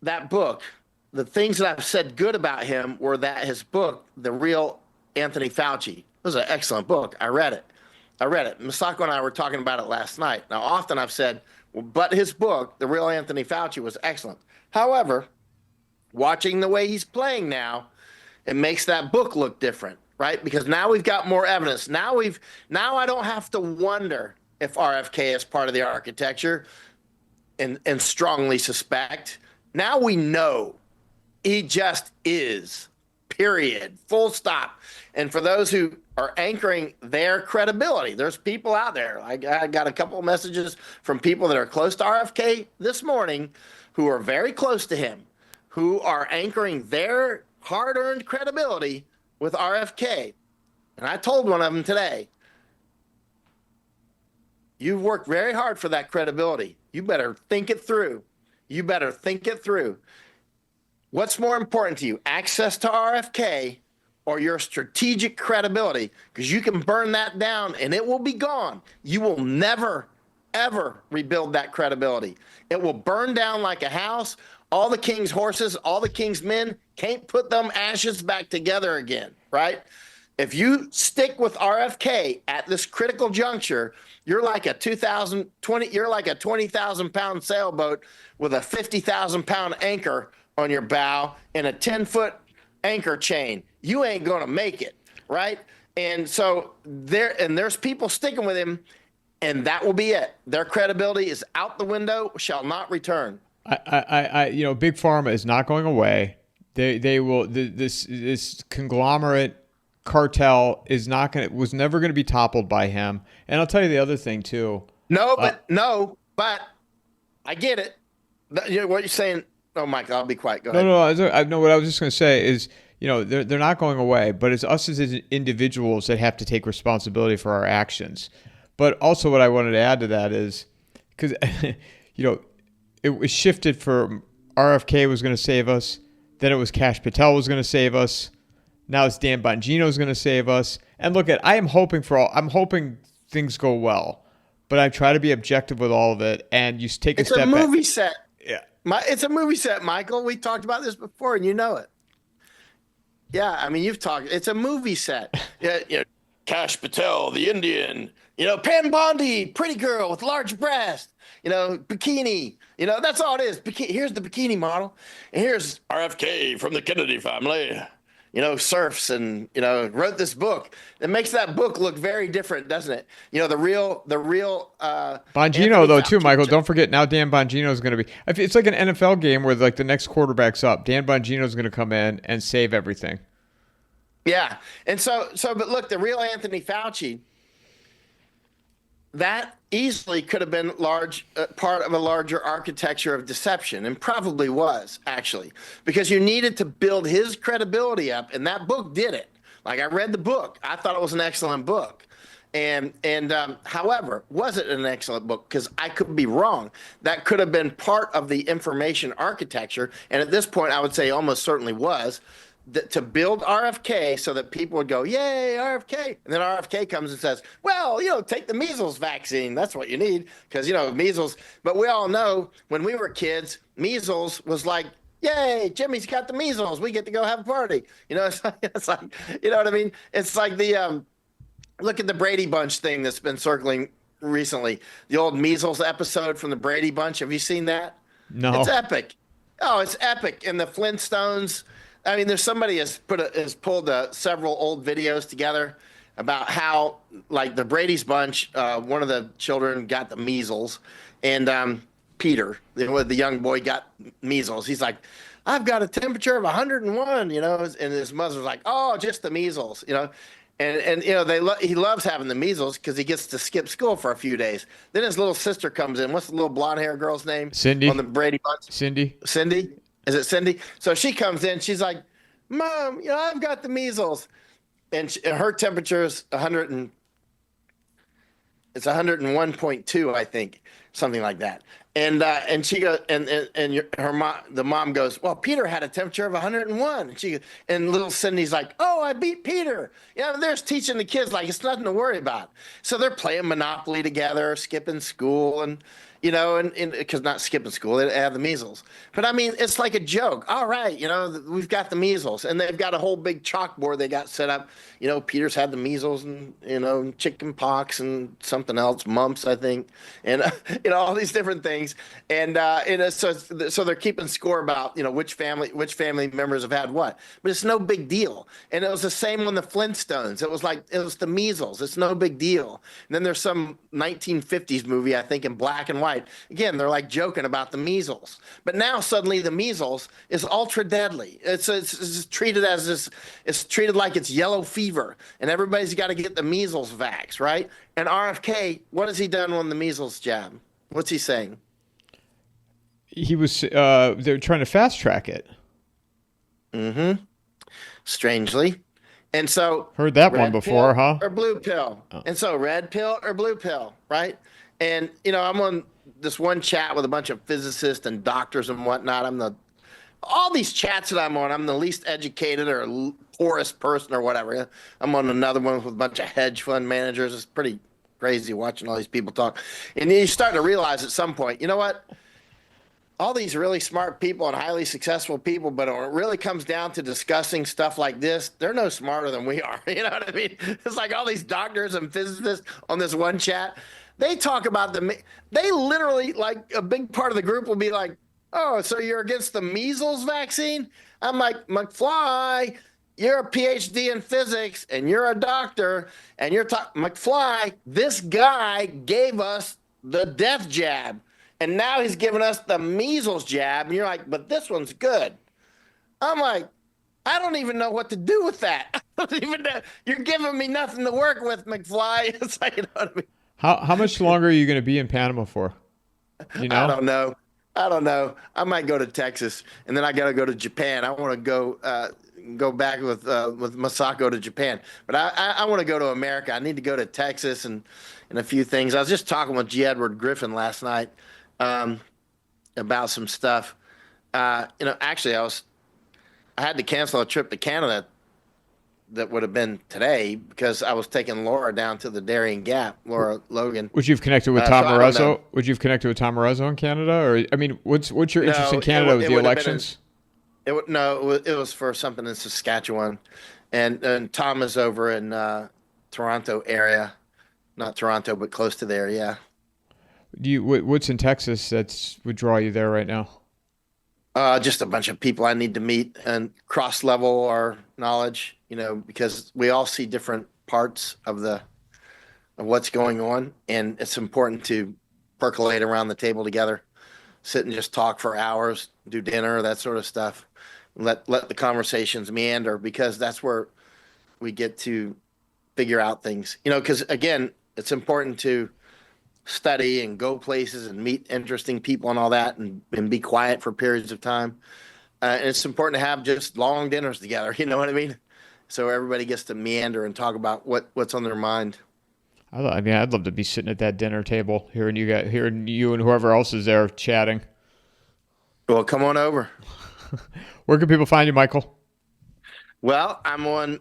That book, the things that I've said good about him were that his book, The Real Anthony Fauci, was an excellent book. I read it. Masako and I were talking about it last night. Now, often I've said, well, but his book, The Real Anthony Fauci, was excellent. However, watching the way he's playing now, it makes that book look different, right? Because now we've got more evidence. Now I don't have to wonder if RFK is part of the architecture and strongly suspect. Now we know he just is, period, full stop. And for those who are anchoring their credibility, there's people out there. I got a couple of messages from people that are close to RFK this morning who are very close to him, who are anchoring their hard-earned credibility with RFK. And I told one of them today, you've worked very hard for that credibility. You better think it through. What's more important to you, access to RFK or your strategic credibility? Because you can burn that down and it will be gone. You will never, ever rebuild that credibility. It will burn down like a house. All the king's horses, all the king's men can't put them ashes back together again, right? If you stick with RFK at this critical juncture, you're like a 20,000 pound sailboat with a 50,000 pound anchor on your bow and a 10-foot anchor chain. You ain't going to make it, right? And so there's people sticking with him, and that will be it. Their credibility is out the window, shall not return. Big Pharma is not going away. They will. This conglomerate cartel was never going to be toppled by him. And I'll tell you the other thing too. No, but I get it. What you're saying. Oh, Michael, I'll be quiet. Go ahead. No. I know what I was just going to say is, they're not going away, but it's us as individuals that have to take responsibility for our actions. But also, what I wanted to add to that is, because it was shifted from RFK was going to save us, then it was Kash Patel was going to save us. Now it's Dan Bongino is going to save us. And look, I'm hoping things go well, but I try to be objective with all of it. And you take a step back. It's a movie set. Yeah. It's a movie set, Michael. We talked about this before, and you know it. Yeah, I mean, you've talked. It's a movie set. Yeah, Kash Patel, the Indian. Pam Bondi, pretty girl with large breasts. Bikini. That's all it is. Here's the bikini model, and here's RFK from the Kennedy family. Surfs and, wrote this book. It makes that book look very different, doesn't it? The real Bongino, though, too, Michael. Don't forget, now Dan Bongino is going to be. It's like an NFL game where, like, the next quarterback's up. Dan Bongino is going to come in and save everything. Yeah. And but look, the real Anthony Fauci, that easily could have been part of a larger architecture of deception, and probably was, actually, because you needed to build his credibility up, and that book did it. Like, I read the book. I thought it was an excellent book. However, was it an excellent book? Because I could be wrong. That could have been part of the information architecture, and at this point, I would say almost certainly was that to build RFK so that people would go, "Yay, RFK!" And then RFK comes and says, "Well, take the measles vaccine. That's what you need because measles." But we all know when we were kids, measles was like, "Yay, Jimmy's got the measles. We get to go have a party." It's like, you know what I mean? It's like the look at the Brady Bunch thing that's been circling recently. The old measles episode from the Brady Bunch. Have you seen that? No. It's epic. Oh, it's epic. And the Flintstones. I mean, there's somebody has pulled several old videos together about how, like the Brady's Bunch, one of the children got the measles, and Peter, the young boy, got measles. He's like, "I've got a temperature of 101," and his mother's like, "Oh, just the measles," And he loves having the measles because he gets to skip school for a few days. Then his little sister comes in. What's the little blonde hair girl's name? Cindy. On the Brady Bunch. Cindy. Cindy. Is it Cindy? So she comes in. She's like, "Mom, I've got the measles," and her temperature is 100 and it's 101.2, I think, something like that. And she goes, the mom goes, "Well, Peter had a temperature of 101." And little Cindy's like, "Oh, I beat Peter." They're teaching the kids like it's nothing to worry about. So they're playing Monopoly together, skipping school, and because not skipping school, they have the measles. But I mean, it's like a joke. All right, we've got the measles, and they've got a whole big chalkboard they got set up. Peter's had the measles, and chicken pox, and something else, mumps, I think, and all these different things. And so they're keeping score about which family members have had what. But it's no big deal. And it was the same on the Flintstones. It was the measles. It's no big deal. And then there's some 1950s movie, I think, in black and white. Again, they're like joking about the measles, but now suddenly the measles is ultra deadly. It's treated as this. It's treated like it's yellow fever, and everybody's got to get the measles vax, right? And RFK, what has he done on the measles jab? What's he saying? He was. They're trying to fast track it. Mm-hmm. Strangely, and so heard that one before, huh? Or blue pill, and so red pill or blue pill, right? And I'm on this one chat with a bunch of physicists and doctors and whatnot. All these chats that I'm on, I'm the least educated or poorest person or whatever. I'm on another one with a bunch of hedge fund managers. It's pretty crazy watching all these people talk. And you start to realize at some point, you know what? All these really smart people and highly successful people, but when it really comes down to discussing stuff like this, they're no smarter than we are. You know what I mean? It's like all these doctors and physicists on this one chat. They talk about they literally, like a big part of the group will be like, "Oh, so you're against the measles vaccine?" I'm like, "McFly, you're a PhD in physics and you're a doctor and you're talking, McFly, this guy gave us the death jab and now he's giving us the measles jab." And you're like, "But this one's good." I'm like, I don't even know what to do with that. I don't even know. You're giving me nothing to work with, McFly. It's like, what I mean? How much longer are you going to be in Panama for? I don't know. I might go to Texas, and then I got to go to Japan. I want to go back with Masako to Japan, but I want to go to America. I need to go to Texas and a few things. I was just talking with G. Edward Griffin last night about some stuff. Actually, I had to cancel a trip to Canada that would have been today because I was taking Laura down to the Darien Gap, Laura Logan. Would you have connected with Tom Morezzo? Would you have connected with Tom Morezzo in Canada? Or, I mean, what's your interest in Canada with the elections? It was for something in Saskatchewan. And Tom is over in Toronto area. Not Toronto, but close to there, yeah. What's in Texas that would draw you there right now? Just a bunch of people I need to meet and cross-level our knowledge, because we all see different parts of what's going on, and it's important to percolate around the table together, sit and just talk for hours, do dinner, that sort of stuff. Let the conversations meander, because that's where we get to figure out things, because again, it's important to study and go places and meet interesting people and all that, and be quiet for periods of time. And it's important to have just long dinners together. You know what I mean? So everybody gets to meander and talk about what's on their mind. I mean, I'd love to be sitting at that dinner table, hearing you and whoever else is there chatting. Well, come on over. Where can people find you, Michael? Well, I'm on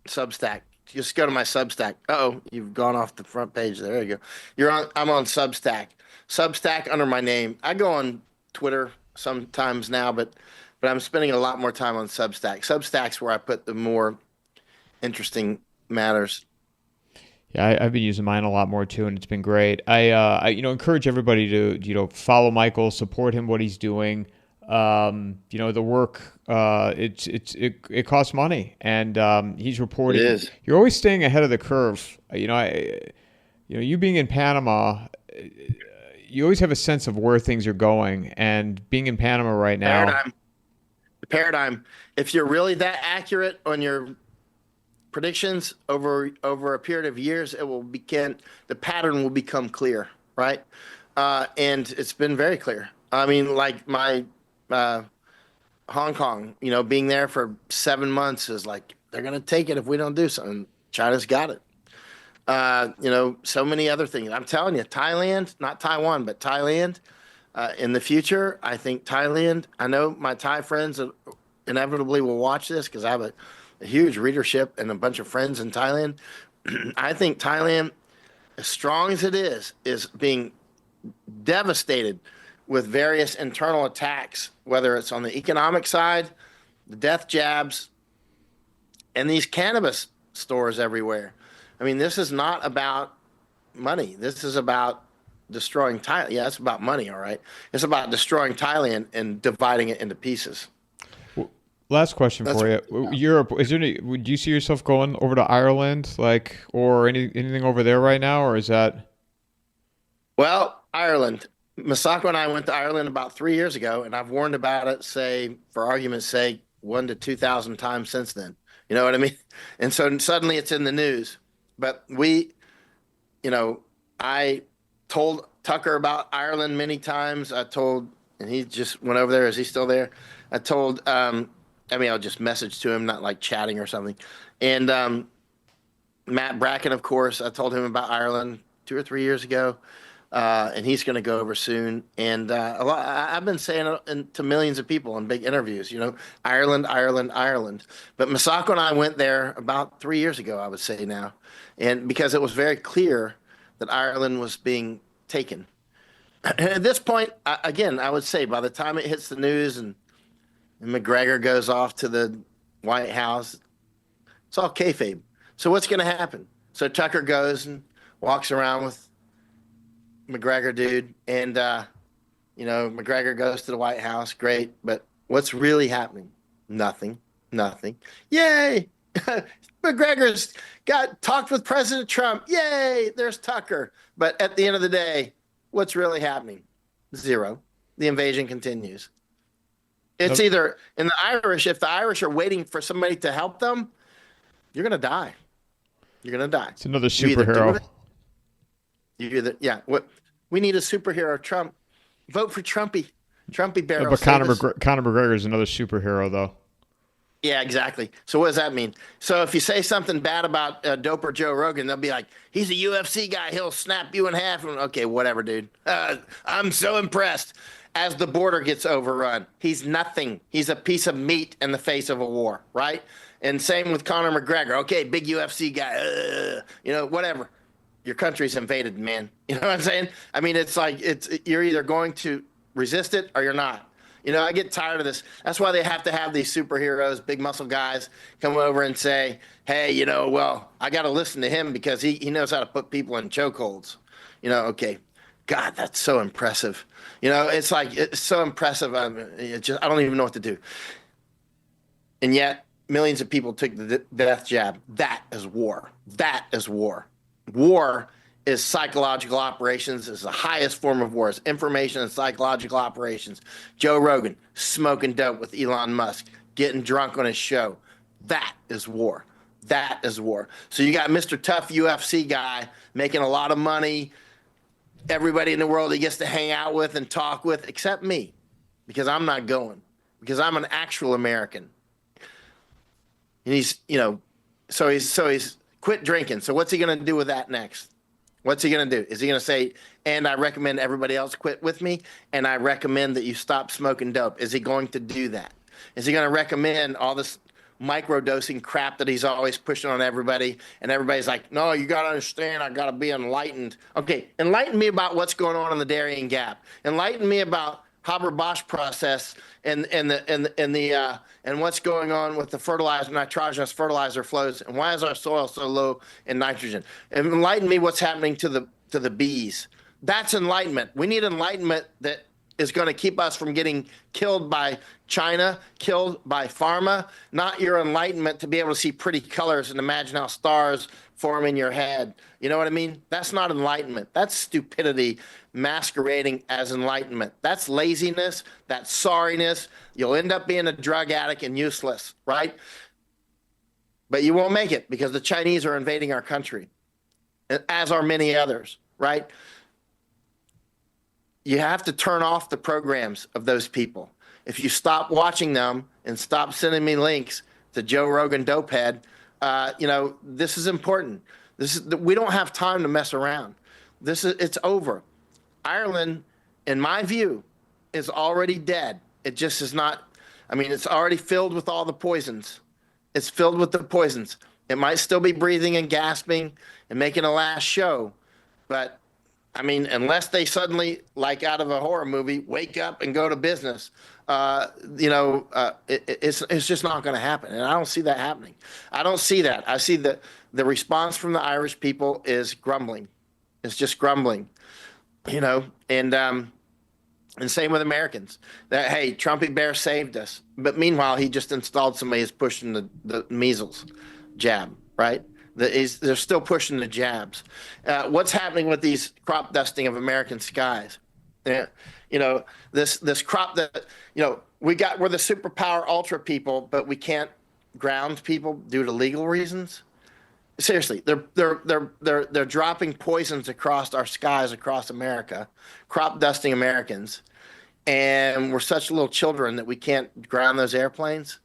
Substack. Just go to my Substack. Oh, you've gone off the front page. There you go. You're on. I'm on Substack. Substack under my name. I go on Twitter sometimes now, but I'm spending a lot more time on Substack. Substack's where I put the more interesting matters. Yeah, I've been using mine a lot more too, and it's been great. I encourage everybody to follow Michael, support him, what he's doing. The work, it costs money, and he's reporting. It is. You're always staying ahead of the curve. You being in Panama, you always have a sense of where things are going, and being in Panama right now. The paradigm. If you're really that accurate on your predictions over a period of years, the pattern will become clear, right? And it's been very clear. I mean, like my Hong Kong, being there for 7 months is like, they're going to take it if we don't do something. China's got it. So many other things. I'm telling you, Thailand, not Taiwan, but Thailand, in the future, I think Thailand, I know my Thai friends inevitably will watch this because I have a huge readership and a bunch of friends in Thailand. I think Thailand, as strong as it is being devastated with various internal attacks, whether it's on the economic side, the death jabs, and these cannabis stores everywhere. I mean, this is not about money. This is about destroying Thailand. Yeah, it's about money, all right. It's about destroying Thailand and dividing it into pieces. Last question for you. Europe, would you see yourself going over to Ireland, or anything over there right now, or is that? Well, Ireland. Masako and I went to Ireland about 3 years ago, and I've warned about it, say, for argument's sake, 1,000 to 2,000 times since then. You know what I mean? And so suddenly it's in the news. But I told Tucker about Ireland many times. And he just went over there. Is he still there? I told, I'll just message to him, not like chatting or something. And Matt Bracken, of course, I told him about Ireland 2 or 3 years ago. And he's going to go over soon. And I've been saying it to millions of people in big interviews, Ireland, Ireland, Ireland. But Masako and I went there about 3 years ago, I would say now. And because it was very clear that Ireland was being taken. And at this point, I would say by the time it hits the news and McGregor goes off to the White House, it's all kayfabe. So what's going to happen? So Tucker goes and walks around with McGregor dude, and McGregor goes to the White House. Great, but what's really happening? Nothing. Yay! McGregor's talked with President Trump. Yay! There's Tucker. But at the end of the day, what's really happening? Zero. The invasion continues. It's either in the Irish. If the Irish are waiting for somebody to help them, you're gonna die. It's another superhero. What we need a superhero. Trump. Vote for Trumpy barrel. Yeah, but Conor McGregor is another superhero, though. Yeah, exactly. So what does that mean? So if you say something bad about Doper Joe Rogan, they'll be like, he's a UFC guy. He'll snap you in half. Okay, whatever, dude. I'm so impressed. As the border gets overrun, he's nothing. He's a piece of meat in the face of a war, right? And same with Conor McGregor. Okay, big UFC guy. Whatever. Your country's invaded, man. You know what I'm saying? I mean, it's like you're either going to resist it or you're not. I get tired of this. That's why they have to have these superheroes, big muscle guys, come over and say, hey, I got to listen to him because he knows how to put people in chokeholds. Okay. God, that's so impressive. It's like, it's so impressive. I don't even know what to do. And yet millions of people took the death jab. That is war. War is psychological operations. Is the highest form of war. It's information and psychological operations. Joe Rogan smoking dope with Elon Musk, getting drunk on his show. That is war. So you got Mr. Tough UFC guy making a lot of money. Everybody in the world he gets to hang out with and talk with, except me, because I'm not going, because I'm an actual American. And he's quit drinking. So what's he going to do with that next? What's he going to do? Is he going to say, and I recommend everybody else quit with me, and I recommend that you stop smoking dope? Is he going to do that? Is he going to recommend all this microdosing crap that he's always pushing on everybody? And everybody's like, no, you got to understand, I got to be enlightened. Okay, enlighten me about what's going on in the Darien Gap. Enlighten me about Haber-Bosch process and what's going on with the fertilizer, nitrogenous fertilizer flows, and why is our soil so low in nitrogen? And enlighten me what's happening to the bees. That's enlightenment. We need enlightenment that is going to keep us from getting killed by China, killed by pharma, not your enlightenment to be able to see pretty colors and imagine how stars form in your head. You know what I mean? That's not enlightenment. That's stupidity masquerading as enlightenment. That's laziness. That's sorriness. You'll end up being a drug addict and useless, right? But you won't make it because the Chinese are invading our country, as are many others, right? You have to turn off the programs of those people. If you stop watching them and stop sending me links to Joe Rogan Dopehead, this is important. We don't have time to mess around. It's over. Ireland, in my view, is already dead. It just is not. I mean, it's already filled with all the poisons. It's filled with the poisons. It might still be breathing and gasping and making a last show, but I mean, unless they suddenly, like out of a horror movie, wake up and go to business, it's just not going to happen. And I don't see that happening. I don't see that. I see the response from the Irish people is grumbling. It's just grumbling, and same with Americans. That, hey, Trumpy Bear saved us. But meanwhile, he just installed somebody who's pushing the measles jab, right? They're still pushing the jabs. What's happening with these crop dusting of American skies? This crop that, we're the superpower ultra people, but we can't ground people due to legal reasons. Seriously, they're dropping poisons across our skies across America, crop dusting Americans, and we're such little children that we can't ground those airplanes.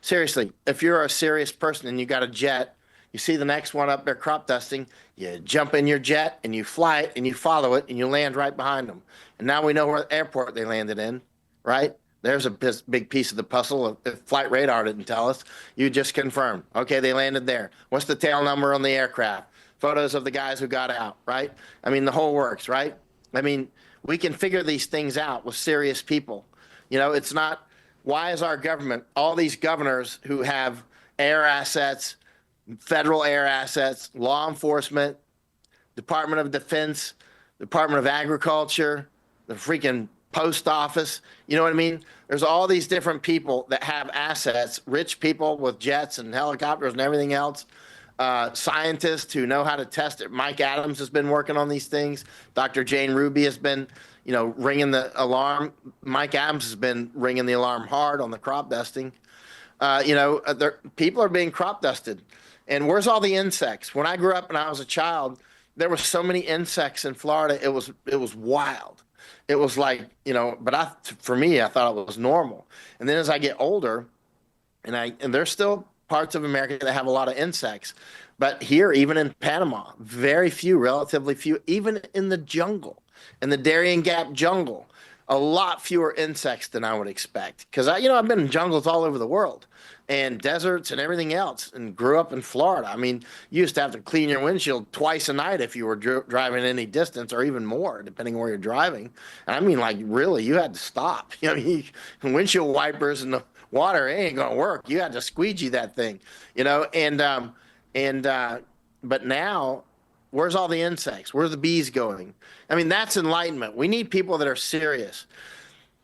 Seriously, if you're a serious person and you got a jet, you see the next one up there crop dusting, you jump in your jet and you fly it and you follow it and you land right behind them. And now we know what airport they landed in, right? There's a big piece of the puzzle. If flight radar didn't tell us, you just confirmed. Okay, they landed there. What's the tail number on the aircraft? Photos of the guys who got out, right? I mean, the whole works, right? I mean, we can figure these things out with serious people. It's not, why is our government, all these governors who have air assets, federal air assets, law enforcement, Department of Defense, Department of Agriculture, the freaking post office. You know what I mean? There's all these different people that have assets, rich people with jets and helicopters and everything else, scientists who know how to test it. Mike Adams has been working on these things. Dr. Jane Ruby has been, ringing the alarm. Mike Adams has been ringing the alarm hard on the crop dusting. People are being crop dusted. And where's all the insects? When I grew up and I was a child, there were so many insects in Florida. It was wild. It was like, but for me, I thought it was normal. And then as I get older, and there's still parts of America that have a lot of insects, but here, even in Panama, very few, relatively few, even in the jungle, in the Darien Gap jungle, a lot fewer insects than I would expect. Because I've been in jungles all over the world and deserts and everything else, and grew up in Florida. I mean, you used to have to clean your windshield twice a night if you were driving any distance, or even more, depending on where you're driving. And I mean, like, really, you had to stop. Windshield wipers and the water, it ain't gonna work. You had to squeegee that thing, but now, where's all the insects? Where's the bees going? I mean, that's enlightenment. We need people that are serious.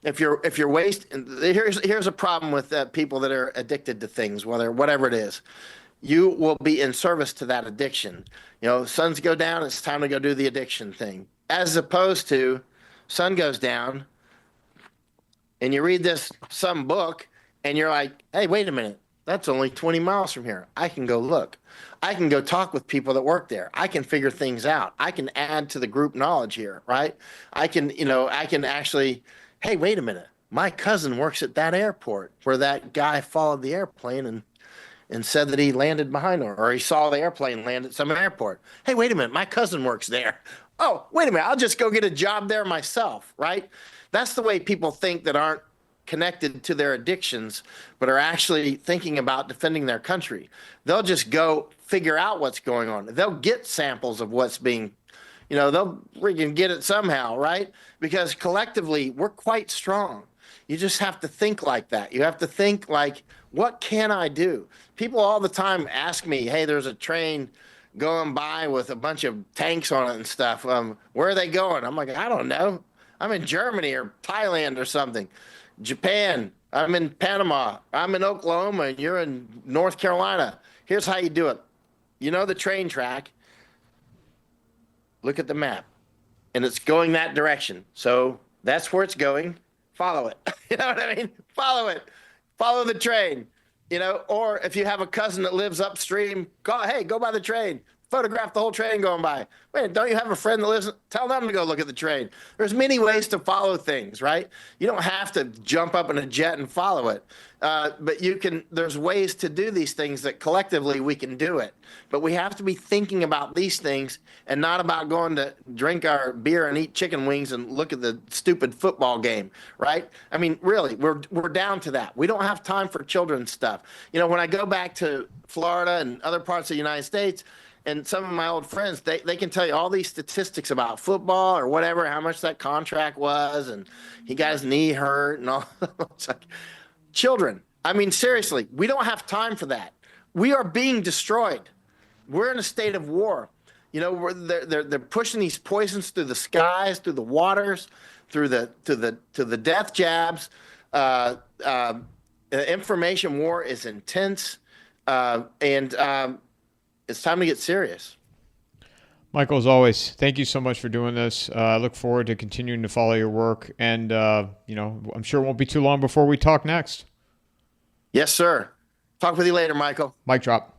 If you're wasting, here's a problem with people that are addicted to things, whatever it is. You will be in service to that addiction. Suns go down, it's time to go do the addiction thing. As opposed to, sun goes down, and you read some book, and you're like, hey, wait a minute, that's only 20 miles from here. I can go look. I can go talk with people that work there. I can figure things out. I can add to the group knowledge here, right? I can actually, hey, wait a minute. My cousin works at that airport where that guy followed the airplane and said that he landed behind her, or he saw the airplane land at some airport. Hey, wait a minute, my cousin works there. Oh, wait a minute, I'll just go get a job there myself, right? That's the way people think that aren't connected to their addictions, but are actually thinking about defending their country. They'll just go figure out what's going on. They'll get samples of what's being, they'll freaking get it somehow, right? Because collectively, we're quite strong. You just have to think like that. You have to think like, what can I do? People all the time ask me, hey, there's a train going by with a bunch of tanks on it and stuff. Where are they going? I'm like, I don't know. I'm in Germany or Thailand or something. Japan. I'm in Panama. I'm in Oklahoma, and you're in North Carolina. Here's how you do it. You know the train track. Look at the map, and it's going that direction. So that's where it's going. Follow it. You know what I mean? Follow it. Follow the train. Or if you have a cousin that lives upstream, go by the train. Photograph the whole train going by. Wait, don't you have a friend that lives? Tell them to go look at the train. There's many ways to follow things, right? You don't have to jump up in a jet and follow it. But you can, there's ways to do these things that collectively we can do it. But we have to be thinking about these things and not about going to drink our beer and eat chicken wings and look at the stupid football game, right? I mean, really, we're down to that. We don't have time for children's stuff. When I go back to Florida and other parts of the United States, and some of my old friends, they can tell you all these statistics about football or whatever, how much that contract was, and he got his knee hurt and all. It's like, children, I mean, seriously, we don't have time for that. We are being destroyed. We're in a state of war. They're pushing these poisons through the skies, through the waters, to the death jabs. The information war is intense, and it's time to get serious. Michael, as always, thank you so much for doing this. I look forward to continuing to follow your work. And, I'm sure it won't be too long before we talk next. Yes, sir. Talk with you later, Michael. Mic drop.